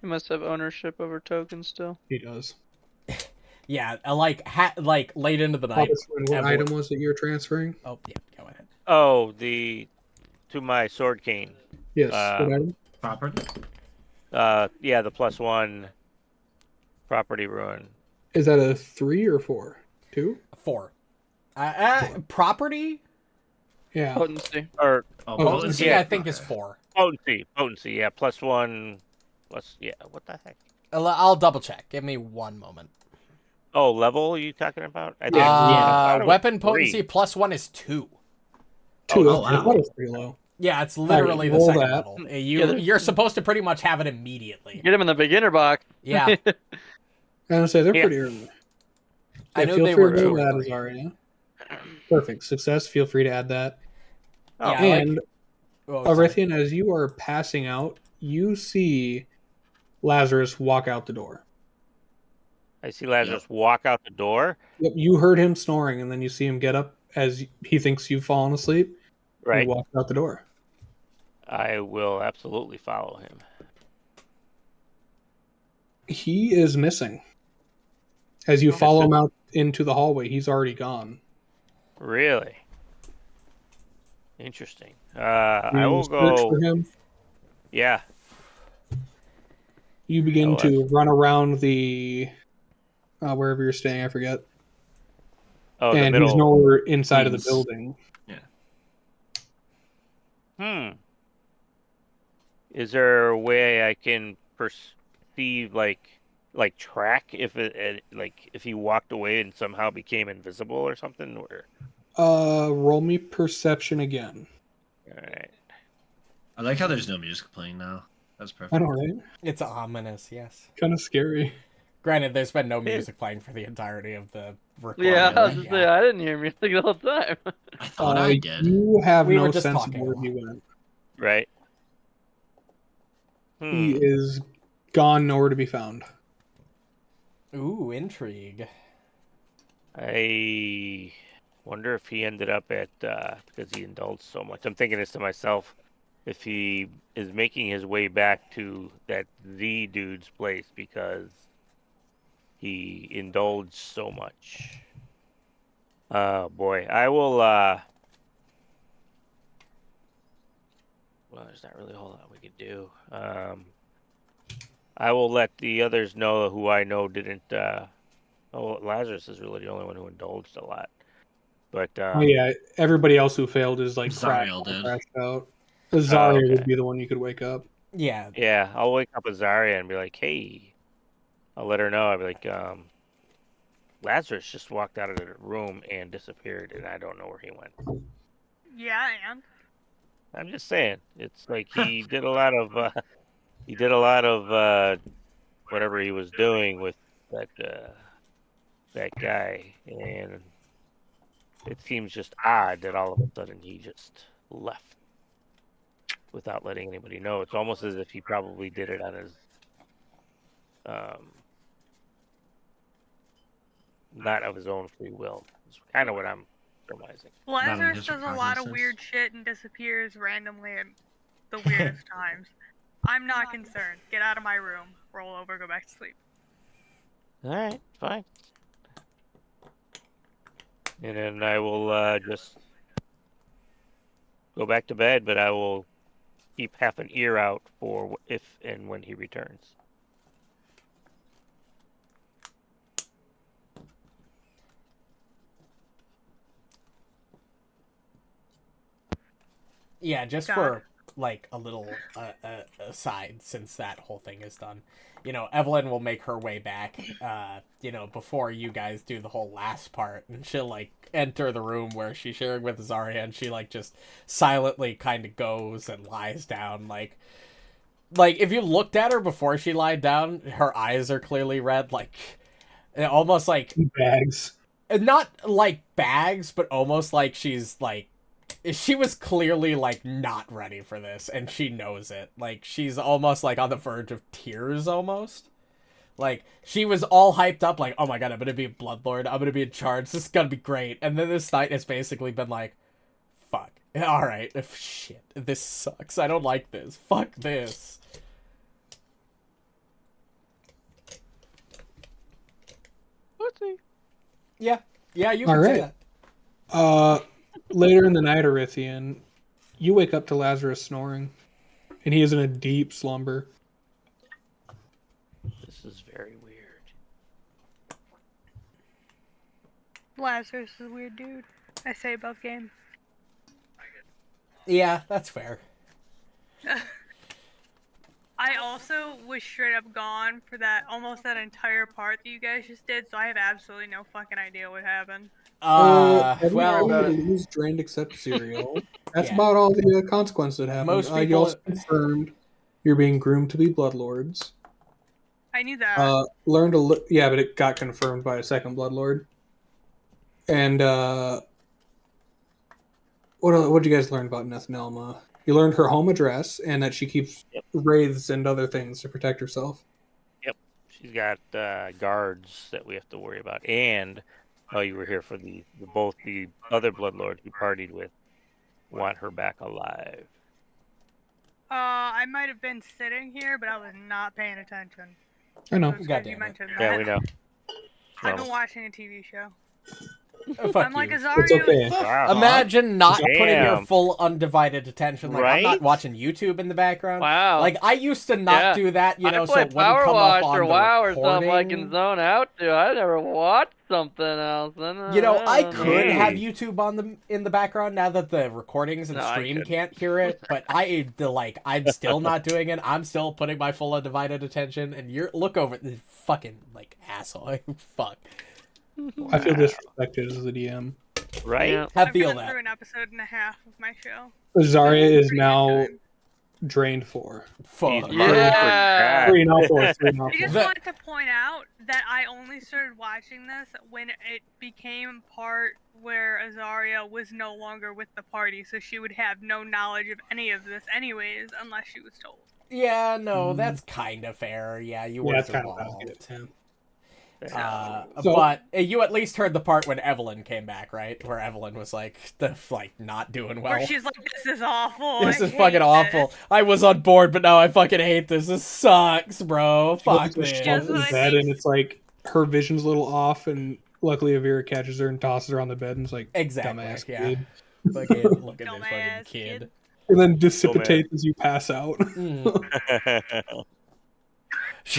You must have ownership over tokens still. He does. Yeah, like late into the night. Papa Schwan, what Evelyn- item was it you were transferring? Oh, yeah, go ahead. Oh, to my sword cane. Yes. What item? Property? Yeah, the +1 property ruin. Is that a 3 or 4? 2? 4. Property? Yeah. Potency. Or Oh, Potency, yeah. I think, is 4. potency, yeah, +1 yeah, what the heck? I'll double check. Give me one moment. Oh, level you talking about? I Yeah. I thought it was Weapon 3. potency +1 is 2. 2. Oh, wow. That was pretty low. Yeah, it's literally the roll second that. level. Yeah, You're supposed to pretty much have it immediately. Get him in the beginner box. Yeah, I was gonna say they're Yeah. pretty early. I Yeah, knew feel they free were to 2 roll or that, 3. Azaria. Perfect. Success. Feel free to add that. Oh, Yeah, And Oh, sorry. Arithian, as you are passing out, you see Lazarus walk out the door. I see Lazarus walk out the door. Yep, you heard him snoring, and then you see him get up as he thinks you've fallen asleep. And Right. he walks out the door. I will absolutely follow him. He is missing. As you follow him out into the hallway, he's already gone. Really? Interesting. You I will search go. for him. Yeah, You begin Oh, to run around the wherever you're staying. I forget. Oh, the And he's middle. nowhere inside of the Queens. building. Is there a way I can perceive, like track if like if he walked away and somehow became invisible or something? Or Roll me perception again. all right. I like how there's no music playing now. That's I perfect. know, right? It's ominous, yes. Kind of scary. Granted, there's been no music playing for the entirety of the recording. Yeah, I was but just saying, I didn't hear music the whole time. I thought I did. You have We were no just sense of talking a where lot. he went. Right. He is gone, nowhere to be found. Ooh, intrigue. I wonder if he ended up at because he indulged so much. I'm thinking this to myself. If he is making his way back to that Z dude's place because he indulged so much. Oh boy, I will. Well, there's not really a whole lot we could do. I will let the others know who I know didn't. Oh, Lazarus is really the only one who indulged a lot. But Oh yeah, everybody else who failed is like Zariel did. crashed out. Zarya okay. would be the one you could wake up. Yeah. Yeah, I'll wake up with Zarya and be like, "Hey," I'll let her know. I'll be like, Lazarus just walked out of the room and disappeared, and I don't know where he went. Yeah, and I'm just saying, it's like he did a lot of whatever he was doing with that guy, and it seems just odd that all of a sudden he just left without letting anybody know. It's almost as if he probably did it on his not of his own free will. It's kind of what I'm surmising. Lazarus his does a lot of recognizance. weird shit and disappears randomly at the weirdest times. I'm not concerned. Get out of my room. Roll over. Go back to sleep. All right, fine. And then I will just go back to bed, but I will keep half an ear out for if and when he returns. Yeah, just God. for like a little aside, since that whole thing is done. You know, Evelyn will make her way back, before you guys do the whole last part, and she'll like enter the room where she's sharing with Zarya, and she like just silently kind of goes and lies down, like if you looked at her before she lied down, her eyes are clearly red, like almost like Bags. not like bags, but almost like she's like she was clearly like not ready for this, and she knows it. Like she's almost like on the verge of tears almost. Like she was all hyped up like, oh my god, I'm gonna be a bloodlord, I'm gonna be in charge, this is gonna be great. And then this night has basically been like, fuck, alright, shit, this sucks, I don't like this, fuck this. Whoopsie. Yeah, you All can say right. that. Later in the night, Orithian, you wake up to Lazarus snoring, and he is in a deep slumber. This is very weird. Lazarus is a weird dude. I say above game. Yeah, that's fair. I also was straight up gone for almost that entire part that you guys just did, so I have absolutely no fucking idea what happened. Everybody lose drained except Serial. That's Yeah. about all the consequences that happened. Most You people- also confirmed you're being groomed to be bloodlords. I knew that. Yeah, but it got confirmed by a second bloodlord. And what did you guys learn about Nethnelma? You learned her home address and that she keeps wraiths and other things to protect herself. Yep, she's got guards that we have to worry about. And you were here for both the other bloodlords you partied with want her back alive. I might have been sitting here, but I was not paying attention. I know. So it's good you mentioned that. Yeah, we know. I've been watching a TV show. Fuck I'm like, you. Azario It's okay. Wow. Imagine not putting your Damn. full undivided attention. Like I'm not Right? watching YouTube in the background. Wow. Like I used to not Yeah. do that, you know, I so play it wouldn't Power come Wash up on or the WoW or recording. something. I can zone out to. I never watched something else. You know, I could have Hey. YouTube on in the background now that the recordings and No, I stream couldn't. can't hear it, but I'm still not doing it. I'm still putting my full undivided attention, and look over this fucking like asshole. Fuck. I feel disrespected as the DM. Right? Yeah. I I've feel gone that. through an episode and a half of my show. Zarya is Pretty good now time. drained for. Fuck. Yeah. 3 not 4, 3 not I just 4. wanted to point out that I only started watching this when it became part where Azaria was no longer with the party, so she would have no knowledge of any of this anyways, unless she was told. Yeah, no, that's kind of fair. Yeah, you Yeah, weren't that's kind of involved. it. So, So- but you at least heard the part when Evelyn came back, right? Where Evelyn was like, not doing well. Where she's like, "This is awful. This I is fucking hate awful. this." I was on board, but now I fucking hate this. This sucks, bro. She Fuck goes to this. Yes, in what I bed think. and it's like her vision's a little off, and luckily Avira catches her and tosses her on the bed and it's like, Exactly. dumbass Yeah. kid. Fucking look at this fucking Dumbass kid. kid. And then dissipitates as you pass out. Mm.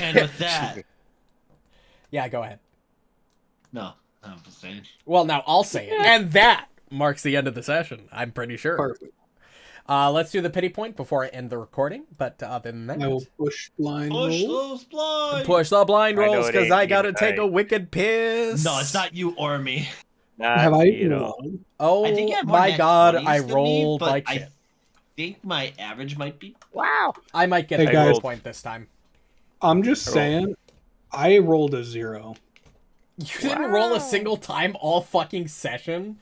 And with that, Yeah, go ahead. no, I'm just saying. Well, now I'll say it. And that marks the end of the session, I'm pretty sure. Perfect. Let's do the pity point before I end the recording. But other than that, I will push blind Push roll. those blinds. push the blind I know rolls it because ain't I gotta even take a tight. wicked piss. No, it's not you or me. Not Have I you even know. won? Oh I think you have more my nat god, 20s I than me, rolled but like I shit. think my average might be. Wow. I might get Hey, a guys. roll point this time. I'm just Roll. saying, I rolled a 0. You didn't roll a Wow. single time all fucking session?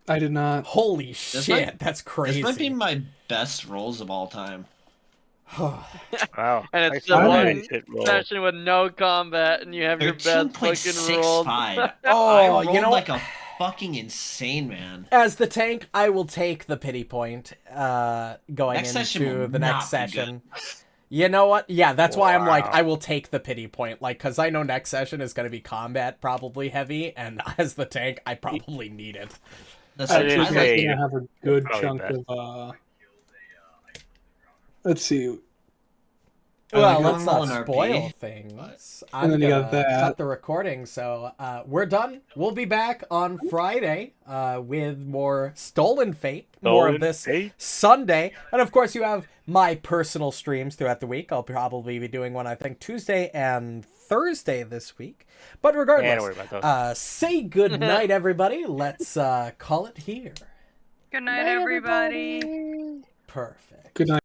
I did not. Holy shit, might- that's crazy. This might be my best rolls of all time. Wow. And I it's saw the that one shit roll. session with no combat, and you have your best fucking rolls. 13.65. Oh, I rolled you know like what? a fucking insane man. As the tank, I will take the pity point going Next session into will the next not be session. You know what? Yeah, that's why I'm like, Wow. I will take the pity point. Like, because I know next session is going to be combat probably heavy, and as the tank, I probably need it. That's I like, didn't I Actually, say like, gonna have a good probably chunk best. of let's see. Well, like let's normal not and spoil RP, things. And I'm then you gonna got that. cut the recording, so we're done. We'll be back on Friday with more Stolen Fate, more of Stolen this Fate? Sunday, and of course you have my personal streams throughout the week. I'll probably be doing one, I think, Tuesday and Thursday this week. But Yeah, don't worry regardless, about those. say good night, everybody. Let's call it here. Good night, Night, everybody. everybody. Perfect. Good night.